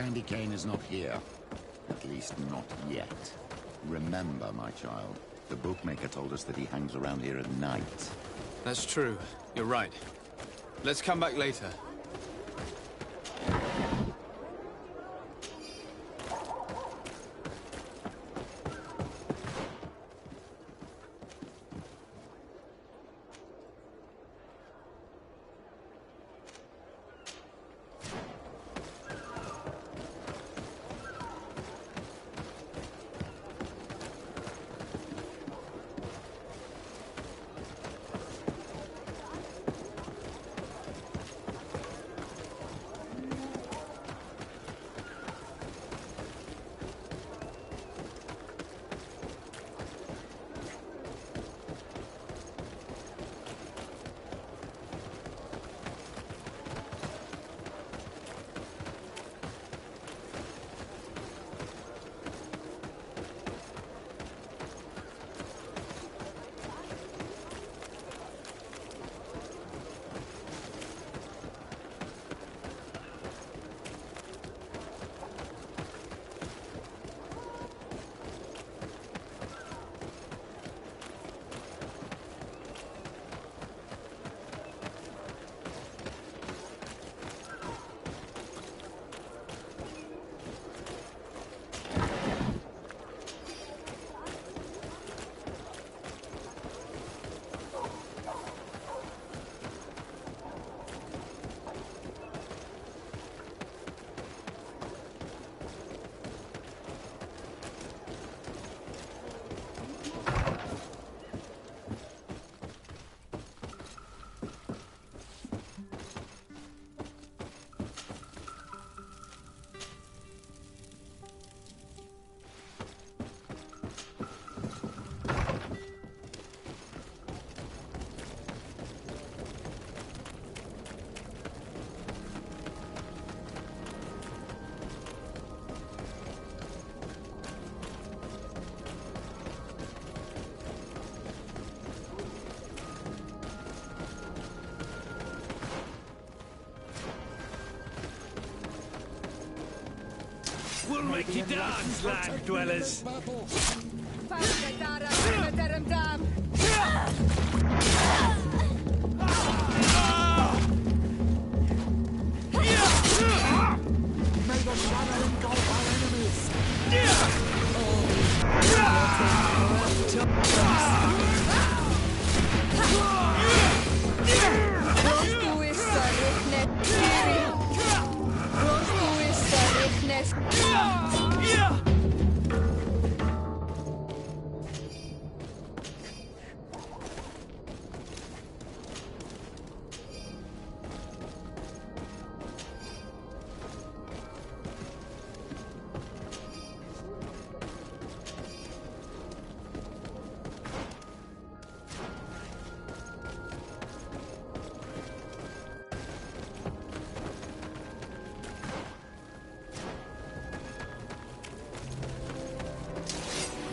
Candy Cane is not here. At least not yet. Remember, my child, the bookmaker told us that he hangs around here at night. That's true. You're right. Let's come back later. We'll make you dance, land dwellers. May the shadow engulf our enemies.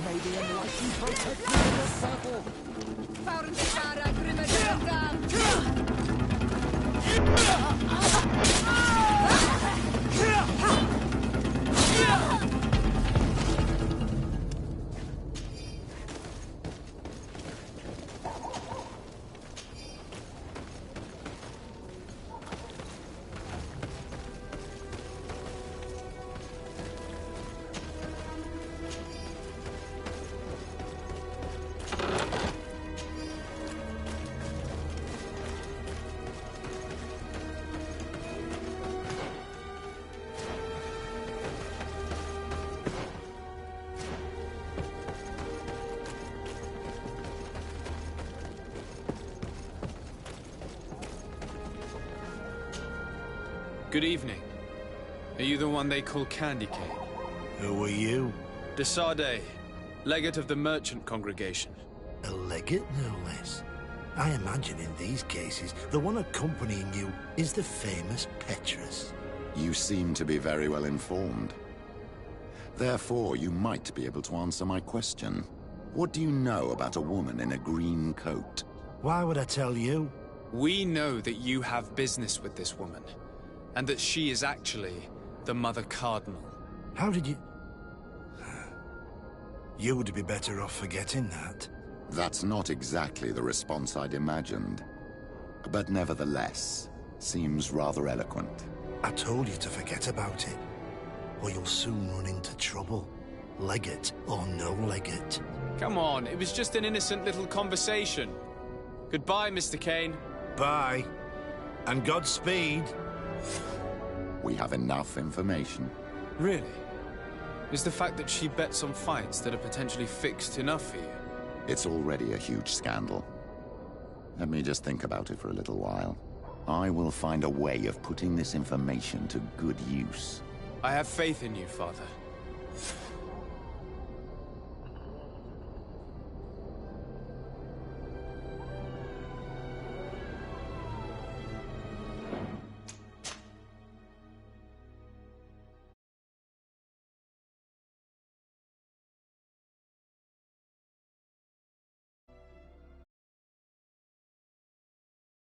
May the enlightened protect you in this battle. Good evening. Are you the one they call Candy Cane? Who are you? Desade, legate of the merchant congregation. A legate, no less. I imagine in these cases, the one accompanying you is the famous Petrus. You seem to be very well informed. Therefore, you might be able to answer my question. What do you know about a woman in a green coat? Why would I tell you? We know that you have business with this woman, and that she is actually the Mother Cardinal. How did you... You would be better off forgetting that. That's not exactly the response I'd imagined. But nevertheless, seems rather eloquent. I told you to forget about it, or you'll soon run into trouble. Legate or no legate. Come on, it was just an innocent little conversation. Goodbye, Mr. Kane. Bye. And Godspeed. We have enough information. Really? Is the fact that she bets on fights that are potentially fixed enough for you? It's already a huge scandal. Let me just think about it for a little while. I will find a way of putting this information to good use. I have faith in you, Father.